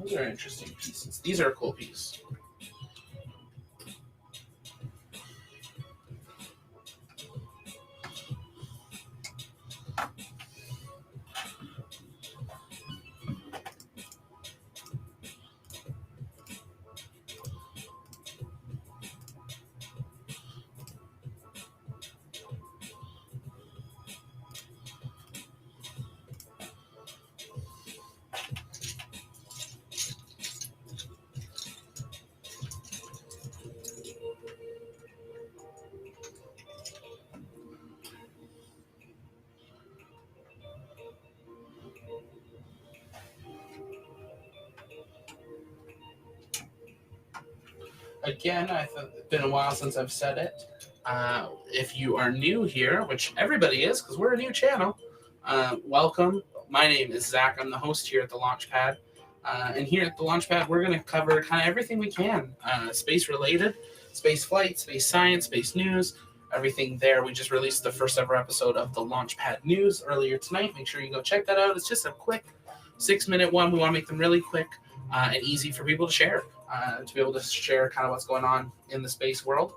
Those are interesting pieces. These are a cool piece. Again, it's been a while since I've said it. If you are new here, which everybody is because we're a new channel, welcome. My name is Zach. I'm the host here at the Launchpad. And here at the Launchpad, we're going to cover kind of everything we can. Space related, space flight, space science, space news, everything there. We just released the first ever episode of the Launchpad News earlier tonight. Make sure you go check that out. It's just a quick 6-minute one. We want to make them really quick and easy for people to share. To be able to share kind of what's going on in the space world.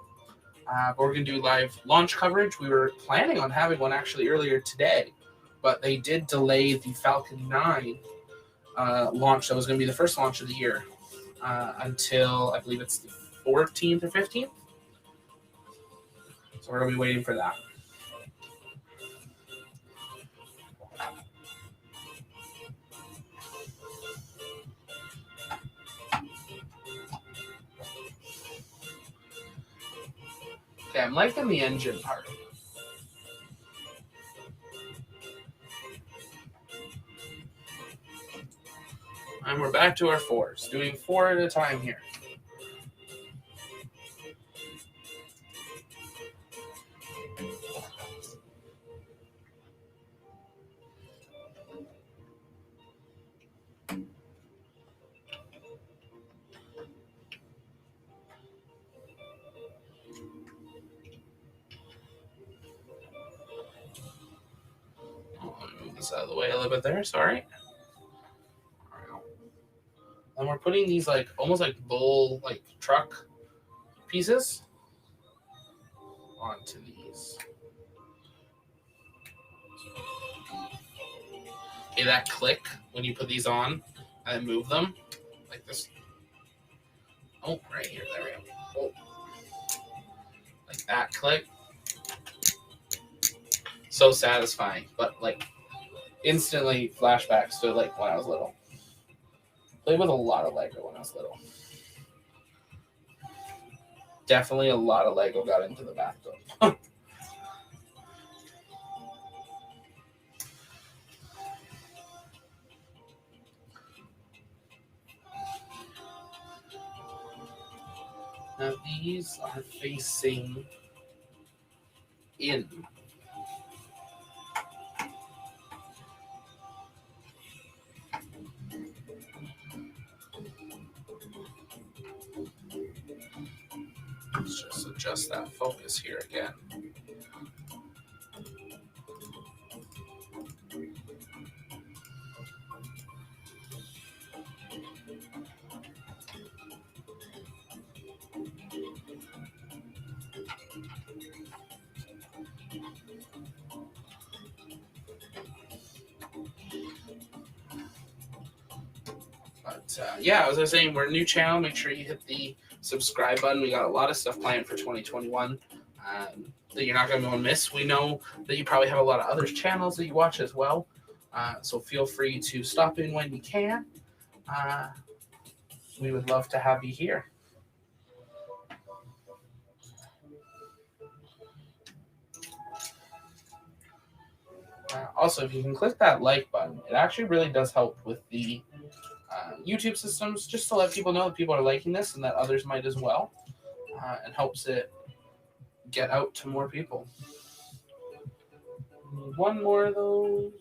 But we're going to do live launch coverage. We were planning on having one actually earlier today, but they did delay the Falcon 9 launch. That was going to be the first launch of the year until, I believe it's the 14th or 15th. So we're going to be waiting for that. Okay, I'm liking the engine part. And we're back to our 4s, doing 4 at a time here. Let me move this out of the way a little bit there, sorry. And we're putting these like almost like bull like truck pieces onto these. Okay, that click when you put these on and move them like this. Oh, right here, there we go. Oh. Like that click. So satisfying, but like instantly flashbacks to like when I was little. Played with a lot of Lego when I was little. Definitely a lot of Lego got into the bathtub. Now these are facing in. Let's just adjust that focus here again. But yeah, as I was saying, we're a new channel. Make sure you hit the subscribe button. We got a lot of stuff planned for 2021 that you're not going to miss. We know that you probably have a lot of other channels that you watch as well. So feel free to stop in when you can. We would love to have you here. Also, if you can click that like button, it actually really does help with the YouTube systems, just to let people know that people are liking this and that others might as well. And helps it get out to more people. One more of those.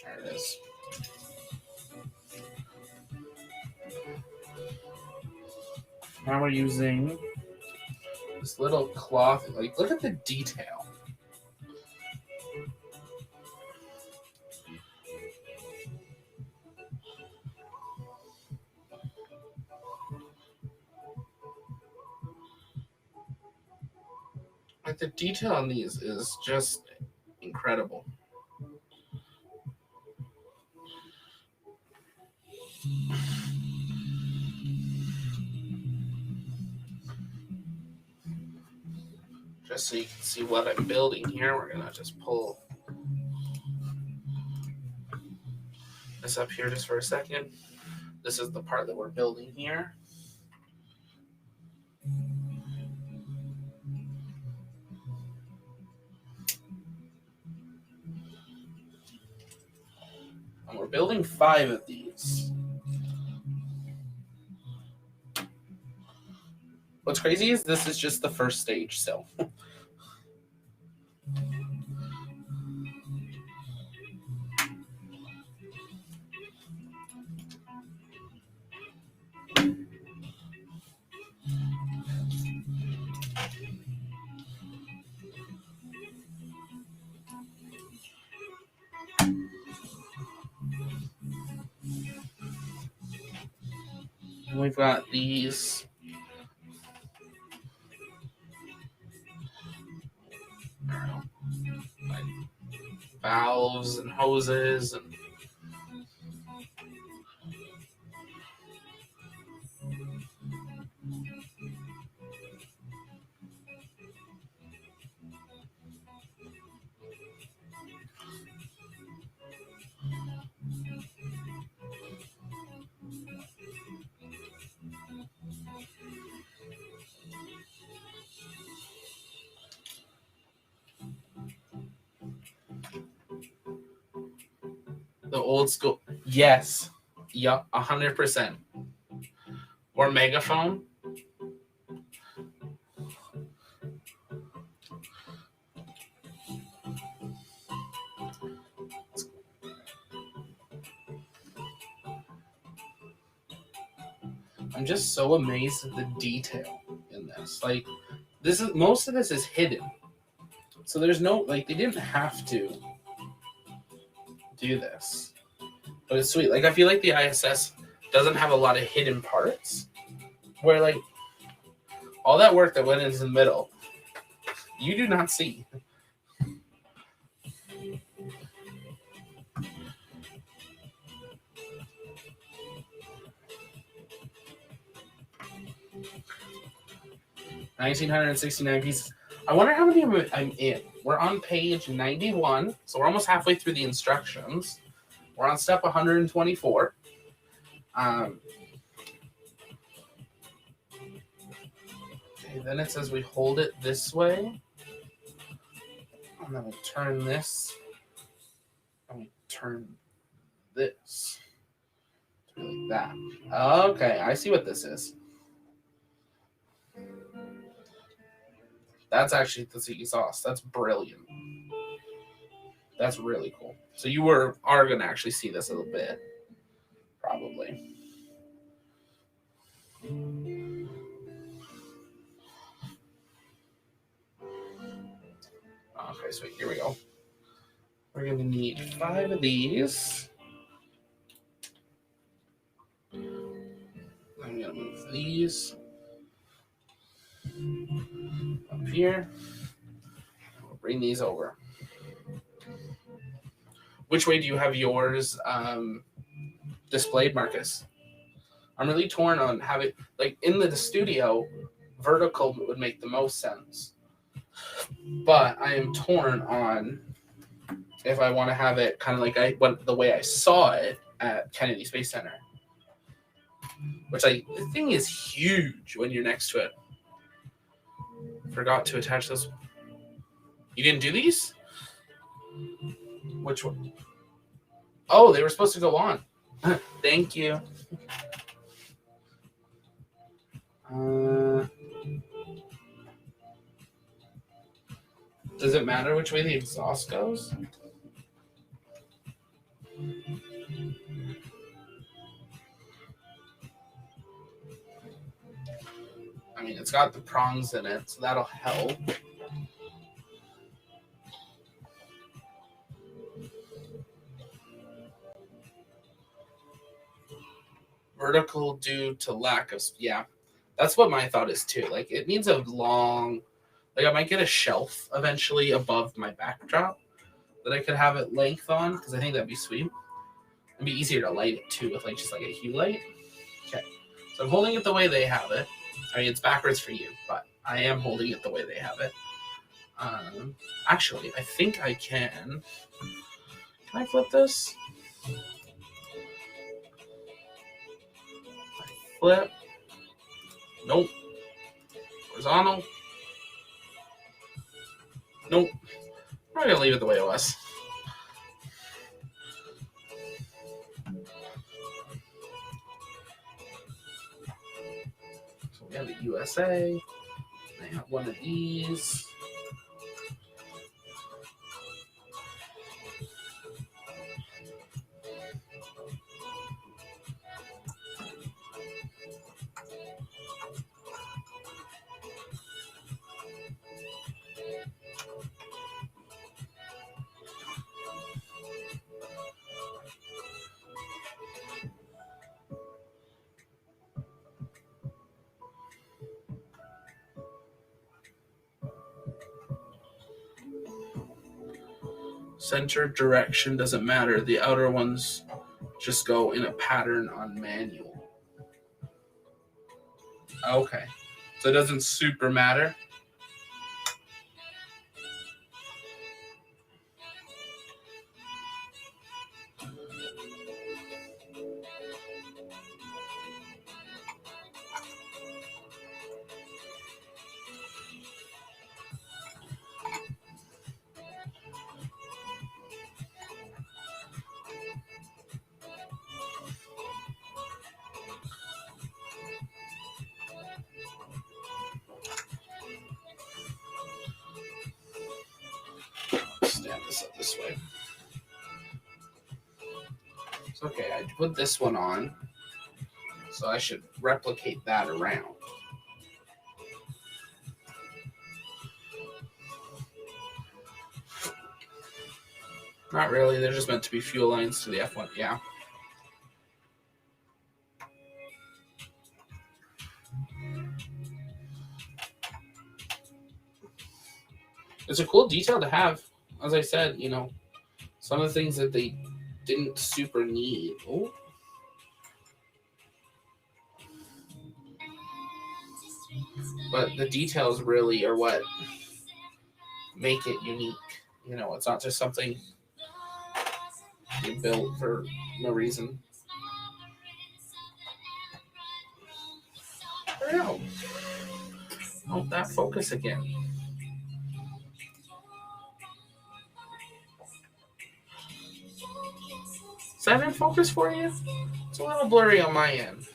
There it is. Now we're using this little cloth. Like, look at the detail. Like, the detail on these is just incredible. Just so you can see what I'm building here, we're gonna just pull this up here just for a second. This is the part that we're building here. And we're building 5 of these. What's crazy is this is just the first stage still. And we've got these like valves and hoses and The old school. Yes. Yup, 100%. Or megaphone. I'm just so amazed at the detail in this. Like, this is most of this is hidden. So there's no, like, they didn't have to do this. But it's sweet. Like, I feel like the ISS doesn't have a lot of hidden parts where, like, all that work that went into the middle, you do not see. $1,969 pieces. I wonder how many I'm in. We're on page 91, so we're almost halfway through the instructions. We're on step 124. Okay, then it says we hold it this way. And then we turn this. And we turn this. Like that. Okay, I see what this is. That's actually tzatziki sauce. That's brilliant. That's really cool. So you are going to actually see this a little bit. Probably. Okay, sweet. Here we go. We're going to need 5 of these. I'm going to move these up here. We'll bring these over. Which way do you have yours displayed, Marcus? I'm really torn on having, like, in the studio, vertical would make the most sense. But I am torn on if I want to have it kind of like the way I saw it at Kennedy Space Center. Which, like, the thing is huge when you're next to it. Forgot to attach this. You didn't do these? Which one? Oh, they were supposed to go on. Thank you. Does it matter which way the exhaust goes? I mean, it's got the prongs in it, so that'll help. Vertical due to lack of, yeah. That's what my thought is too. Like, it needs a long, like, I might get a shelf eventually above my backdrop that I could have it length on, because I think that'd be sweet. It'd be easier to light it too with, like, just like a hue light. Okay, so I'm holding it the way they have it. I mean, it's backwards for you, but I am holding it the way they have it. Actually, I think I can. Can I flip this? Flip. Nope. Horizontal. Nope. I'm going to leave it the way it was. So we have the USA. I have one of these. Center direction doesn't matter. The outer ones just go in a pattern on manual. Okay. So it doesn't super matter. Okay, I put this one on, so I should replicate that around. Not really, they're just meant to be fuel lines to the F1, yeah. It's a cool detail to have. As I said, you know, some of the things that they didn't super need. Oh. But the details really are what make it unique. You know, it's not just something you built for no reason. There we go. Oh, that focus again. Is that in focus for you? It's a little blurry on my end.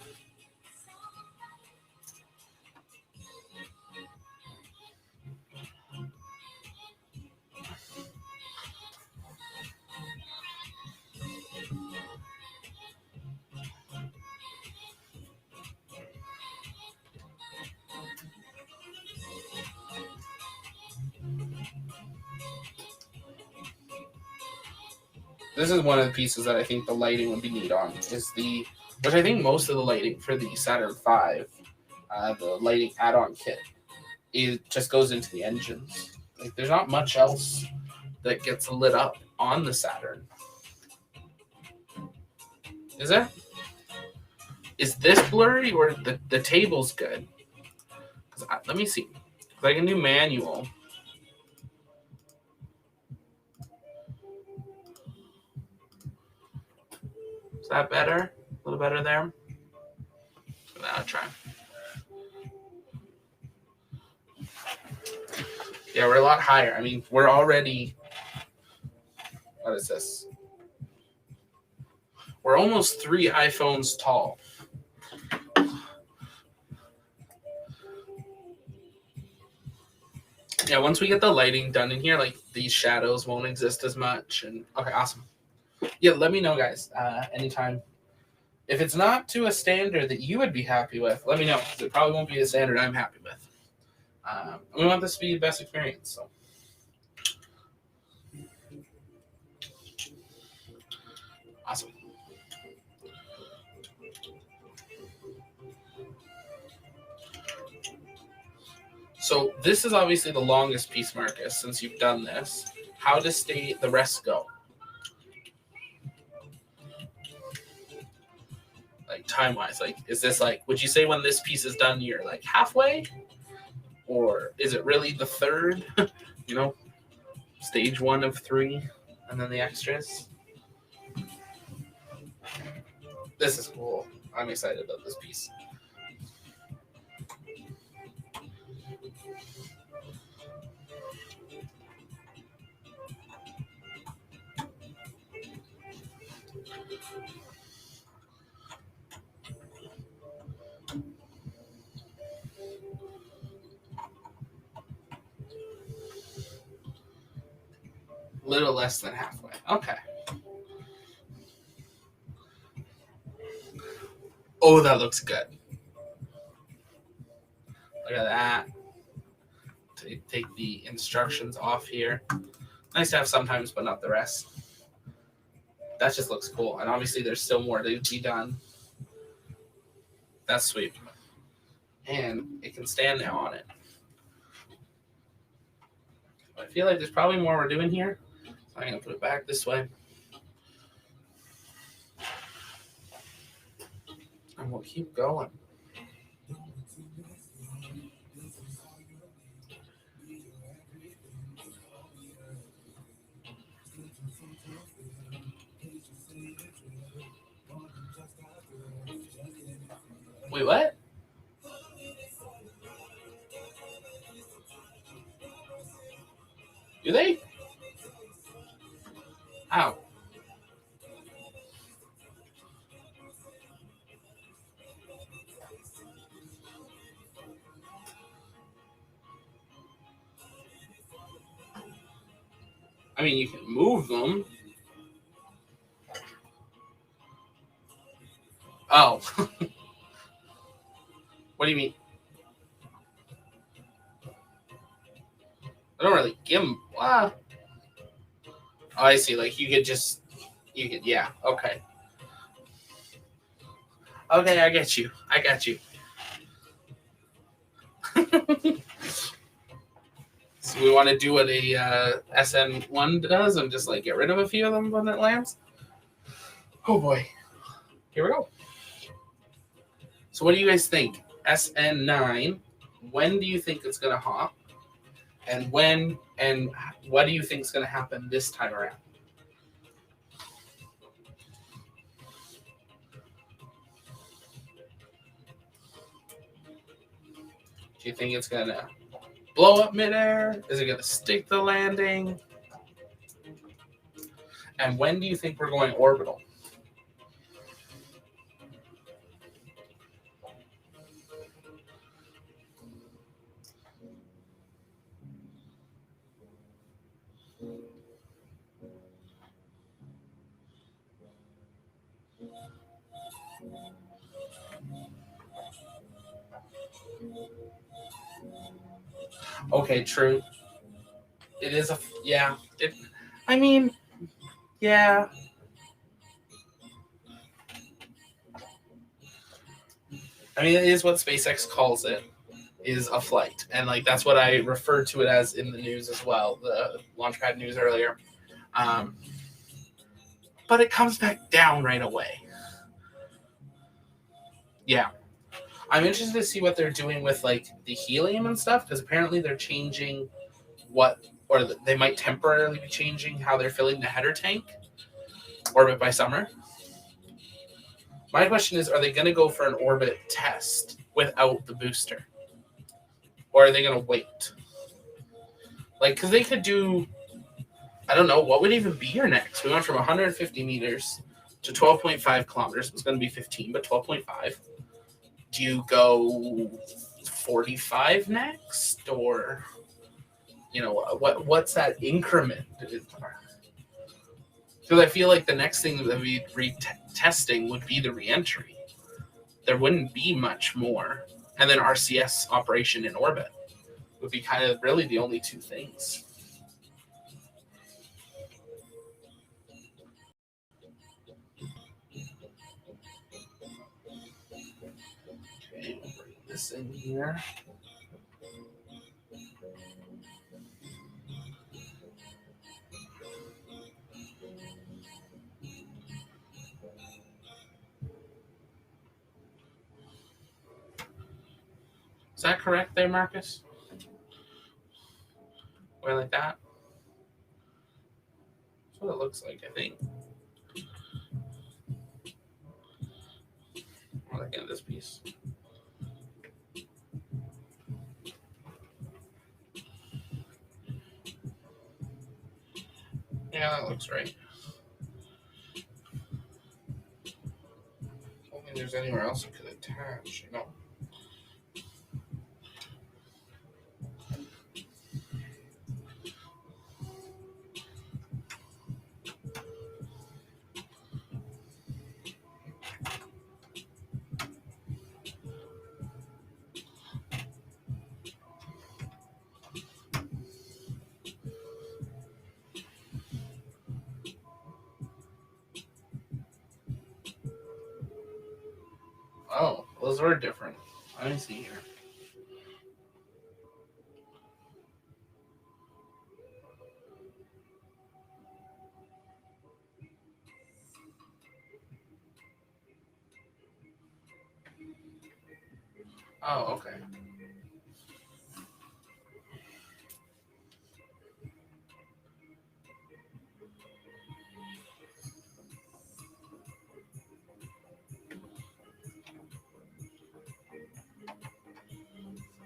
This is one of the pieces that I think the lighting would be neat on. Which I think most of the lighting for the Saturn V, the lighting add-on kit, it just goes into the engines. Like, there's not much else that gets lit up on the Saturn. Is there? Is this blurry or the table's good? Let me see. I can do manual. Is that better? A little better there? I'll try. Yeah, we're a lot higher. I mean, we're already... What is this? We're almost 3 iPhones tall. Yeah, once we get the lighting done in here, like, these shadows won't exist as much. And okay, awesome. Yeah, let me know, guys, anytime. If it's not to a standard that you would be happy with, let me know, because it probably won't be a standard I'm happy with. We want this to be the best experience, so. Awesome. So this is obviously the longest piece, Marcus, since you've done this. How does the rest go? Like time-wise, like, is this like, would you say when this piece is done, you're like halfway? Or is it really the third? You know, stage 1 of 3, and then the extras? This is cool. I'm excited about this piece. Little less than halfway. Okay. Oh, that looks good. Look at that. Take the instructions off here. Nice to have sometimes, but not the rest. That just looks cool. And obviously there's still more to be done. That's sweet. And it can stand now on it. I feel like there's probably more we're doing here. So I'm going to put it back this way. And we'll keep going. Wait, what? Do they? How? I mean, you can move them. Oh. What do you mean? I don't really give them. Oh, I see. Like yeah. Okay. Okay, I get you. I got you. So we want to do what a SN1 does and just like get rid of a few of them when it lands. Oh boy. Here we go. So what do you guys think? SN9. When do you think it's gonna hop? And what do you think is gonna happen this time around? Do you think it's gonna blow up midair? Is it gonna stick the landing? And when do you think we're going orbital? Okay, true. It is yeah. I mean, yeah. I mean, it is what SpaceX calls it, is a flight, and like that's what I referred to it as in the news as well, the Launchpad news earlier. Um, but it comes back down right away. Yeah, I'm interested to see what they're doing with like the helium and stuff because apparently they're changing or they might temporarily be changing how they're filling the header tank orbit by summer. My question is, are they going to go for an orbit test without the booster? Or are they going to wait? Like, because they could do, I don't know, what would even be your next? We went from 150 meters to 12.5 kilometers. It's going to be 15, but 12.5. Do you go 45 next? Or, what's that increment? Because I feel like the next thing that we'd retesting would be the reentry. There wouldn't be much more. And then RCS operation in orbit would be kind of really the only two things. Okay, we'll bring this in here. Is that correct there, Marcus? Or like that? That's what it looks like, I think. Or like in this piece. Yeah, that looks right. I don't think there's anywhere else you could attach, Oh, those are different. Let me see here. Oh, okay.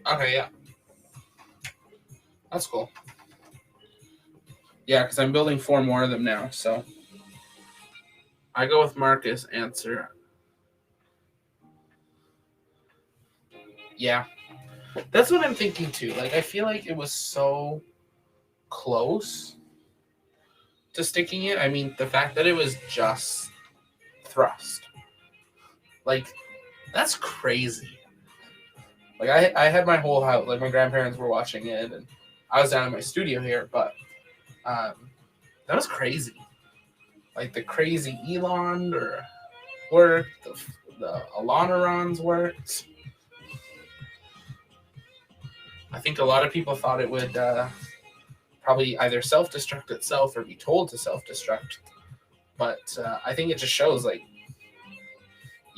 Okay, yeah. That's cool. Yeah, because I'm building 4 more of them now, so I go with Marcus' answer. Yeah. That's what I'm thinking too. Like, I feel like it was so close to sticking it. I mean, the fact that it was just thrust. Like, that's crazy. Like, I had my whole house, like, my grandparents were watching it, and I was down in my studio here, but that was crazy. Like, the crazy Elon or worked, the Alanerons worked. I think a lot of people thought it would probably either self-destruct itself or be told to self-destruct. But I think it just shows, like,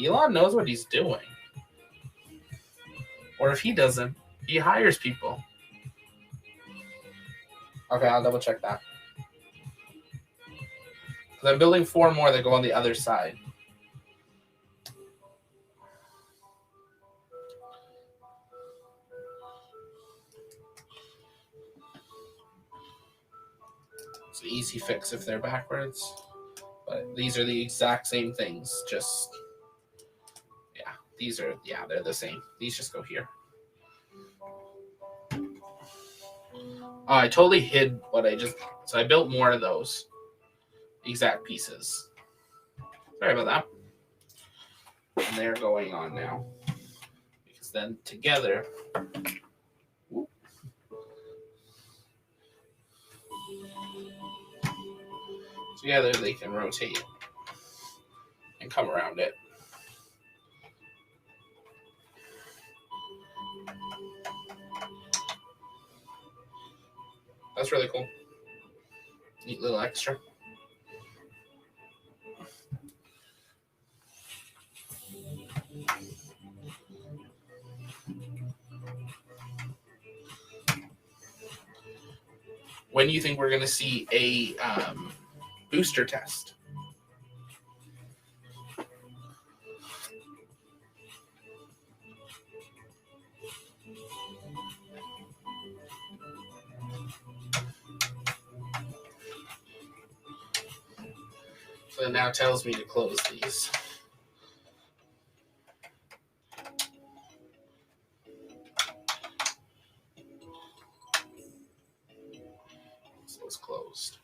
Elon knows what he's doing. Or if he doesn't, he hires people. Okay, I'll double check that. Because I'm building 4 more that go on the other side. It's an easy fix if they're backwards. But these are the exact same things. Just, yeah, these are, yeah, they're the same. These just go here. Oh, I totally hid what I just, so I built more of those exact pieces. Sorry about that. And they're going on now. Because then together, whoop, together they can rotate and come around it. That's really cool. Neat little extra. When do you think we're going to see a booster test? So it now tells me to close these. So it's closed.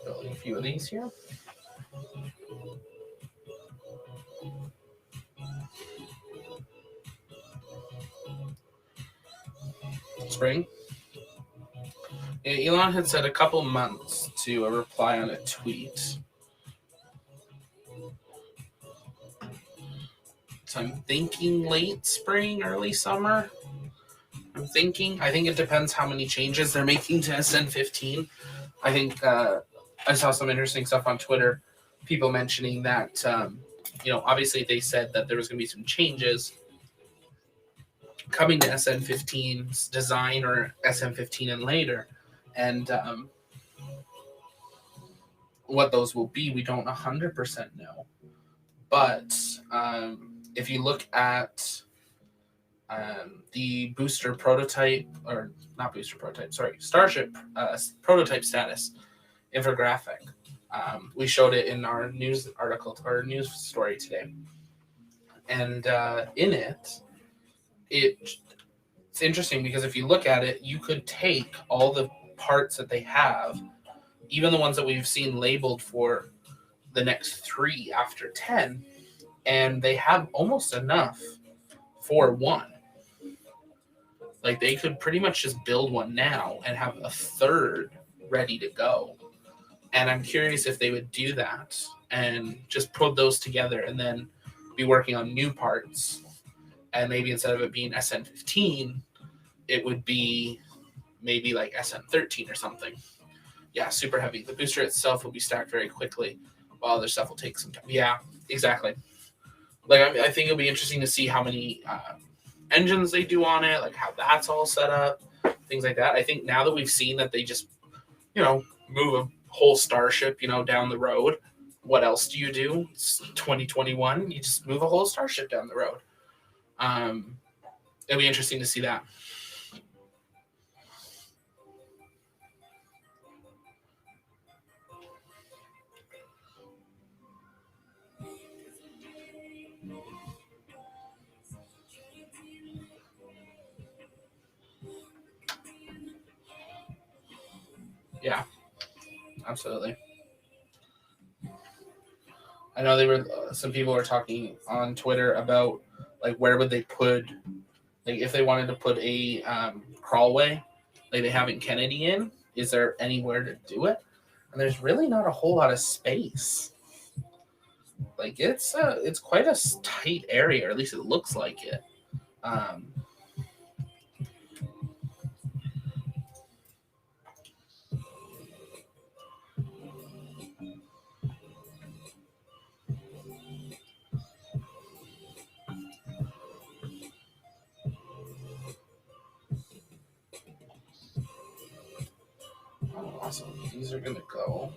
Building a few of these here. Spring. Yeah, Elon had said a couple months to reply on a tweet. So I'm thinking late spring, early summer. I think it depends how many changes they're making to SN15. I think I saw some interesting stuff on Twitter. People mentioning that, obviously they said that there was going to be some changes coming to SN15's design or SN15 and later. And what those will be, we don't 100% know. But if you look at the booster prototype, or not booster prototype, sorry, Starship prototype status infographic, we showed it in our news article, our news story today. And in it's interesting because if you look at it, you could take all the parts that they have, even the ones that we've seen labeled for the next 3 after 10, and they have almost enough for one. Like, they could pretty much just build one now and have a third ready to go. And I'm curious if they would do that and just put those together and then be working on new parts. And maybe instead of it being SN15, it would be maybe like SN13 or something. Yeah, super heavy. The booster itself will be stacked very quickly, while other stuff will take some time. Yeah, exactly. Like, I think it'll be interesting to see how many engines they do on it, like how that's all set up, things like that. I think now that we've seen that they just, move a whole starship, down the road. What else do you do? It's 2021. You just move a whole starship down the road. Um, it'll be interesting to see that. Yeah, absolutely. I know some people were talking on Twitter about like where would they put, like if they wanted to put a crawlway like they have in Kennedy in, is there anywhere to do it? And there's really not a whole lot of space. Like it's quite a tight area, or at least it looks like it. Um, oh, awesome. These are gonna go.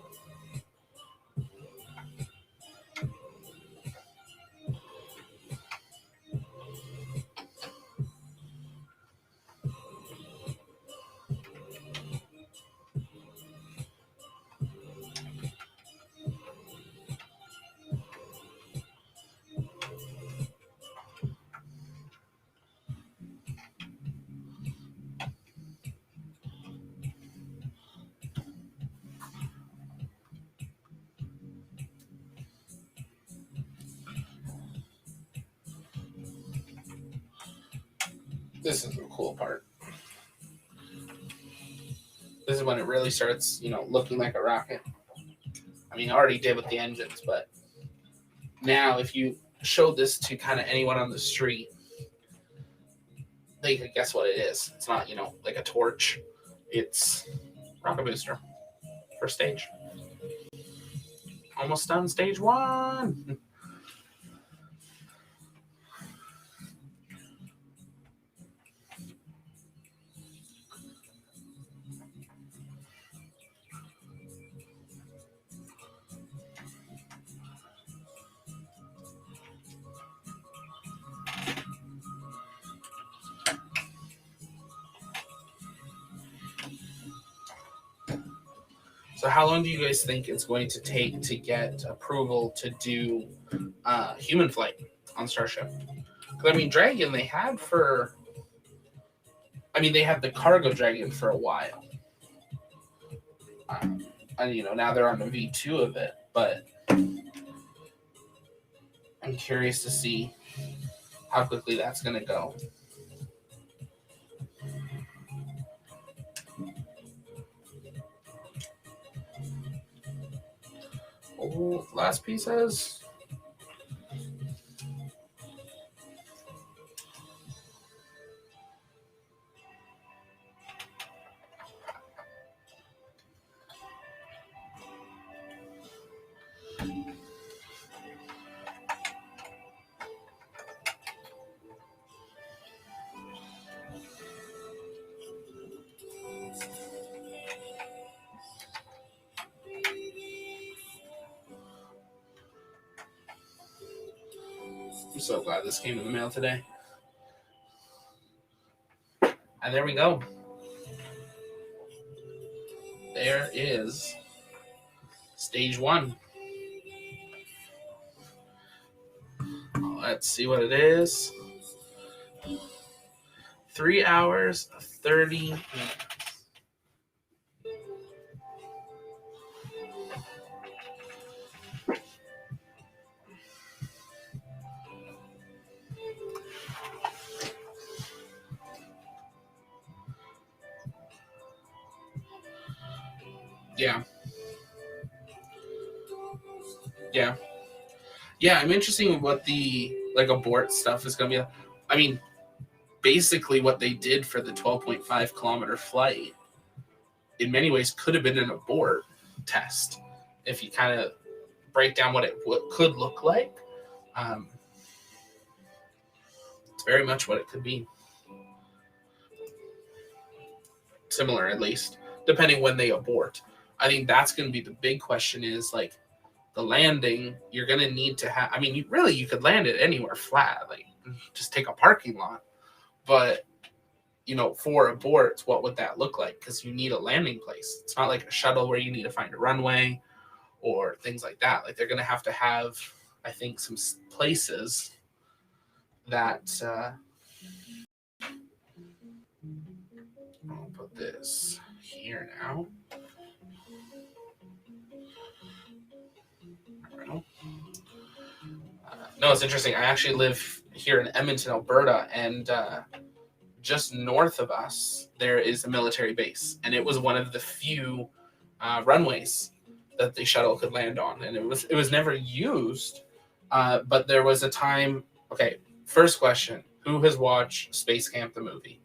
This is the cool part. This is when it really starts, looking like a rocket. I mean, I already did with the engines, but now if you showed this to kind of anyone on the street, they could guess what it is. It's not, like a torch. It's rocket booster. First stage. Almost done stage 1. So how long do you guys think it's going to take to get approval to do human flight on Starship? Because, I mean, Dragon, they had the cargo Dragon for a while. And, now they're on the V2 of it. But I'm curious to see how quickly that's going to go. Oh, last piece says. I'm so glad this came in the mail today. And there we go. There is stage 1. Let's see what it is. 3 hours, 30 minutes. Yeah. Yeah. Yeah, I'm interested in what the abort stuff is going to be. I mean, basically what they did for the 12.5 kilometer flight in many ways could have been an abort test if you kind of break down what it could look like. It's very much what it could be. Similar, at least, depending when they abort. I think that's going to be the big question is like the landing. You're going to need to have, I mean, you could land it anywhere flat, like just take a parking lot. But, for aborts, what would that look like? Because you need a landing place. It's not like a shuttle where you need to find a runway or things like that. Like they're going to have, I think, some places that, I'll put this here now. No, it's interesting. I actually live here in Edmonton, Alberta, and just north of us, there is a military base, and it was one of the few runways that the shuttle could land on, and it was never used, but there was a time. Okay, first question: who has watched Space Camp the movie?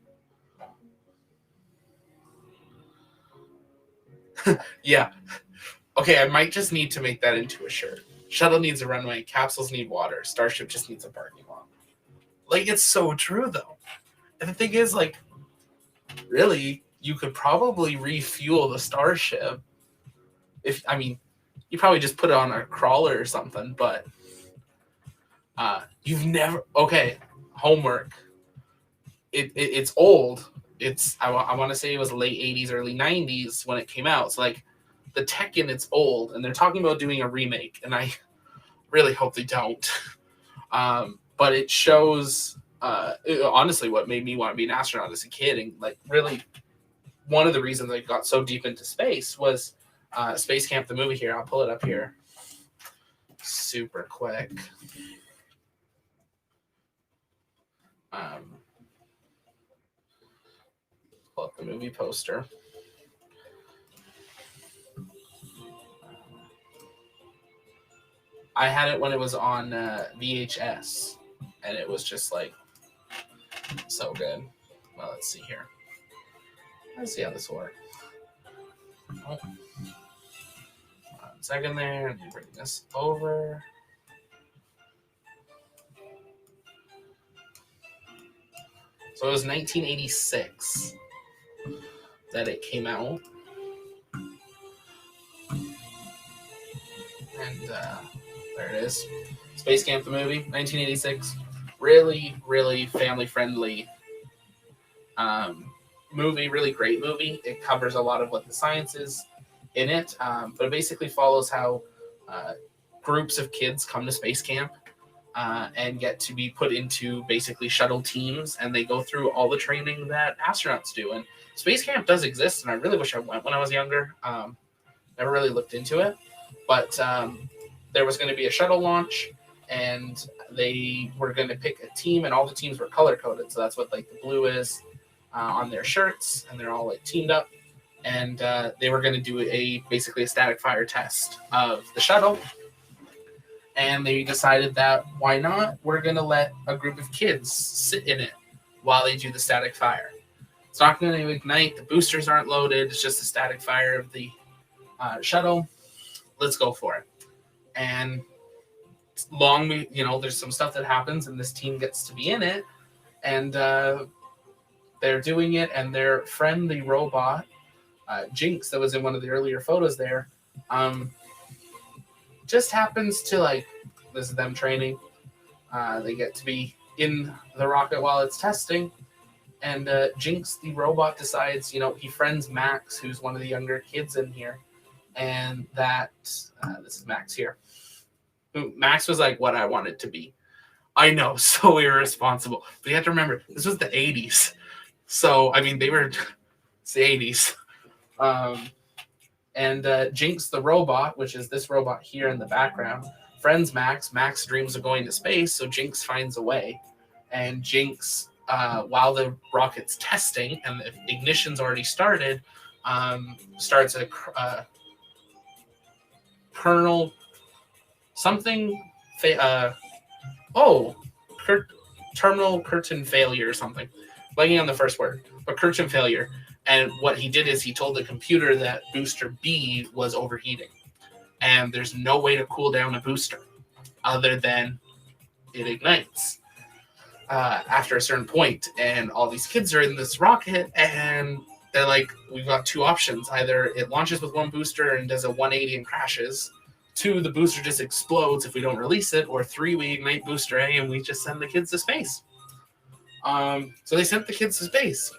Yeah. Okay, I might just need to make that into a shirt. Shuttle needs a runway, capsules need water, Starship just needs a parking lot. Like, it's so true, though. And the thing is, like, really, you could probably refuel the Starship. You probably just put it on a crawler or something, but you've never... Okay, homework. It's old. I want to say it was late 80s, early 90s when it came out. So, like, the tech in it's old, and they're talking about doing a remake, and I really hope they don't. But it shows, honestly, what made me want to be an astronaut as a kid, and like really one of the reasons I got so deep into space was Space Camp the movie. Here, I'll pull it up here super quick. Pull up the movie poster. I had it when it was on VHS, and it was just like so good. Well, let's see here. Let's see how this works. Oh. 1 second there. Let me bring this over. So it was 1986 that it came out. And there it is. Space Camp the movie, 1986. Really, really family-friendly movie. Really great movie. It covers a lot of what the science is in it. But it basically follows how groups of kids come to space camp and get to be put into basically shuttle teams. And they go through all the training that astronauts do. And space camp does exist. And I really wish I went when I was younger. Never really looked into it. But there was going to be a shuttle launch, and they were going to pick a team, and all the teams were color-coded. So that's what like the blue is on their shirts, and they're all like teamed up. And they were going to do basically a static fire test of the shuttle. And they decided that why not? We're going to let a group of kids sit in it while they do the static fire. It's not going to ignite. The boosters aren't loaded. It's just a static fire of the shuttle. Let's go for it. And there's some stuff that happens, and this team gets to be in it, and they're doing it, and their friend, the robot, Jinx, that was in one of the earlier photos there, just happens to, like, this is them training. They get to be in the rocket while it's testing, and Jinx, the robot, decides, he friends Max, who's one of the younger kids in here, and that, this is Max here. Max was like what I wanted to be. I know, so irresponsible. But you have to remember, this was the 80s. So, it's the 80s. And Jinx the robot, which is this robot here in the background, friends Max. Max dreams of going to space, so Jinx finds a way. And Jinx, while the rocket's testing and the ignition's already started, starts a kernel something terminal curtain failure or something. Blanking on the first word, but curtain failure. And what he did is he told the computer that booster B was overheating, and there's no way to cool down a booster other than it ignites after a certain point. And all these kids are in this rocket, and they're like, we've got two options. Either it launches with one booster and does a 180 and crashes. 2, the booster just explodes if we don't release it. Or 3, we ignite booster A and we just send the kids to space. So they sent the kids to space.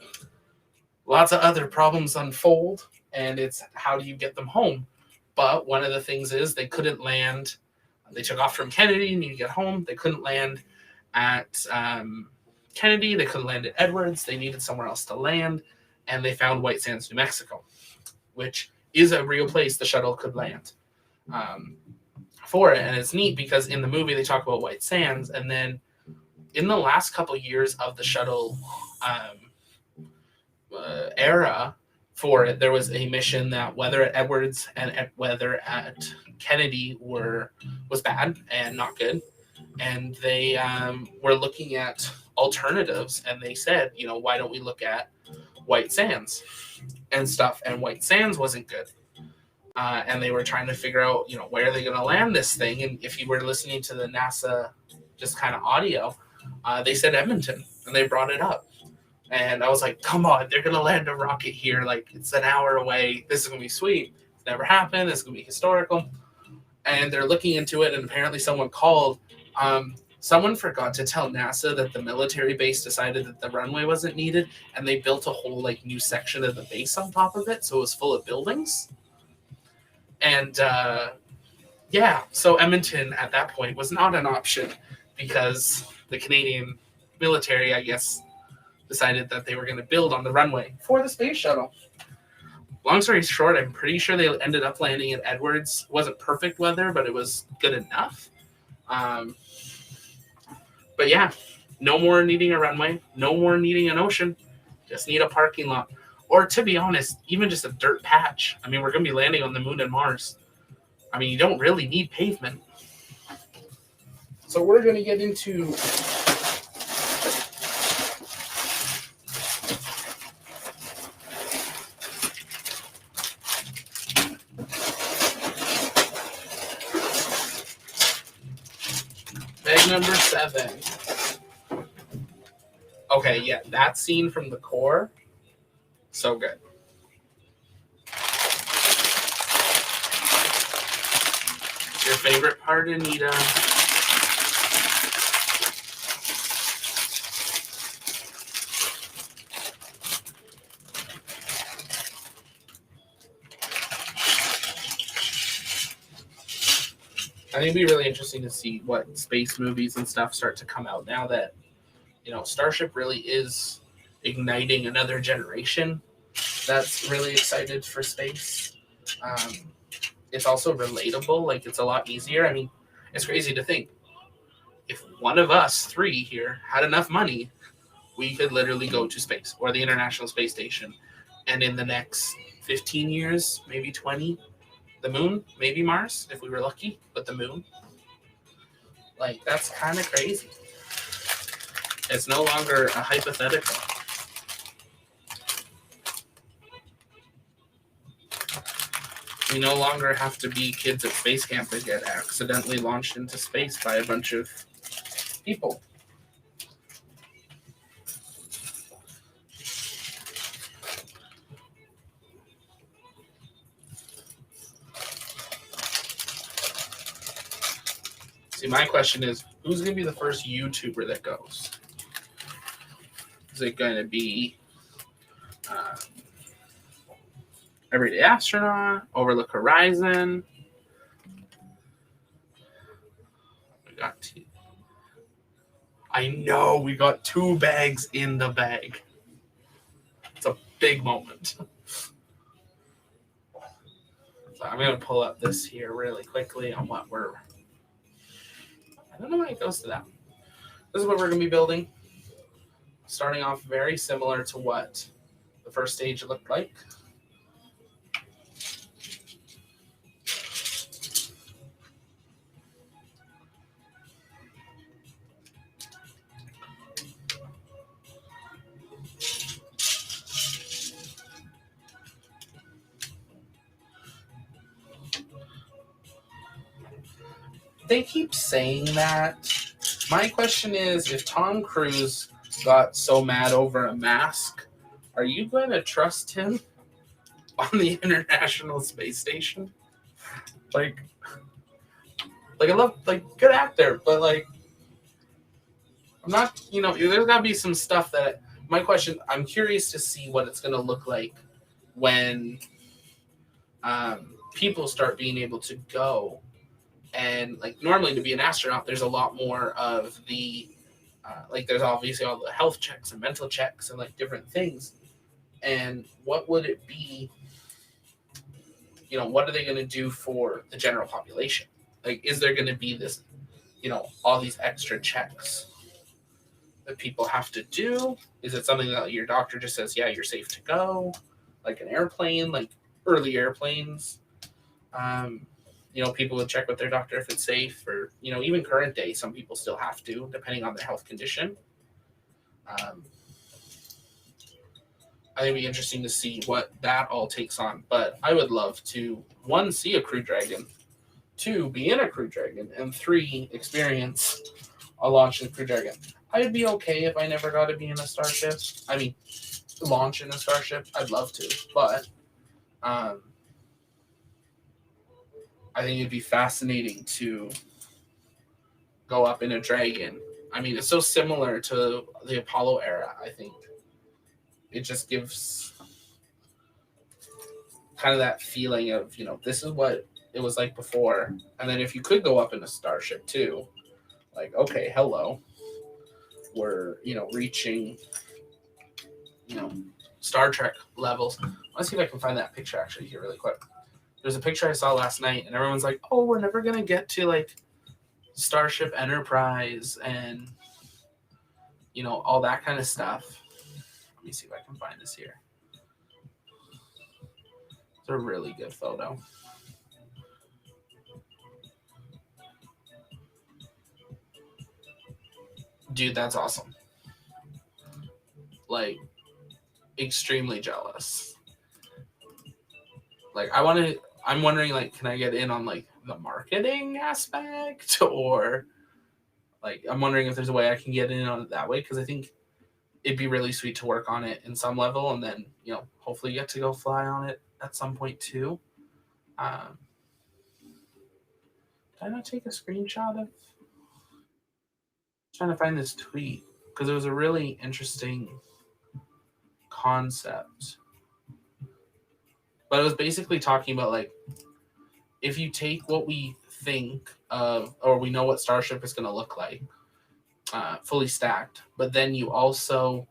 Lots of other problems unfold, and it's how do you get them home? But one of the things is they couldn't land. They took off from Kennedy, need to get home. They couldn't land at Kennedy. They couldn't land at Edwards. They needed somewhere else to land, and they found White Sands, New Mexico, which is a real place the shuttle could land for it. And it's neat because in the movie they talk about White Sands, and then in the last couple years of the shuttle era for it, there was a mission that weather at Edwards and weather at Kennedy was bad and not good, and they were looking at alternatives, and they said, why don't we look at White Sands and stuff? And White Sands wasn't good, and they were trying to figure out, where are they going to land this thing? And if you were listening to the NASA just kind of audio, they said Edmonton, and they brought it up. And I was like, come on, they're going to land a rocket here. Like, it's an hour away. This is going to be sweet. It's never happened. It's going to be historical. And they're looking into it, and apparently someone called. Someone forgot to tell NASA that the military base decided that the runway wasn't needed, and they built a whole, new section of the base on top of it, so it was full of buildings. And, so Edmonton at that point was not an option because the Canadian military, I guess, decided that they were going to build on the runway for the space shuttle. Long story short, I'm pretty sure they ended up landing at Edwards. It wasn't perfect weather, but it was good enough. But yeah, no more needing a runway, no more needing an ocean, just need a parking lot. Or to be honest, even just a dirt patch. I mean, we're going to be landing on the moon and Mars. I mean, you don't really need pavement. So we're going to get into bag number 7. Okay, yeah, that scene from the core, so good. Your favorite part, Anita? I think it'd be really interesting to see what space movies and stuff start to come out now that, Starship really is igniting another generation that's really excited for space. It's also relatable. It's a lot easier. I mean, it's crazy to think. If one of us 3 here had enough money, we could literally go to space or the International Space Station. And in the next 15 years, maybe 20, the moon, maybe Mars, if we were lucky, but the moon. That's kind of crazy. It's no longer a hypothetical. We no longer have to be kids at space camp that get accidentally launched into space by a bunch of people. See, my question is, who's going to be the first YouTuber that goes? Is it going to be Everyday Astronaut, Overlook Horizon? We got 2. I know, we got 2 bags in the bag. It's a big moment. So I'm going to pull up this here really quickly on what we're... I don't know why it goes to that. This is what we're going to be building. Starting off very similar to what the first stage looked like. They keep saying that. My question is, if Tom Cruise got so mad over a mask, are you going to trust him on the International Space Station? Like, I love, like, good actor, but, like, I'm not, there's got to be some stuff that, my question, I'm curious to see what it's going to look like when people start being able to go. And, like, normally to be an astronaut, there's a lot more of the, like, there's obviously all the health checks and mental checks and, like, different things. And what would it be, what are they going to do for the general population? Like, is there going to be this, all these extra checks that people have to do? Is it something that your doctor just says, yeah, you're safe to go? Like an airplane, like early airplanes. People would check with their doctor if it's safe, or, even current day, some people still have to, depending on their health condition. I think it'd be interesting to see what that all takes on. But I would love to, 1, see a Crew Dragon, 2, be in a Crew Dragon, and 3, experience a launch in a Crew Dragon. I'd be okay if I never got to be in a starship. I mean, launch in a starship, I'd love to. But I think it'd be fascinating to go up in a Dragon. I mean, it's so similar to the Apollo era, I think. It just gives kind of that feeling of, this is what it was like before. And then if you could go up in a starship too, like, okay, hello, we're, reaching, Star Trek levels. Let's see if I can find that picture actually here really quick. There's a picture I saw last night, and everyone's like, oh, we're never going to get to, like, Starship Enterprise and, all that kind of stuff. Let me see if I can find this here. It's a really good photo. Dude, that's awesome. Like, extremely jealous. Like, I'm wondering, like, can I get in on, like, the marketing aspect? Or, like, I'm wondering if there's a way I can get in on it that way, because I think it'd be really sweet to work on it in some level, and then, hopefully get to go fly on it at some point too. Did I not take a screenshot of? Trying to find this tweet, because it was a really interesting concept. But it was basically talking about, like, if you take what we think of, or we know what Starship is going to look like, fully stacked, but then you also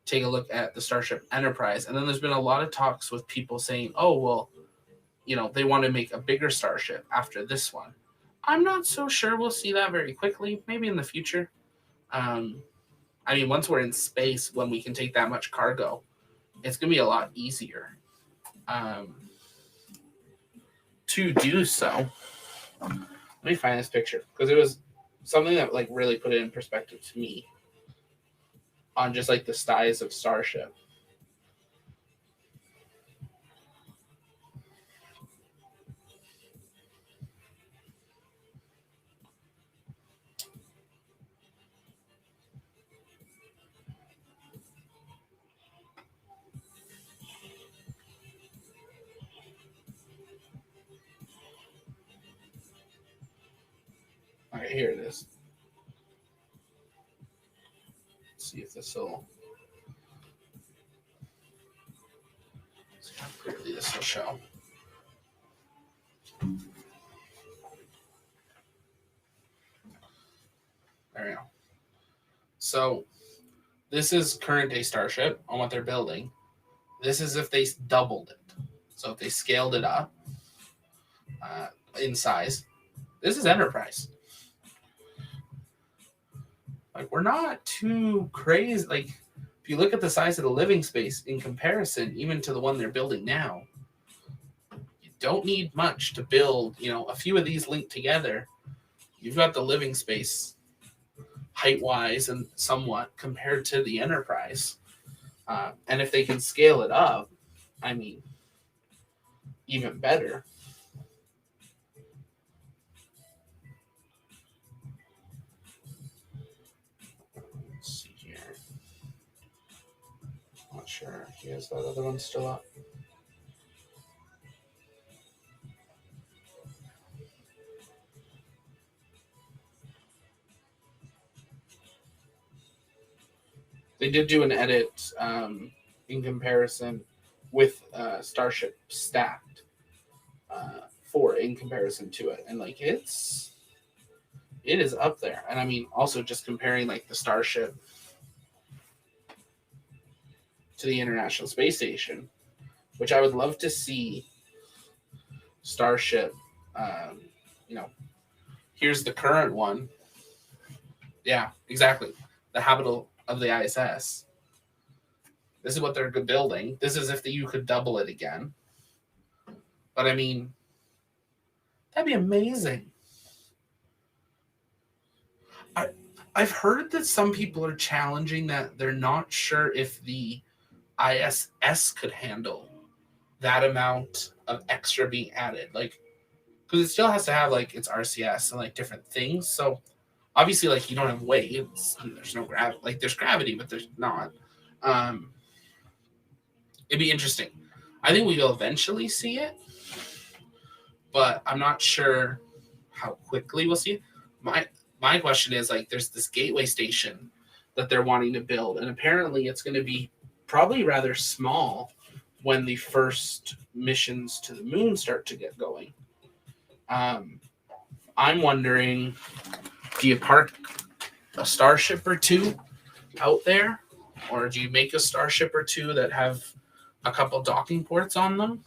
take a look at the Starship Enterprise, and then there's been a lot of talks with people saying, oh, well, they want to make a bigger Starship after this one. I'm not so sure we'll see that very quickly, maybe in the future. I mean, once we're in space, when we can take that much cargo, it's going to be a lot easier to do so. Let me find this picture, because it was something that, like, really put it in perspective to me on just, like, the size of Starship. All right, here it is. Let's see if this will. Let's see how clearly this will show. There we go. So this is current day Starship on what they're building. This is if they doubled it. So if they scaled it up in size. This is Enterprise. Like, we're not too crazy. Like, if you look at the size of the living space in comparison, even to the one they're building now, you don't need much to build, a few of these linked together. You've got the living space height-wise and somewhat compared to the Enterprise. And if they can scale it up, I mean, even better. Let's see here. sure. Yes, that other one's still up. They did do an edit in comparison with Starship stacked for in comparison to it, and like it is up there. And I mean, also just comparing like the Starship to the International Space Station, which I would love to see Starship. Um, you know, here's the current one. Yeah, exactly. The habitable of the ISS. This is what they're building. This is if you could double it again. But I mean, that'd be amazing. I I've heard that some people are challenging that they're not sure if the ISS could handle that amount of extra being added. Like, because it still has to have like its RCS and like different things. So obviously, like you don't have weight. There's no gravity. Like there's gravity, but there's not. Um, it'd be interesting. I think we will eventually see it, but I'm not sure how quickly we'll see it. My question is like, there's this gateway station that they're wanting to build, and apparently it's going to be probably rather small when the first missions to the moon start to get going. I'm wondering, do you park a starship or two out there, or do you make a starship or two that have a couple docking ports on them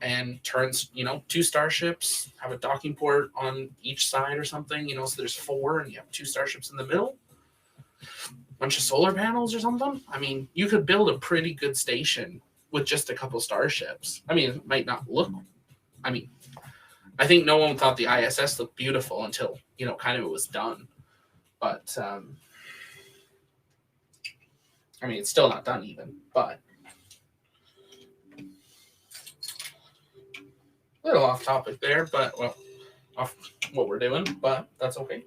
and turns, two starships have a docking port on each side or something, so there's four and you have two starships in the middle, bunch of solar panels or something. I mean, you could build a pretty good station with just a couple starships. I mean, it might not look, I think no one thought the ISS looked beautiful until, kind of it was done. But, it's still not done even, but a little off topic there, but, well, off what we're doing, but that's okay.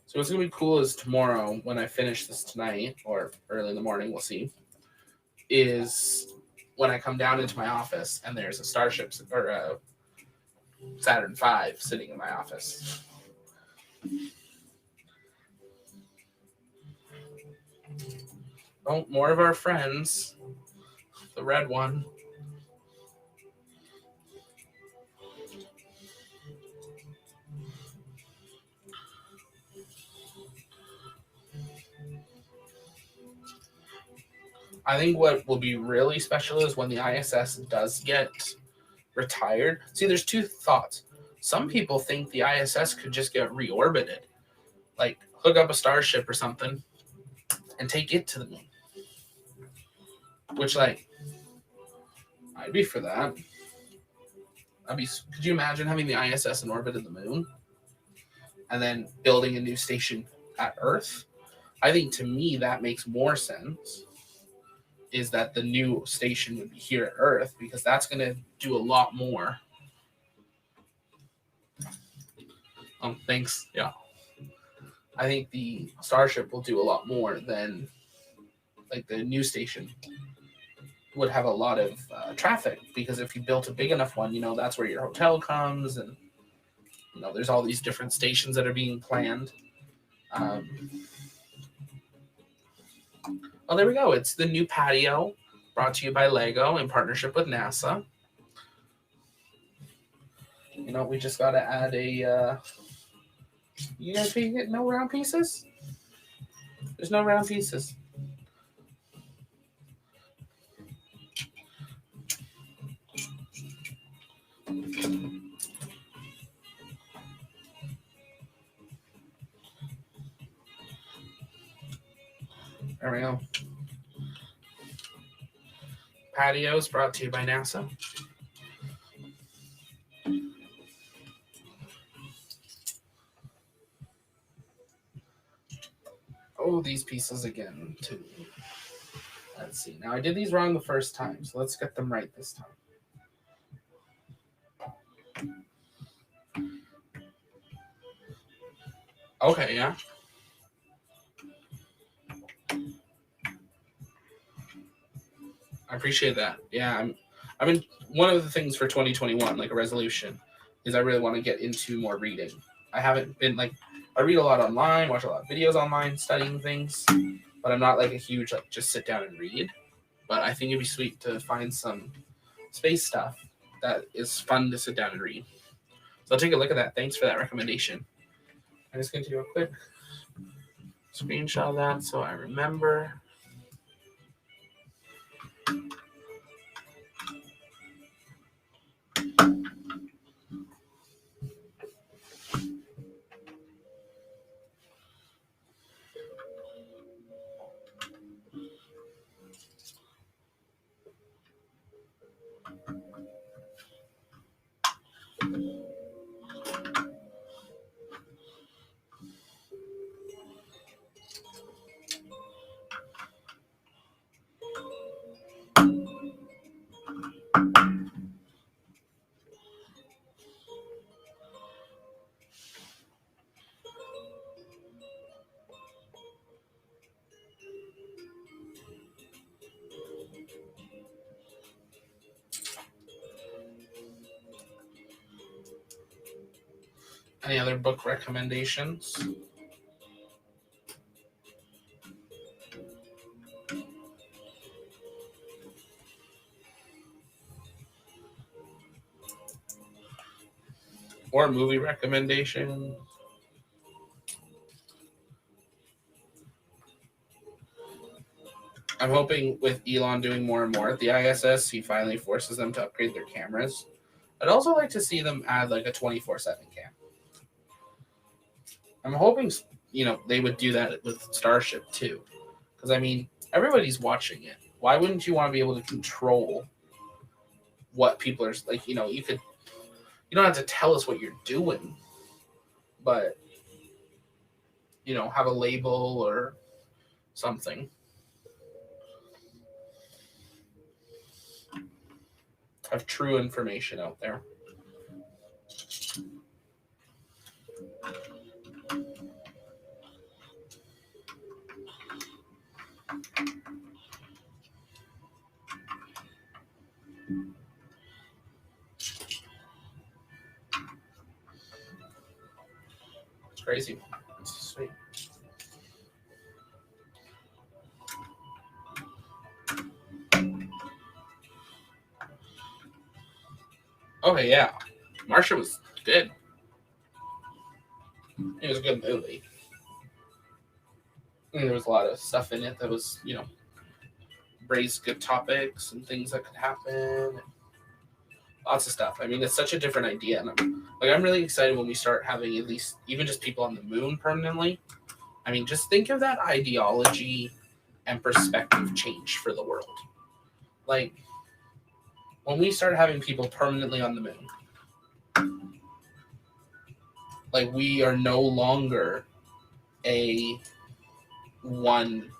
So what's going to be cool is tomorrow, when I finish this tonight, or early in the morning, we'll see, is when I come down into my office and there's a Starship or a Saturn V sitting in my office. Oh, more of our friends. The red one. I think what will be really special is when the ISS does get retired. See, there's two thoughts. Some people think the ISS could just get reorbited, like hook up a starship or something and take it to the moon. Which, like, I'd be for that. Could you imagine having the ISS in orbit of the moon and then building a new station at Earth? I think to me that makes more sense. Is that the new station would be here at Earth, because that's going to do a lot more. Thanks. Yeah. I think the Starship will do a lot more than like the new station would have a lot of traffic, because if you built a big enough one, that's where your hotel comes, and there's all these different stations that are being planned. Oh, there we go. It's the new patio brought to you by Lego in partnership with NASA. We just got to add a... you guys get no round pieces? There's no round pieces. There we go. Patios brought to you by NASA. Oh, these pieces again, too. Let's see. Now I did these wrong the first time, so let's get them right this time. Okay, yeah. I appreciate that. Yeah, I mean, one of the things for 2021, like a resolution, is I really want to get into more reading. I haven't been like, I read a lot online, watch a lot of videos online, studying things, but I'm not like a huge like just sit down and read. But I think it'd be sweet to find some space stuff that is fun to sit down and read. So I'll take a look at that. Thanks for that recommendation. I'm just going to do a quick screenshot of that so I remember. Any other book recommendations? Or movie recommendations? I'm hoping with Elon doing more and more at the ISS, he finally forces them to upgrade their cameras. I'd also like to see them add like a 24/7 cam. I'm hoping, they would do that with Starship too. Because, I mean, everybody's watching it. Why wouldn't you want to be able to control what people are, like, you don't have to tell us what you're doing, but, have a label or something. Have true information out there. It's crazy. It's sweet. Okay, yeah. Martian was good. It was a good movie. And there was a lot of stuff in it that was, raised good topics and things that could happen. Lots of stuff. I mean, it's such a different idea. And I'm really excited when we start having at least even just people on the moon permanently. I mean, just think of that ideology and perspective change for the world. Like, when we start having people permanently on the moon, like, we are no longer a one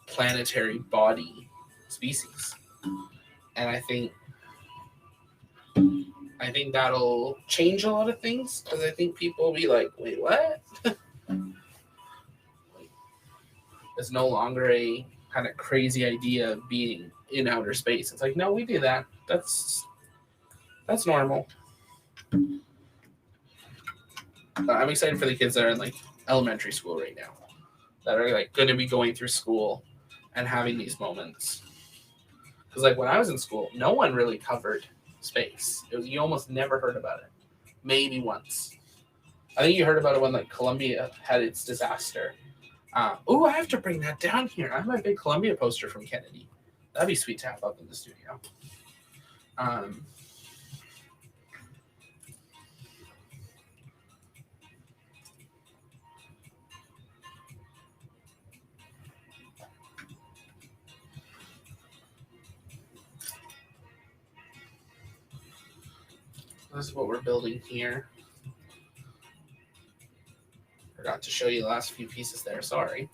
planetary body species. And I think that'll change a lot of things because I think people will be like, wait, what? It's no longer a kind of crazy idea of being in outer space. It's like, no, we do that. That's normal. I'm excited for the kids that are in like elementary school right now that are like going to be going through school and having these moments. Because like when I was in school, no one really covered space. You almost never heard about it. Maybe once. I think you heard about it when like Columbia had its disaster. I have to bring that down here. I have my big Columbia poster from Kennedy. That'd be sweet to have up in the studio. This is what we're building here. Forgot to show you the last few pieces there. Sorry.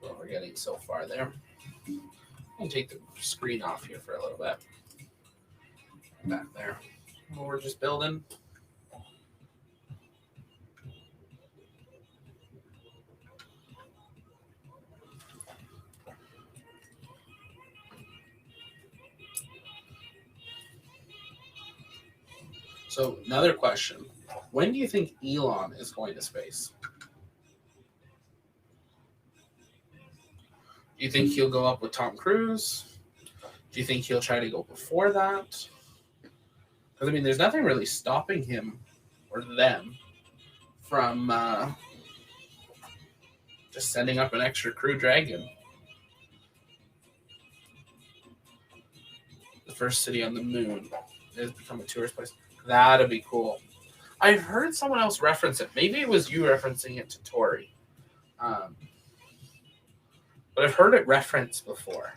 Well, we're getting so far there. I'll take the screen off here for a little bit. Back there. Well, we're just building. So another question. When do you think Elon is going to space? Do you think he'll go up with Tom Cruise? Do you think he'll try to go before that? Because, I mean, there's nothing really stopping him or them from just sending up an extra Crew Dragon. The first city on the moon has become a tourist place. That'd be cool. I've heard someone else reference it. Maybe it was you referencing it to Tori. But I've heard it referenced before.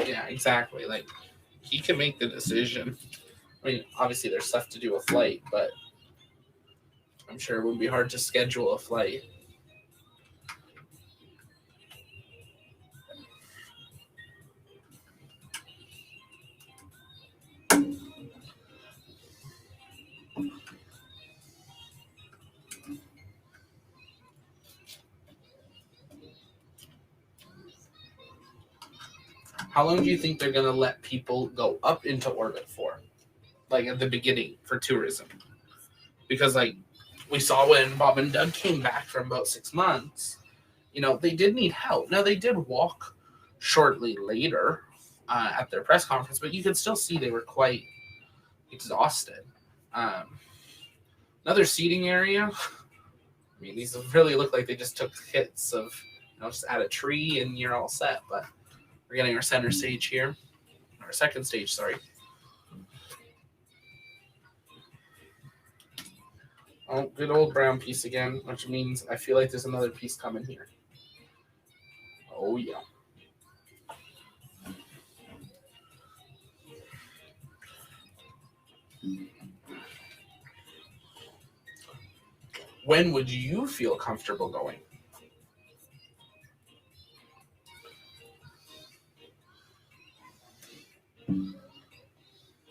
Yeah, exactly. Like, he can make the decision. I mean, obviously there's stuff to do with flight, but I'm sure it would be hard to schedule a flight. How long do you think they're going to let people go up into orbit for? Like, at the beginning for tourism? Because, like, we saw when Bob and Doug came back for about 6 months, you know, they did need help. Now, they did walk shortly later at their press conference, but you could still see they were quite exhausted. Another seating area. I mean, these really look like they just took hits of, you know, just add a tree and you're all set. But we're getting our center stage here. Our second stage, sorry. Oh, good old brown piece again, which means I feel like there's another piece coming here. Oh, yeah. When would you feel comfortable going?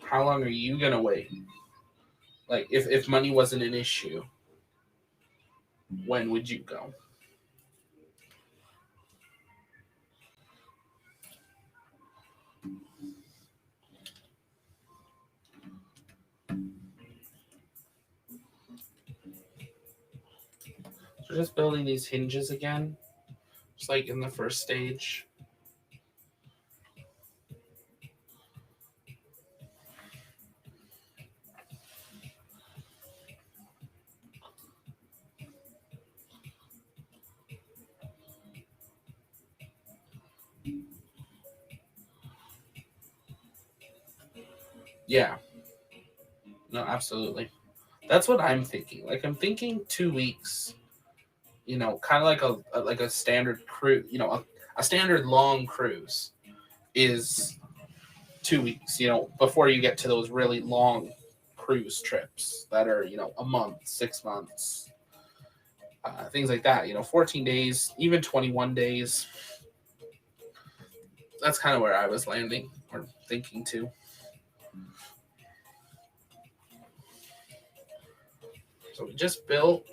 How long are you going to wait? Like, if money wasn't an issue, when would you go? So just building these hinges again, just like in the first stage. Yeah. No, absolutely. That's what I'm thinking. Like, I'm thinking 2 weeks. You know, kind of like a standard cruise. You know, a standard long cruise is 2 weeks. You know, before you get to those really long cruise trips that are, you know, a month, 6 months, things like that. You know, 14 days, even 21 days. That's kind of where I was landing or thinking too. So we just built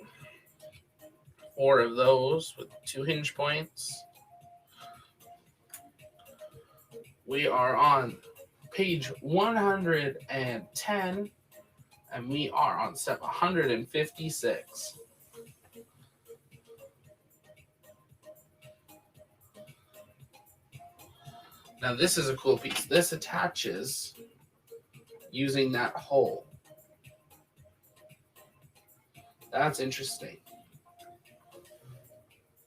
4 of those with 2 hinge points. We are on page 110, and we are on step 156. Now this is a cool piece. This attaches using that hole. That's interesting.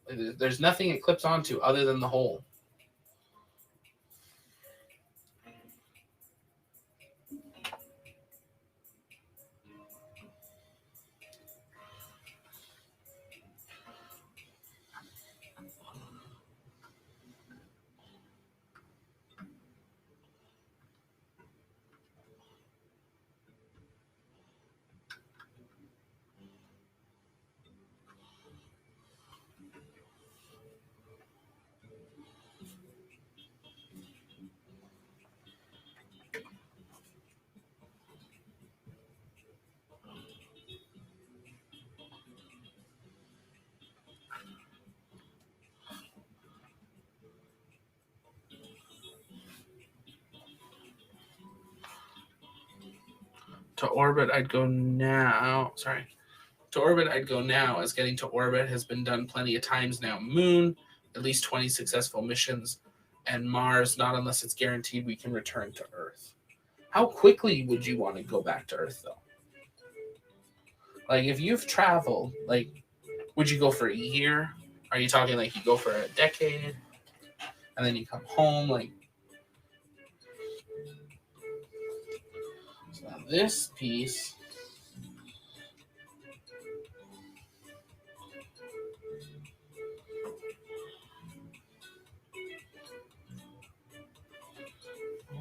There's nothing it clips onto other than the hole. To orbit, I'd go now. Sorry. To orbit, I'd go now, as getting to orbit has been done plenty of times now. Moon, at least 20 successful missions, and Mars, not unless it's guaranteed we can return to Earth. How quickly would you want to go back to Earth, though? Like, if you've traveled, like, would you go for a year? Are you talking like you go for a decade, and then you come home? Like, so this piece.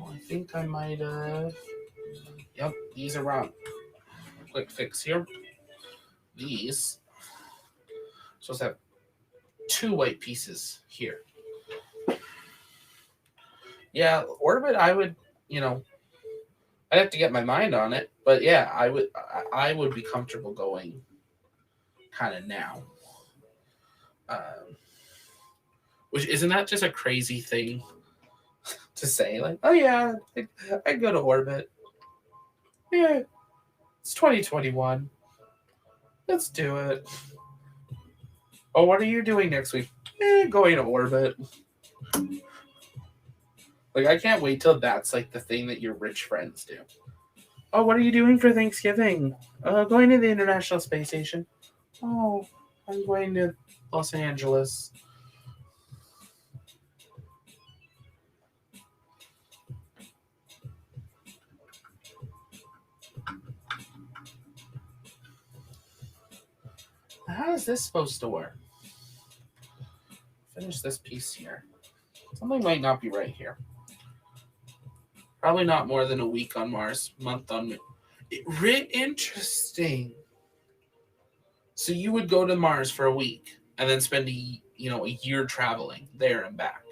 I think I might have. Yep, these are wrong. Quick fix here. These supposed to have 2 white pieces here. Yeah, orbit. I would, I'd have to get my mind on it, but yeah, I would be comfortable going, kind of now. Which isn't that just a crazy thing to say? Like, oh yeah, I'd go to orbit. Yeah, it's 2021. Let's do it. Oh, what are you doing next week? Going to orbit. Like, I can't wait till that's like the thing that your rich friends do. Oh, what are you doing for Thanksgiving? Going to the International Space Station. Oh, I'm going to Los Angeles. How is this supposed to work? Finish this piece here. Something might not be right here. Probably not more than a week on Mars, month on Moon. Interesting. So you would go to Mars for a week and then spend a year traveling there and back.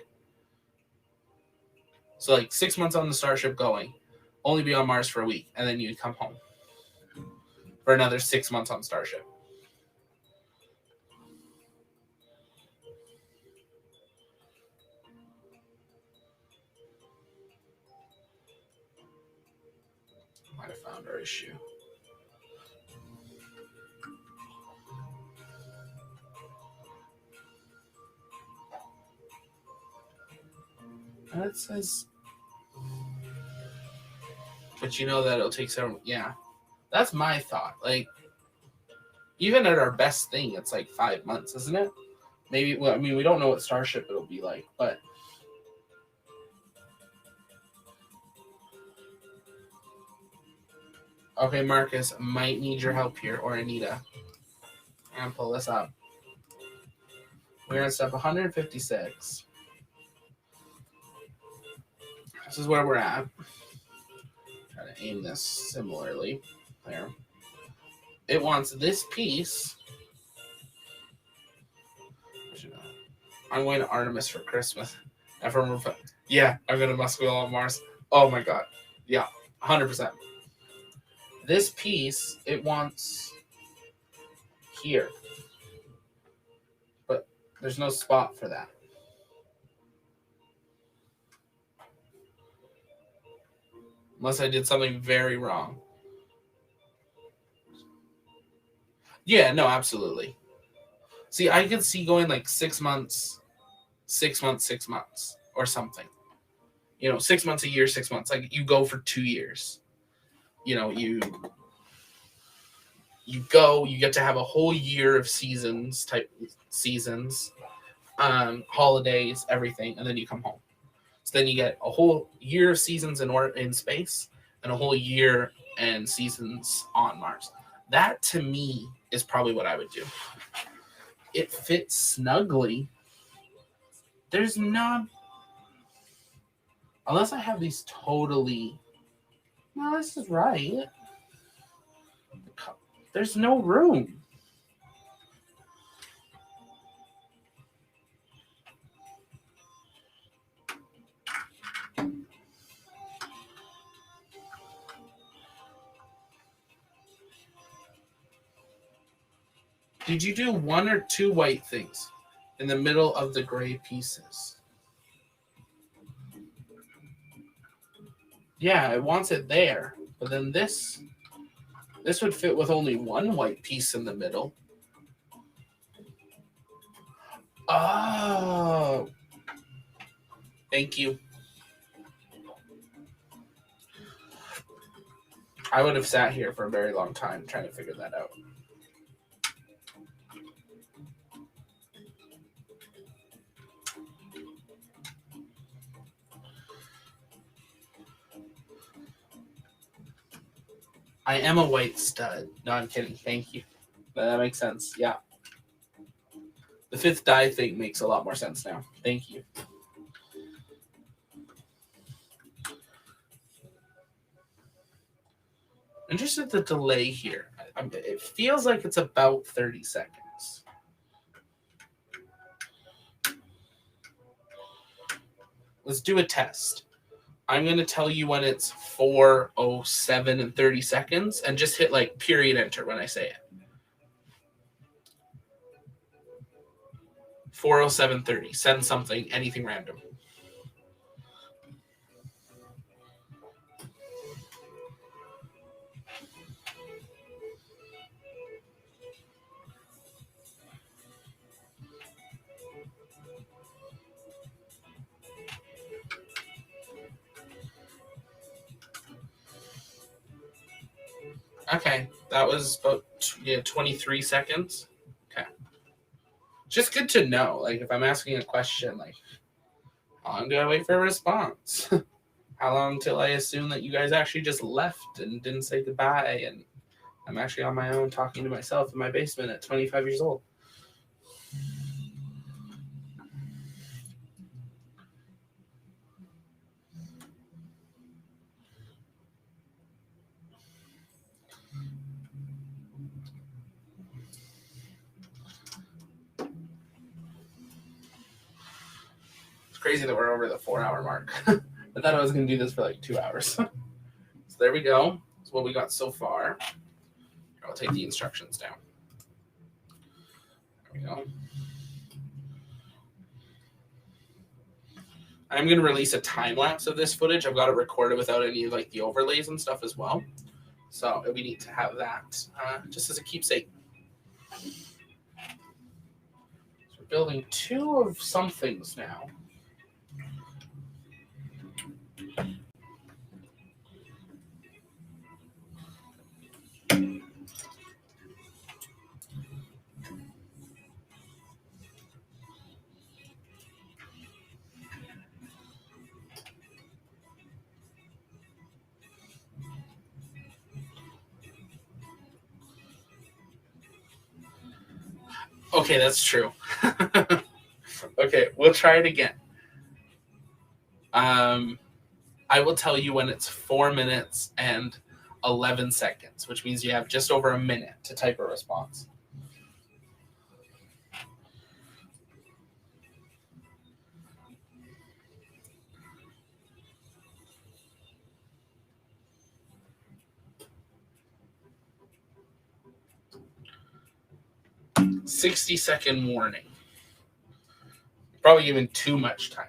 So like 6 months on the Starship going, only be on Mars for a week, and then you'd come home for another 6 months on Starship. Might have found our issue. And it says, but you know that it'll take several. Yeah, that's my thought. Like, even at our best thing, it's like 5 months, isn't it? Maybe. Well, I mean, we don't know what Starship it'll be like, but. Okay, Marcus, might need your help here, or Anita. And pull this up. We're at step 156. This is where we're at. Try to aim this similarly. There. It wants this piece. I'm going to Artemis for Christmas. Yeah, I'm going to Muswell on Mars. Oh my god. Yeah, 100%. This piece, it wants here. But there's no spot for that. Unless I did something very wrong. Yeah, no, absolutely. See, I could see going like 6 months, 6 months, 6 months, or something. 6 months, a year, 6 months. Like you go for 2 years. You go, you get to have a whole year of seasons, holidays, everything, and then you come home. So then you get a whole year of seasons in space and a whole year and seasons on Mars. That to me is probably what I would do. It fits snugly. There's not, unless I have these totally. No, this is right. There's no room. Did you do 1 or 2 white things in the middle of the gray pieces? Yeah, it wants it there. But then this would fit with only 1 white piece in the middle. Oh. Thank you. I would have sat here for a very long time trying to figure that out. I am a white stud. No, I'm kidding. Thank you. That makes sense. Yeah. The 5th die thing makes a lot more sense now. Thank you. Interested the delay here. It feels like it's about 30 seconds. Let's do a test. I'm going to tell you when it's 4:07 and 30 seconds and just hit like period enter when I say it. 4:07:30. Send something, anything random. Okay, that was about 23 seconds. Okay. Just good to know. Like if I'm asking a question, like how long do I wait for a response? How long till I assume that you guys actually just left and didn't say goodbye and I'm actually on my own talking to myself in my basement at 25 years old? It's crazy that we're over the 4-hour mark. I thought I was going to do this for like 2 hours. So there we go. That's what we got so far. I'll take the instructions down. There we go. I'm going to release a time lapse of this footage. I've got it recorded without any like the overlays and stuff as well. So we need to have that just as a keepsake. So we're building 2 of some things now. Okay, that's true. Okay, we'll try it again. I will tell you when it's 4 minutes and 11 seconds, which means you have just over a minute to type a response. "60-second warning." Probably giving too much time.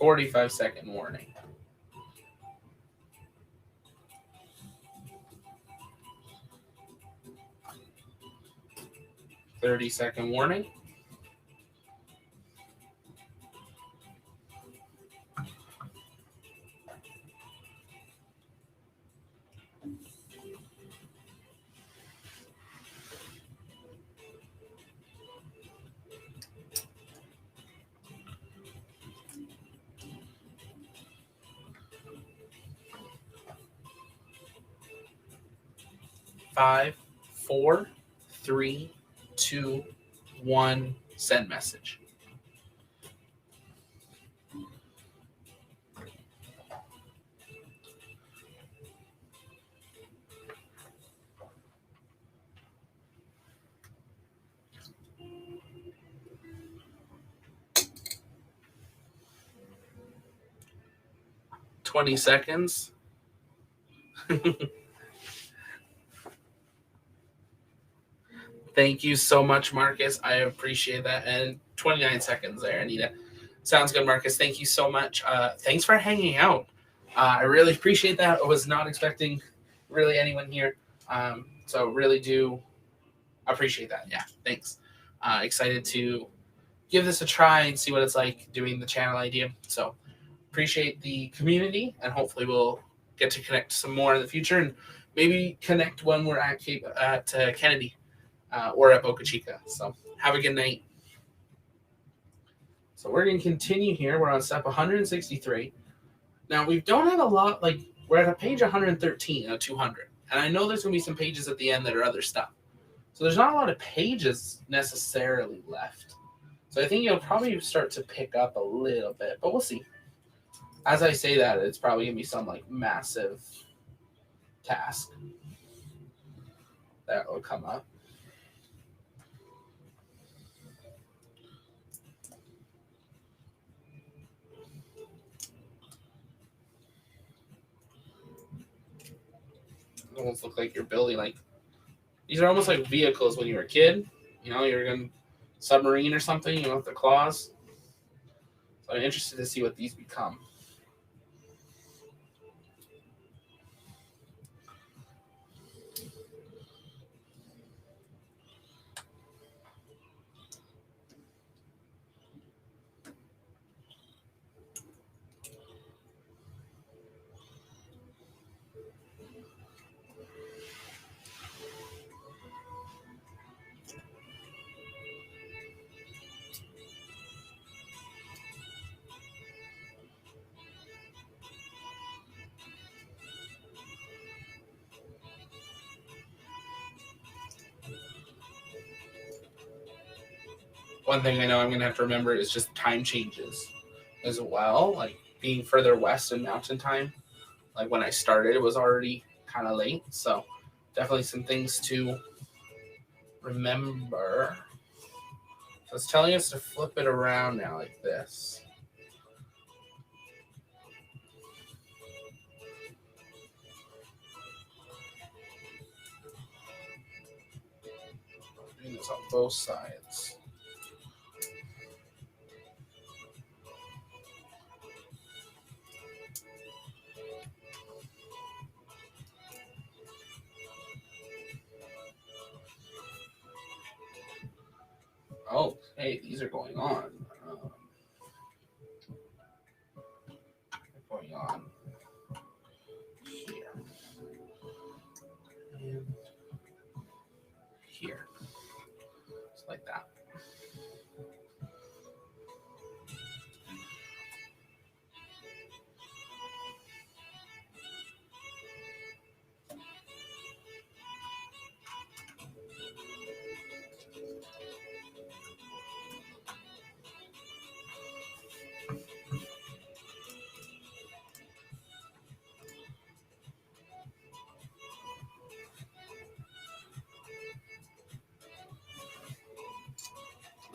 45-second warning. 30-second warning. 5, 4, 3, 2, 1. Send message. "20 seconds. Thank you so much, Marcus. I appreciate that. And 29 seconds there, Anita. Sounds good, Marcus. Thank you so much. Thanks for hanging out. I really appreciate that. I was not expecting really anyone here. So really do appreciate that. Yeah, thanks. Excited to give this a try and see what it's like doing the channel idea. So appreciate the community, and hopefully we'll get to connect some more in the future, and maybe connect when we're at Kennedy or at Boca Chica. So have a good night. So we're going to continue here. We're on step 163. Now we don't have a lot, like we're at a page 113 of 200. And I know there's going to be some pages at the end that are other stuff. So there's not a lot of pages necessarily left. So I think you'll probably start to pick up a little bit, but we'll see. As I say that, it's probably going to be some like massive task that will come up. It almost look like you're building like, these are almost like vehicles when you were a kid. You know, you're going to submarine or something, you know, with the claws. So I'm interested to see what these become. One thing I know I'm going to have to remember is just time changes as well. Like being further west in mountain time. Like when I started, it was already kind of late. So definitely some things to remember. So it's telling us to flip it around now like this. Doing this on both sides. Oh, hey, these are going on. Going on here and here. Just like that.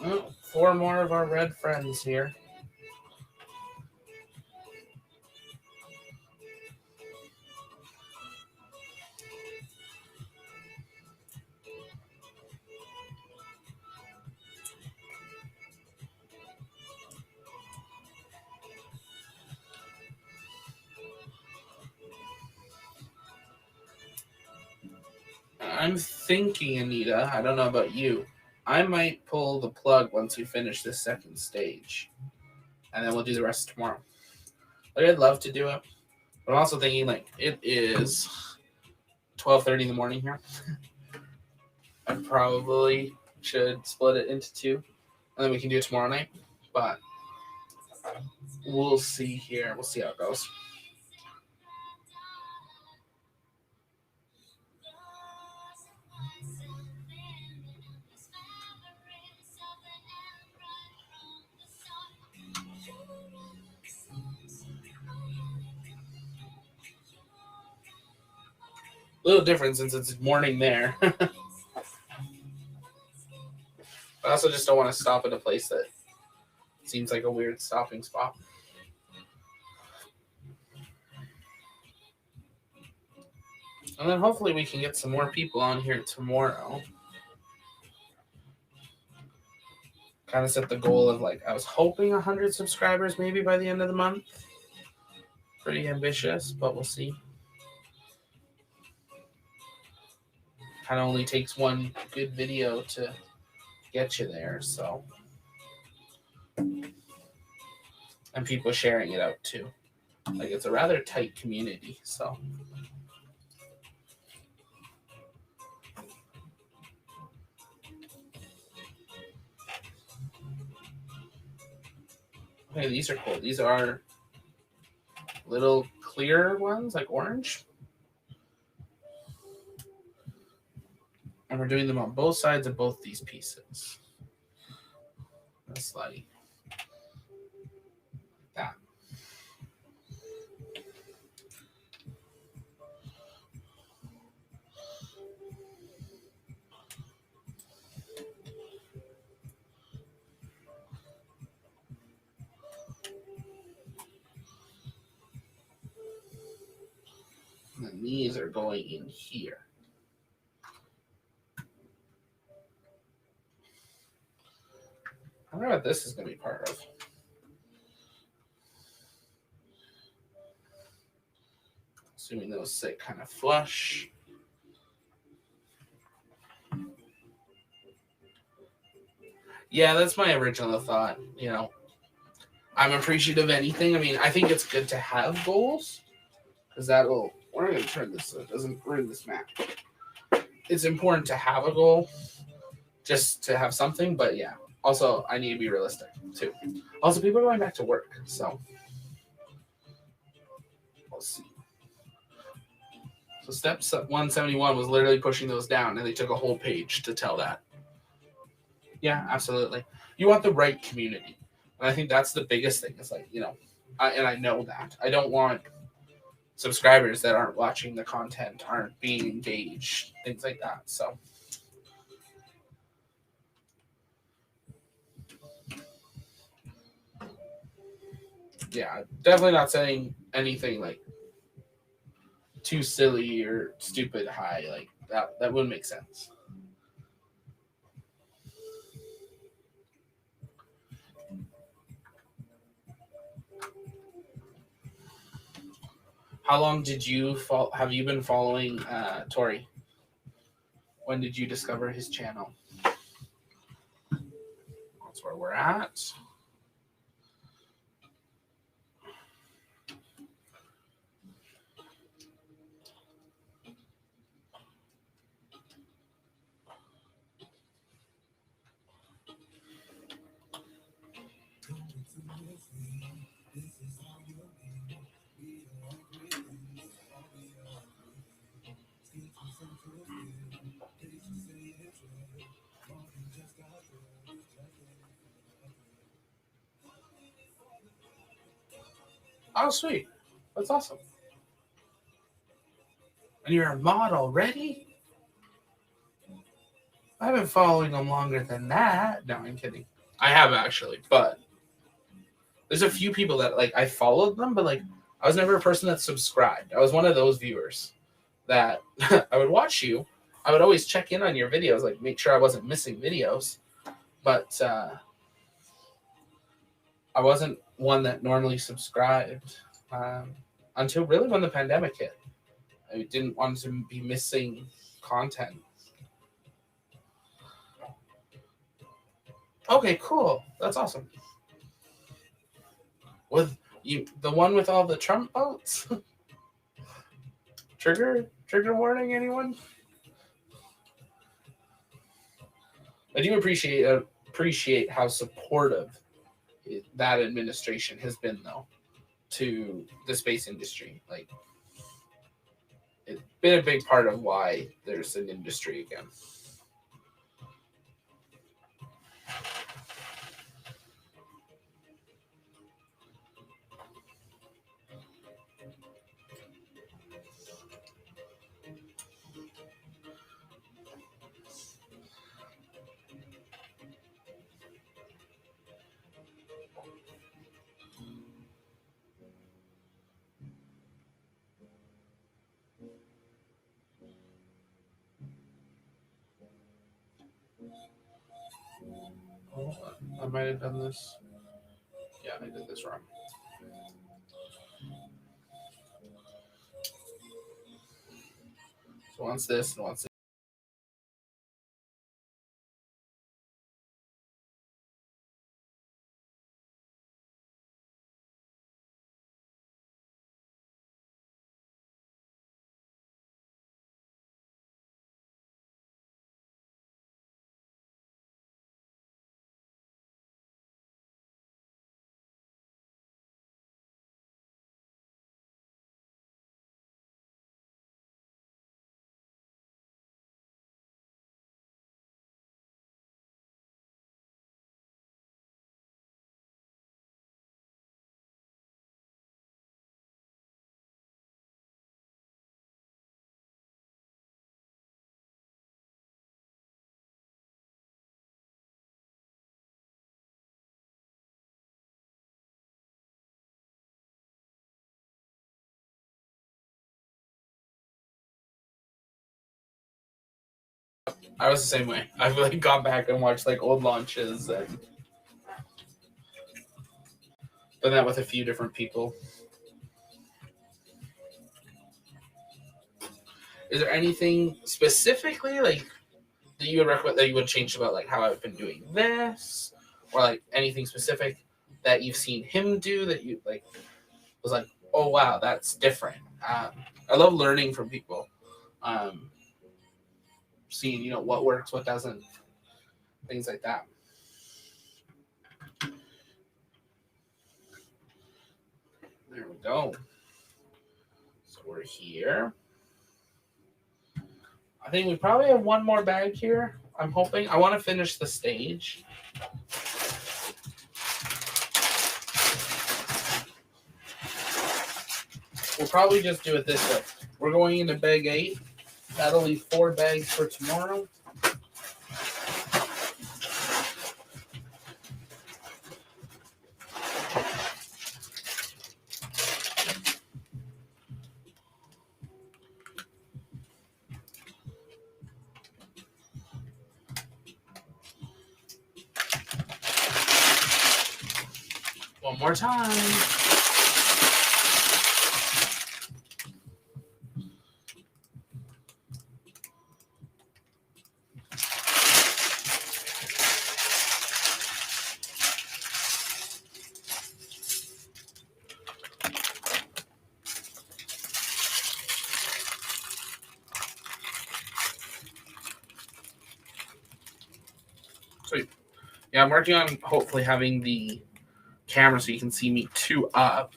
Oh, 4 more of our red friends here. I'm thinking, Anita, I don't know about you, I might pull the plug once we finish this second stage. And then we'll do the rest tomorrow. Like, I'd love to do it. But I'm also thinking, like, it is 12:30 in the morning here. I probably should split it into two. And then we can do it tomorrow night. But we'll see here. We'll see how it goes. A little different since it's morning there. I also just don't want to stop at a place that seems like a weird stopping spot. And then hopefully we can get some more people on here tomorrow. Kind of set the goal of, like, I was hoping 100 subscribers maybe by the end of the month. Pretty ambitious, but we'll see. Kind of only takes one good video to get you there, so. And people sharing it out too. Like, it's a rather tight community, so. Okay, these are cool. These are little clear ones, like orange. And we're doing them on both sides of both these pieces. That's like that. And then these are going in here. I wonder what this is going to be part of. Assuming those sit kind of flush. Yeah, that's my original thought. You know, I'm appreciative of anything. I mean, I think it's good to have goals because that'll. We're going to turn this so it doesn't ruin this map. It's important to have a goal, just to have something. But yeah, also I need to be realistic too. Also, people are going back to work, so we'll see. So step 171 was literally pushing those down, and they took a whole page to tell that. Yeah, absolutely. You want the right community. And I think that's the biggest thing. It's like, you know, I know that. I don't want subscribers that aren't watching the content, aren't being engaged, things like that. So. Yeah, definitely not saying anything like too silly or stupid high. Like that wouldn't make sense. How long did you have you been following Tori? When did you discover his channel? That's where we're at. Oh, sweet. That's awesome. And you're a mod already? I've been following him longer than that. No, I'm kidding. I have actually, but there's a few people that, like, I followed them, but, like, I was never a person that subscribed. I was one of those viewers that I would watch you. I would always check in on your videos, like, make sure I wasn't missing videos. But I wasn't one that normally subscribed until really when the pandemic hit. I didn't want to be missing content Okay, cool. That's awesome. With you, the one with all the Trump votes. Trigger warning. Anyone? I do appreciate how supportive that administration has been, though, to the space industry. Like, it's been a big part of why there's an industry again. Oh, I might have done this. Yeah, I did this wrong. So once this and once this. I was the same way. I've like gone back and watched like old launches and done that with a few different people. Is there anything specifically like that you would recommend that you would change about like how I've been doing this, or like anything specific that you've seen him do that you like was like, oh wow, that's different. I love learning from people, um, seeing what works, what doesn't, things like that. There we go. So we're here. I think we probably have one more bag here. I'm hoping. I want to finish the stage. We'll probably just do it this way. We're going into bag 8. That'll leave 4 bags for tomorrow. One more time. Sweet. Yeah, I'm working on hopefully having the camera so you can see me 2 up.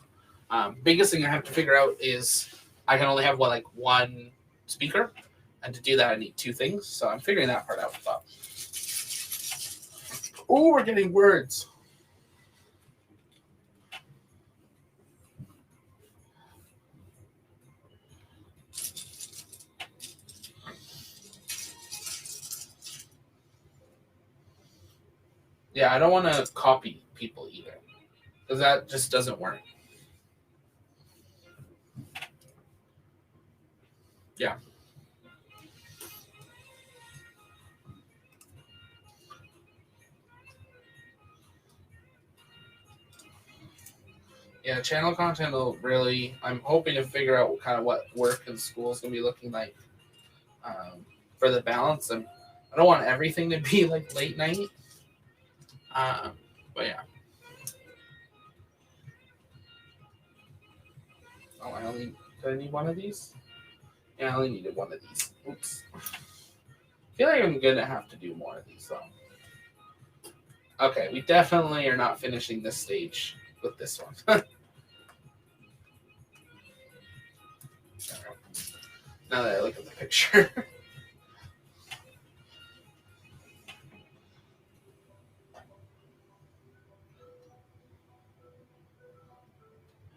Biggest thing I have to figure out is I can only have one speaker, and to do that I need 2 things. So I'm figuring that part out. Oh, we're getting words. Yeah, I don't want to copy people either, because that just doesn't work. Yeah. Yeah, channel content will really. I'm hoping to figure out kind of what work in school is going to be looking like, for the balance. I don't want everything to be like late night. But yeah. Oh, did I need one of these? Yeah, I only needed one of these. Oops. I feel like I'm gonna have to do more of these though. Okay, we definitely are not finishing this stage with this one. Now that I look at the picture.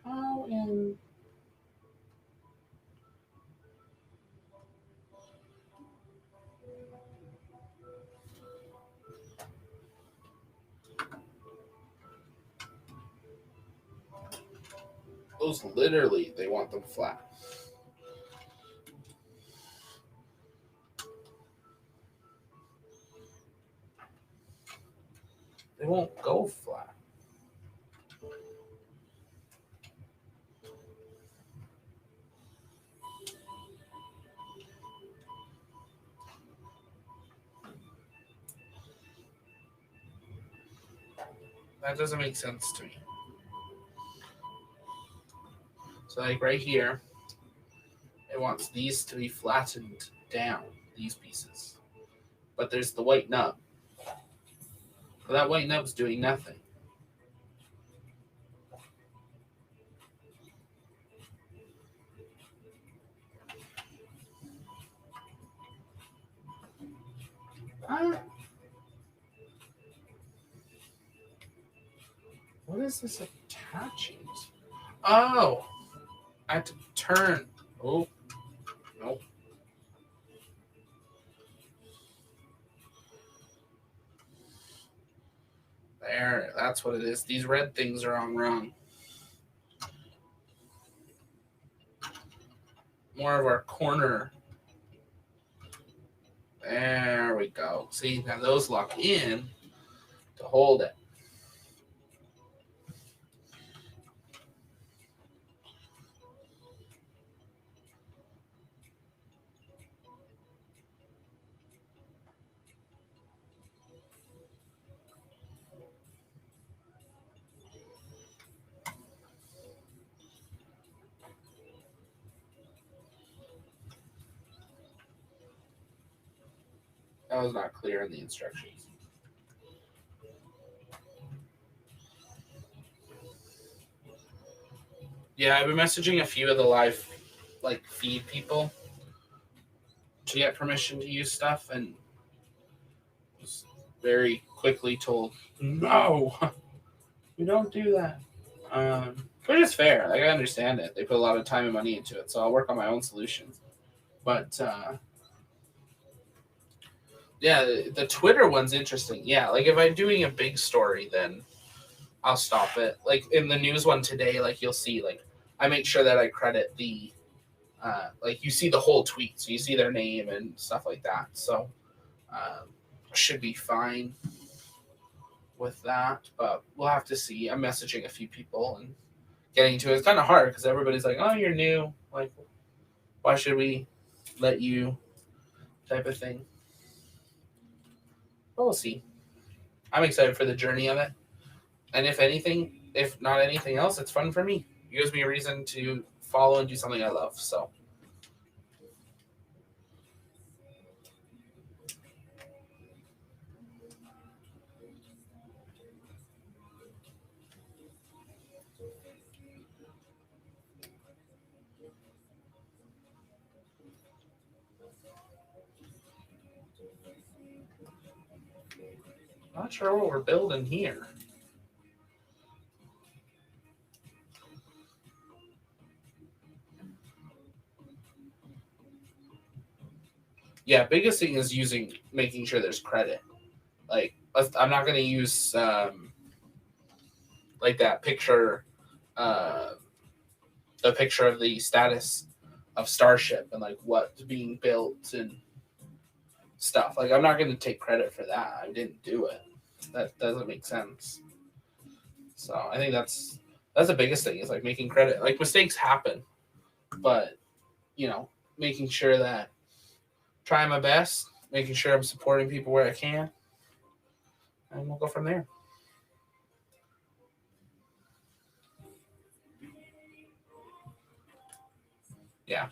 How in those literally they want them flat. They won't go flat. That doesn't make sense to me. So like right here, it wants these to be flattened down, these pieces. But there's the white nub. But that white nub's doing nothing. What is this attaching to? Oh, I had to turn. Oh, nope. There, that's what it is. These red things are on wrong. More of our corner. There we go. See, now those lock in to hold it. That was not clear in the instructions. Yeah, I've been messaging a few of the live feed people to get permission to use stuff and was very quickly told, no, we don't do that. Which is fair. Like I understand it. They put a lot of time and money into it, so I'll work on my own solutions. But yeah, the Twitter one's interesting. Yeah, like if I'm doing a big story, then I'll stop it. Like in the news one today, like you'll see, like I make sure that I credit the, like you see the whole tweet, so you see their name and stuff like that. So should be fine with that, but we'll have to see. I'm messaging a few people and getting to it. It's kind of hard because everybody's like, "Oh, you're new. Like, why should we let you?" Type of thing. But we'll see. I'm excited for the journey of it. And if anything, if not anything else, it's fun for me. It gives me a reason to follow and do something I love. So not sure what we're building here. Yeah, biggest thing is making sure there's credit. Like I'm not going to use like that picture, the picture of the status of Starship and like what's being built and stuff. Like I'm not going to take credit for that. I didn't do it. That doesn't make sense. So I think that's the biggest thing is like making credit. Like mistakes happen, but making sure that trying my best, making sure I'm supporting people where I can, and we'll go from there. Yeah.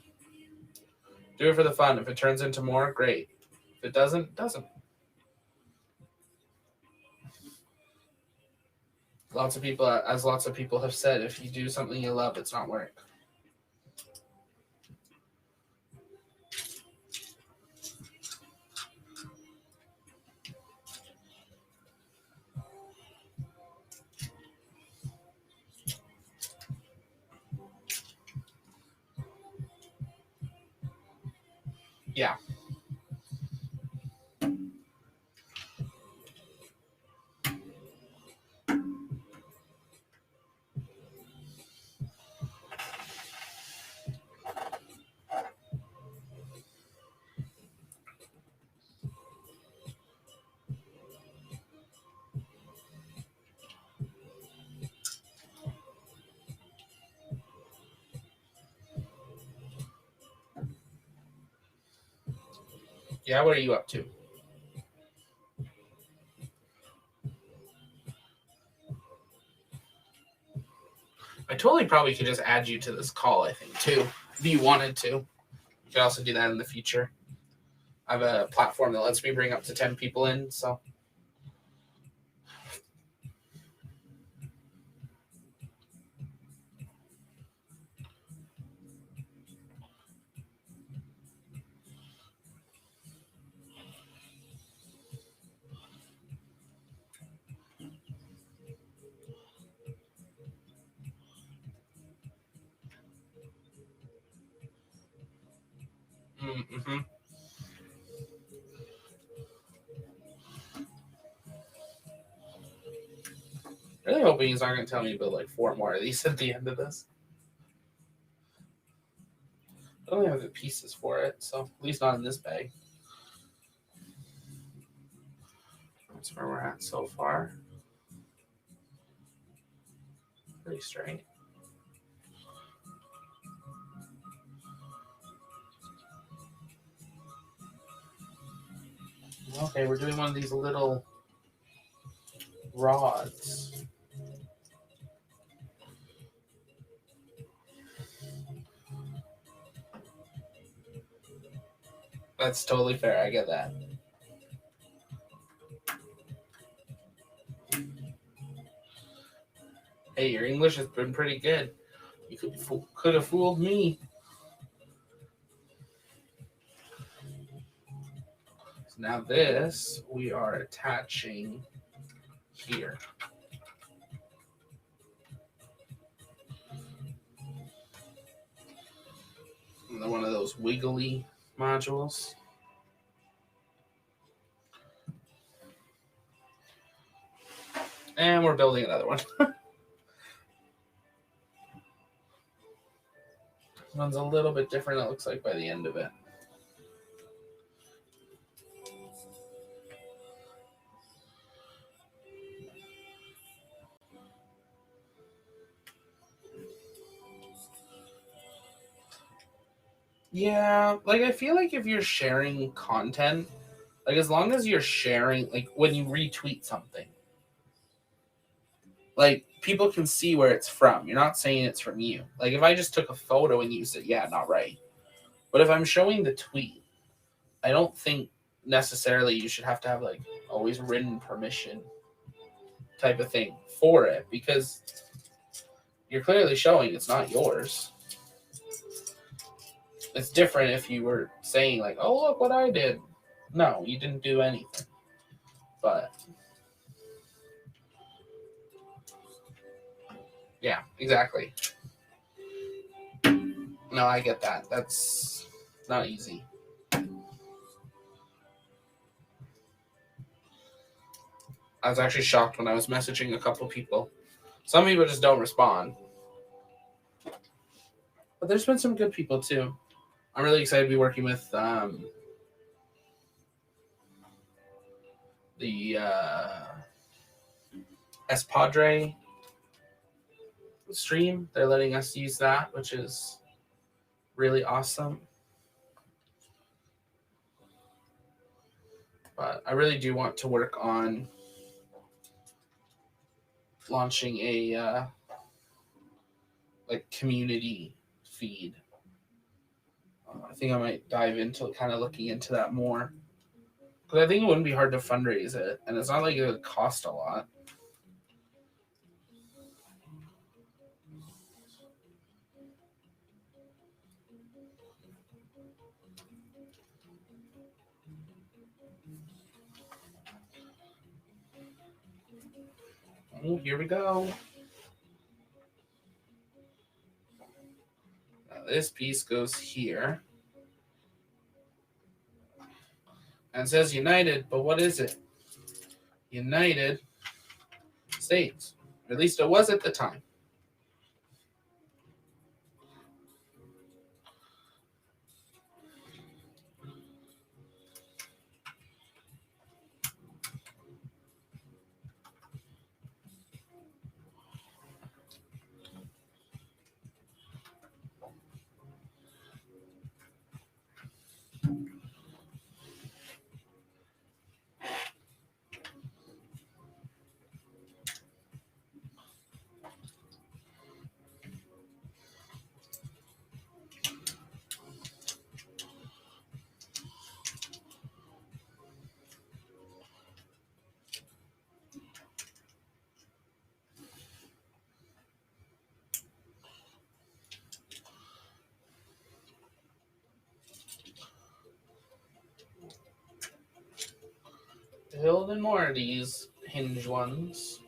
Do it for the fun. If it turns into more, great. If it doesn't, it doesn't. Lots of people have said, if you do something you love, it's not work. Yeah. Yeah, what are you up to? I totally probably could just add you to this call, I think, too, if you wanted to. You could also do that in the future. I have a platform that lets me bring up to 10 people in, so. Mm-hmm. Really hoping he's not going to tell me to build like 4 more of these at the end of this. I don't have the pieces for it, so at least not in this bag. That's where we're at so far. Pretty straight. Okay, we're doing one of these little rods. That's totally fair. I get that. Hey, your English has been pretty good. You could have fooled me. So now this we are attaching here. Another one of those wiggly modules. And we're building another one. One's a little bit different, it looks like, by the end of it. Yeah, like I feel like if you're sharing content, like as long as you're sharing, like when you retweet something, like people can see where it's from. You're not saying it's from you. Like if I just took a photo and used it, yeah, not right. But if I'm showing the tweet, I don't think necessarily you should have to have like always written permission type of thing for it, because you're clearly showing it's not yours. It's different if you were saying like, "Oh, look what I did." No, you didn't do anything. But yeah, exactly. No, I get that. That's not easy. I was actually shocked when I was messaging a couple people. Some people just don't respond. But there's been some good people too. I'm really excited to be working with the Espadre stream. They're letting us use that, which is really awesome. But I really do want to work on launching a like community feed I think I might dive into kind of looking into that more. Because I think it wouldn't be hard to fundraise it, and it's not like it would cost a lot. Oh, here we go. Now this piece goes here. And it says United, but what is it? United States. Or at least it was at the time. Building more of these hinge ones.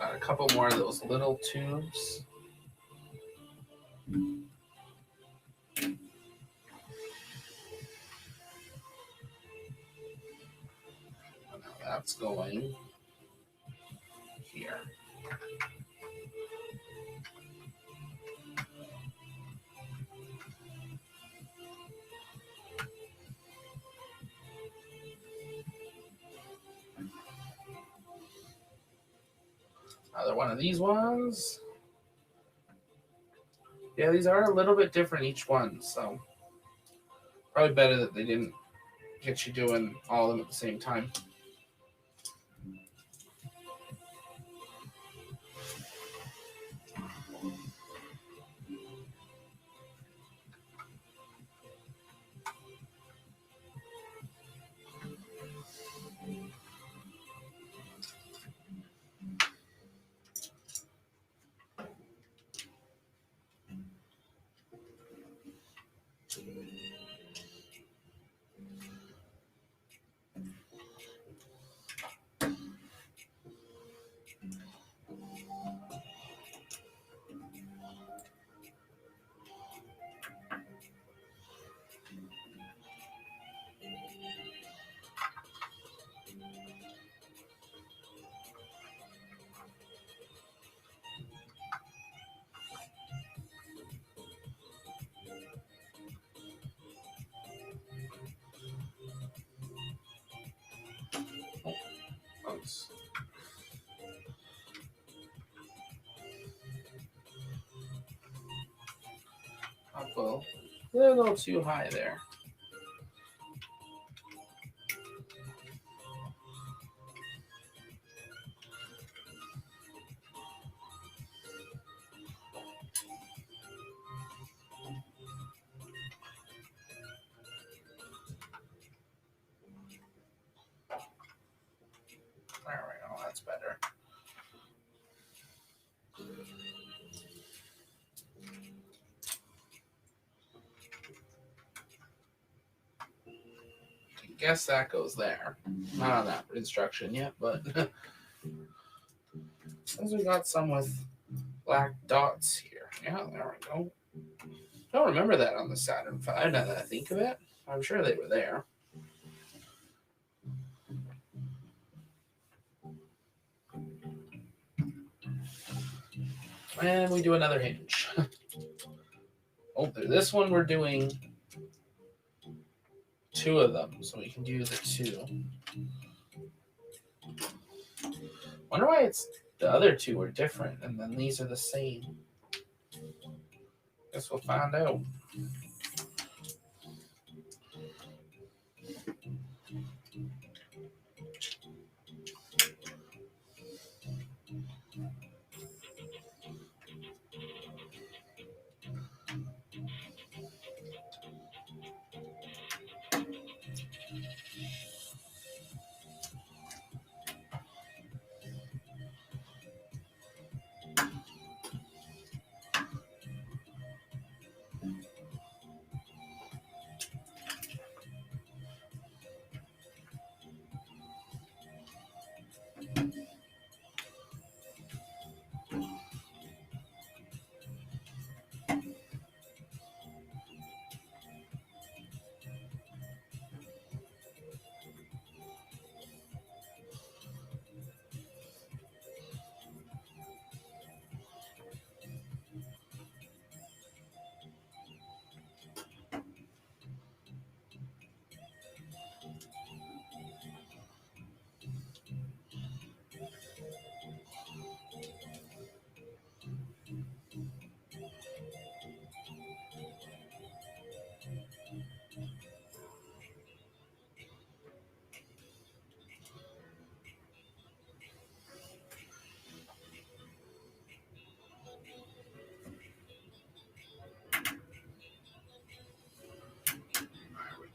Got a couple more of those little tubes. Now that's going here. Another one of these ones. Yeah, these are a little bit different each one, so probably better that they didn't get you doing all of them at the same time. Oops. Up a little too high there. There we go, that's better. guess that goes there. Not on that instruction yet, but since we got some with black dots here. Yeah, there we go. I don't remember that on the Saturn V, now that I think of it. I'm sure they were there. And we do another hinge. Oh, this one we're doing 2 of them, so we can do the 2. Wonder why it's the other 2 are different, and then these are the same. Guess we'll find out.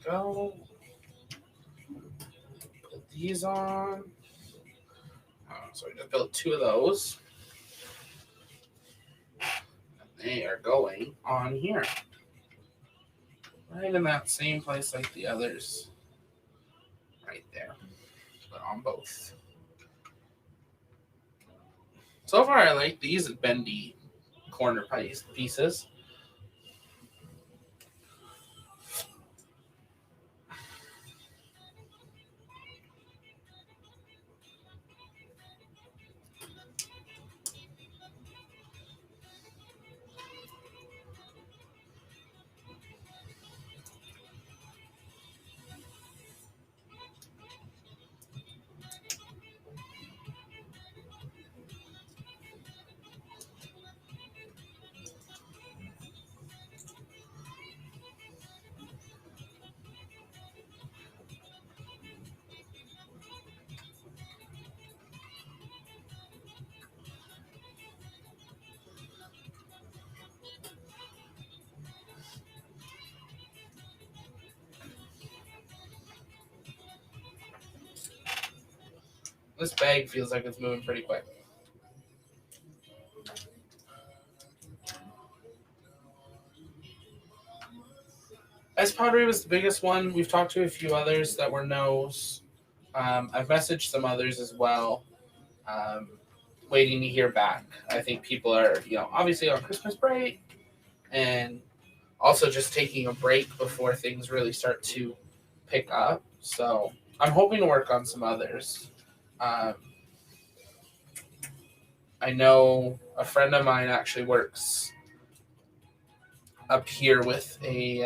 Go. Put these on. So we just built 2 of those. And they are going on here. Right in that same place like the others. Right there. But on both. So far I like these bendy corner pieces. This bag feels like it's moving pretty quick. Ice pottery was the biggest one. We've talked to a few others that were no's. I've messaged some others as well, waiting to hear back. I think people are, obviously on Christmas break and also just taking a break before things really start to pick up. So I'm hoping to work on some others. I know a friend of mine actually works up here with a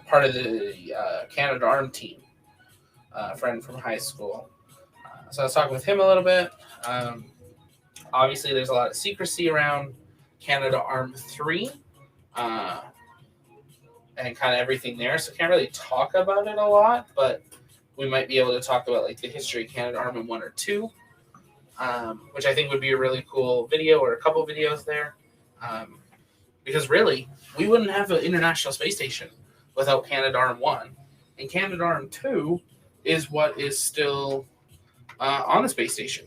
part of the Canada Arm team, a friend from high school. So I was talking with him a little bit. Obviously, there's a lot of secrecy around Canada Arm 3 and kind of everything there. So can't really talk about it a lot, but we might be able to talk about like the history of Canada Arm in 1 or 2, which I think would be a really cool video or a couple videos there. Because really, we wouldn't have an International Space Station without Canada Arm 1. And Canada Arm 2 is what is still on the space station.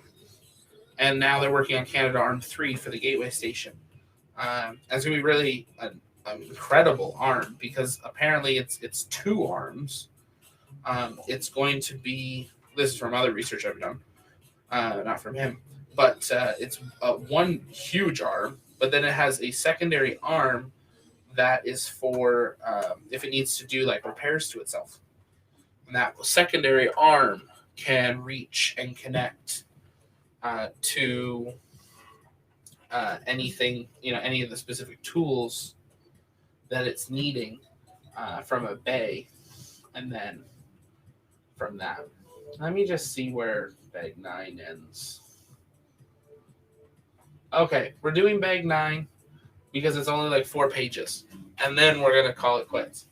And now they're working on Canada Arm 3 for the Gateway Station. It's going to be really incredible arm, because apparently it's 2 arms. It's going to be, this is from other research I've done, not from him, but it's one huge arm, but then it has a secondary arm that is for if it needs to do like repairs to itself. And that secondary arm can reach and connect to anything, any of the specific tools that it's needing from a bay. And then from that, let me just see where bag 9 ends. Okay, we're doing bag 9 because it's only like 4 pages. And then we're going to call it quits.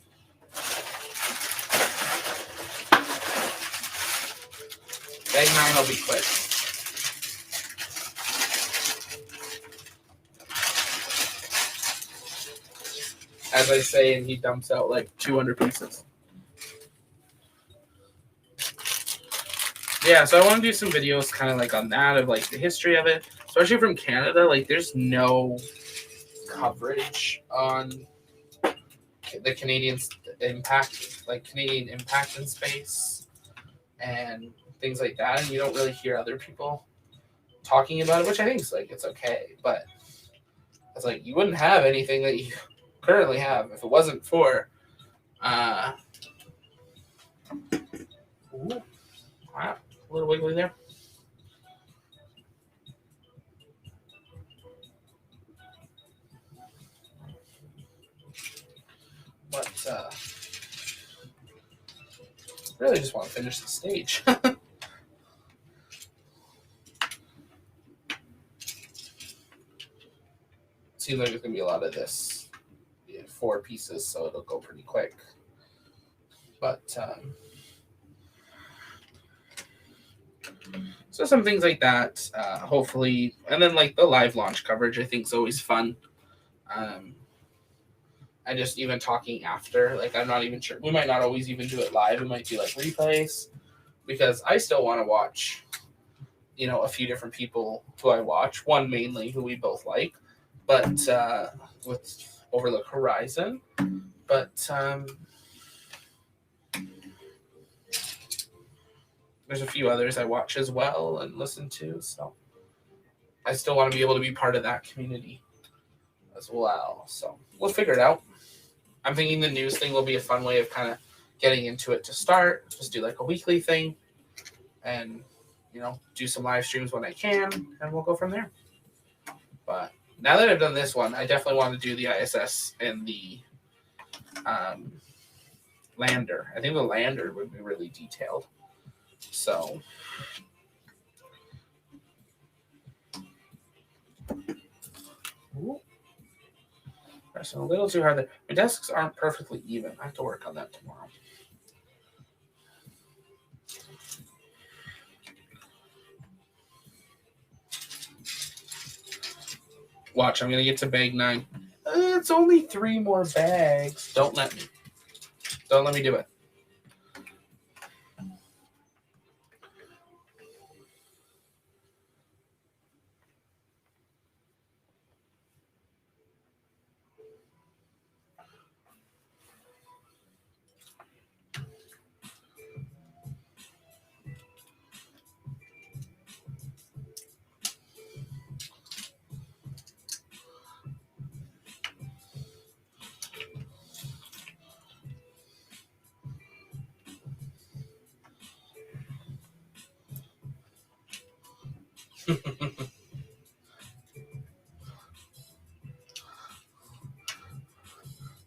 Bag 9 will be quit. As I say, and he dumps out like 200 pieces. Yeah, so I want to do some videos kind of like on that, of like the history of it, especially from Canada. Like there's no coverage on the Canadian impact, like Canadian impact in space and things like that. And you don't really hear other people talking about it, which I think is like, it's okay. But it's like, you wouldn't have anything that you currently have if it wasn't for ooh, wow, a little wiggly there. But really just want to finish the stage. Seems like there's gonna be a lot of this, 4 pieces, so it'll go pretty quick. But so some things like that, hopefully, and then like the live launch coverage, I think is always fun. And just even talking after, like I'm not even sure. We might not always even do it live. We might do like replays, because I still want to watch, a few different people who I watch. One mainly who we both like, but with Overlook Horizon. But there's a few others I watch as well and listen to. So I still want to be able to be part of that community as well. So we'll figure it out. I'm thinking the news thing will be a fun way of kind of getting into it to start. Just do like a weekly thing and, do some live streams when I can, and we'll go from there. But now that I've done this one, I definitely want to do the ISS and the lander. I think the lander would be really detailed. So pressing a little too hard there. My desks aren't perfectly even. I have to work on that tomorrow. Watch, I'm going to get to bag 9. It's only 3 more bags. Don't let me. Don't let me do it.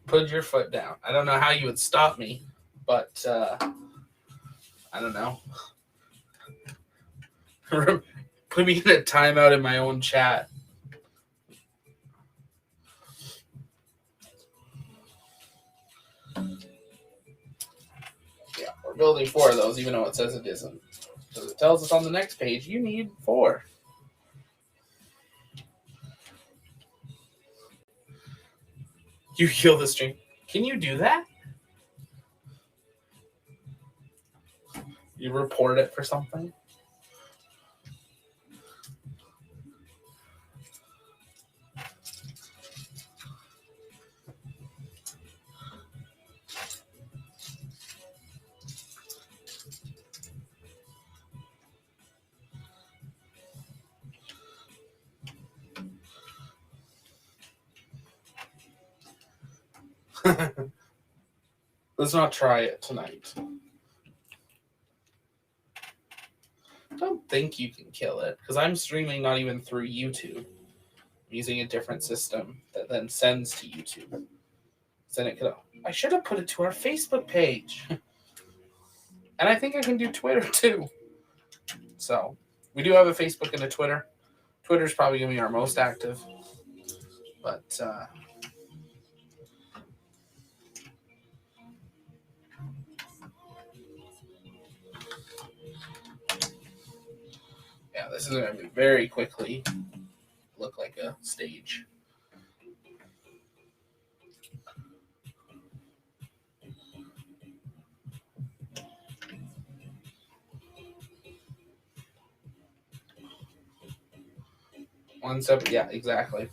Put your foot down. I don't know how you would stop me, but I don't know. Put me in a timeout in my own chat. Yeah, we're building 4 of those, even though it says it isn't. Because it tells us on the next page, you need 4. You heal the stream. Can you do that? You report it for something? Let's not try it tonight. I don't think you can kill it because I'm streaming not even through YouTube. I'm using a different system that then sends to YouTube. Then it could. I should have put it to our Facebook page. And I think I can do Twitter too. So we do have a Facebook and a Twitter. Twitter's probably going to be our most active. But yeah, this is going to be very quickly look like a stage. One step, yeah, exactly.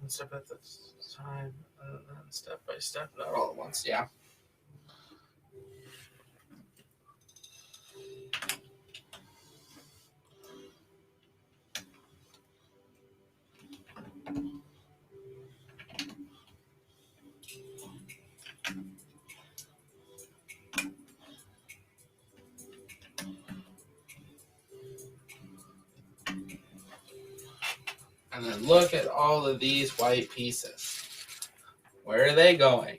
One step at the time, step by step, not all at once, yeah. And then look at all of these white pieces. Where are they going?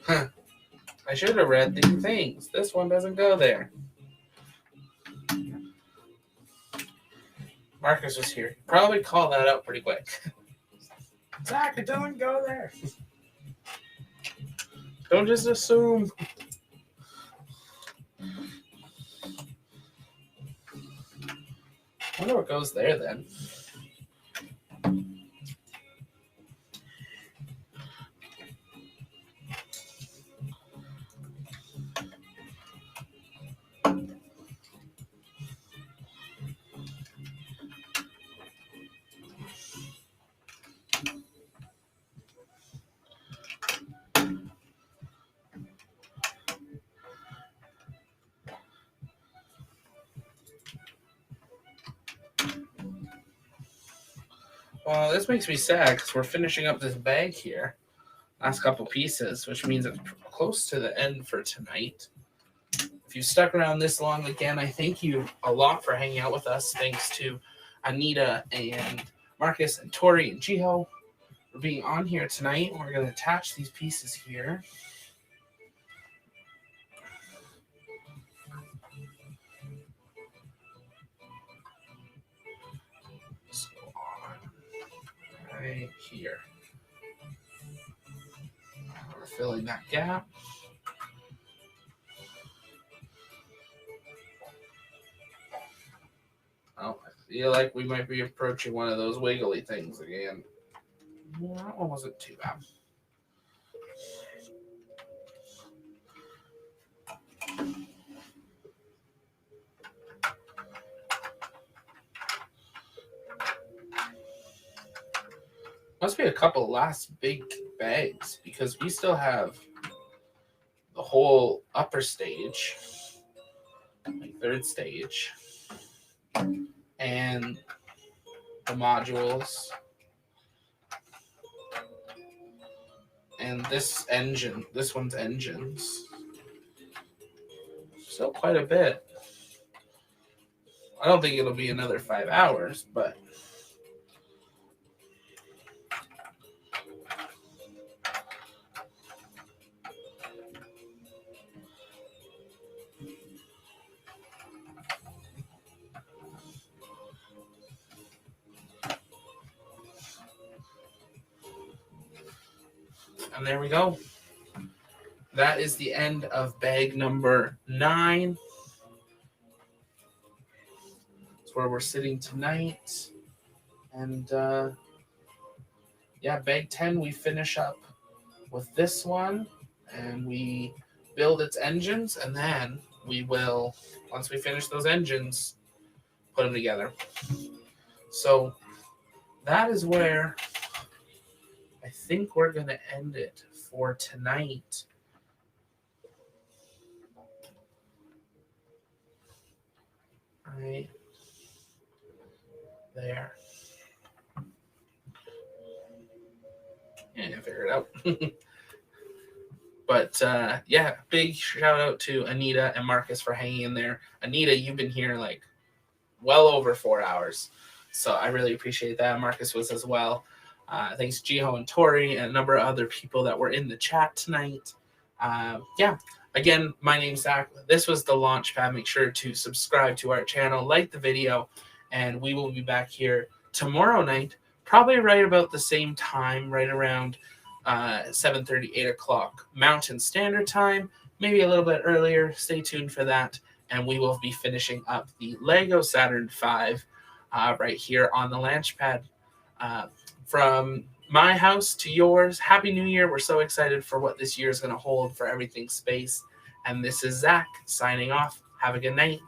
Huh. I should have read these things. This one doesn't go there. Marcus was here. Probably call that out pretty quick. Zach, it doesn't go there. Don't just assume. I wonder what goes there then. Well, this makes me sad because we're finishing up this bag here. Last couple pieces, which means it's close to the end for tonight. If you've stuck around this long, again, I thank you a lot for hanging out with us. Thanks to Anita and Marcus and Tori and Jiho for being on here tonight. We're going to attach these pieces here. Let's go on right here. We're filling that gap. Oh, I feel like we might be approaching one of those wiggly things again. Yeah, that one wasn't too bad. Must be a couple last big bags because we still have the whole upper stage, like third stage, and the modules, and this engine. This one's engines. Still quite a bit. I don't think it'll be another 5 hours, but and there we go. That is the end of bag number 9. It's where we're sitting tonight. And yeah, bag 10, we finish up with this one and we build its engines. And then we will, once we finish those engines, put them together. So that is where I think we're going to end it for tonight. Right there. Yeah, figure it out. But yeah, big shout out to Anita and Marcus for hanging in there. Anita, you've been here like well over 4 hours. So I really appreciate that. Marcus was as well. Thanks Jiho and Tori and a number of other people that were in the chat tonight. Yeah, again, my name's Zach. This was the Launchpad. Make sure to subscribe to our channel, like the video, and we will be back here tomorrow night, probably right about the same time, right around 7:30, 8 o'clock Mountain Standard Time, maybe a little bit earlier. Stay tuned for that. And we will be finishing up the Lego Saturn V right here on the Launchpad. From my house to yours, Happy New Year. We're so excited for what this year is going to hold for everything space. And this is Zach signing off. Have a good night.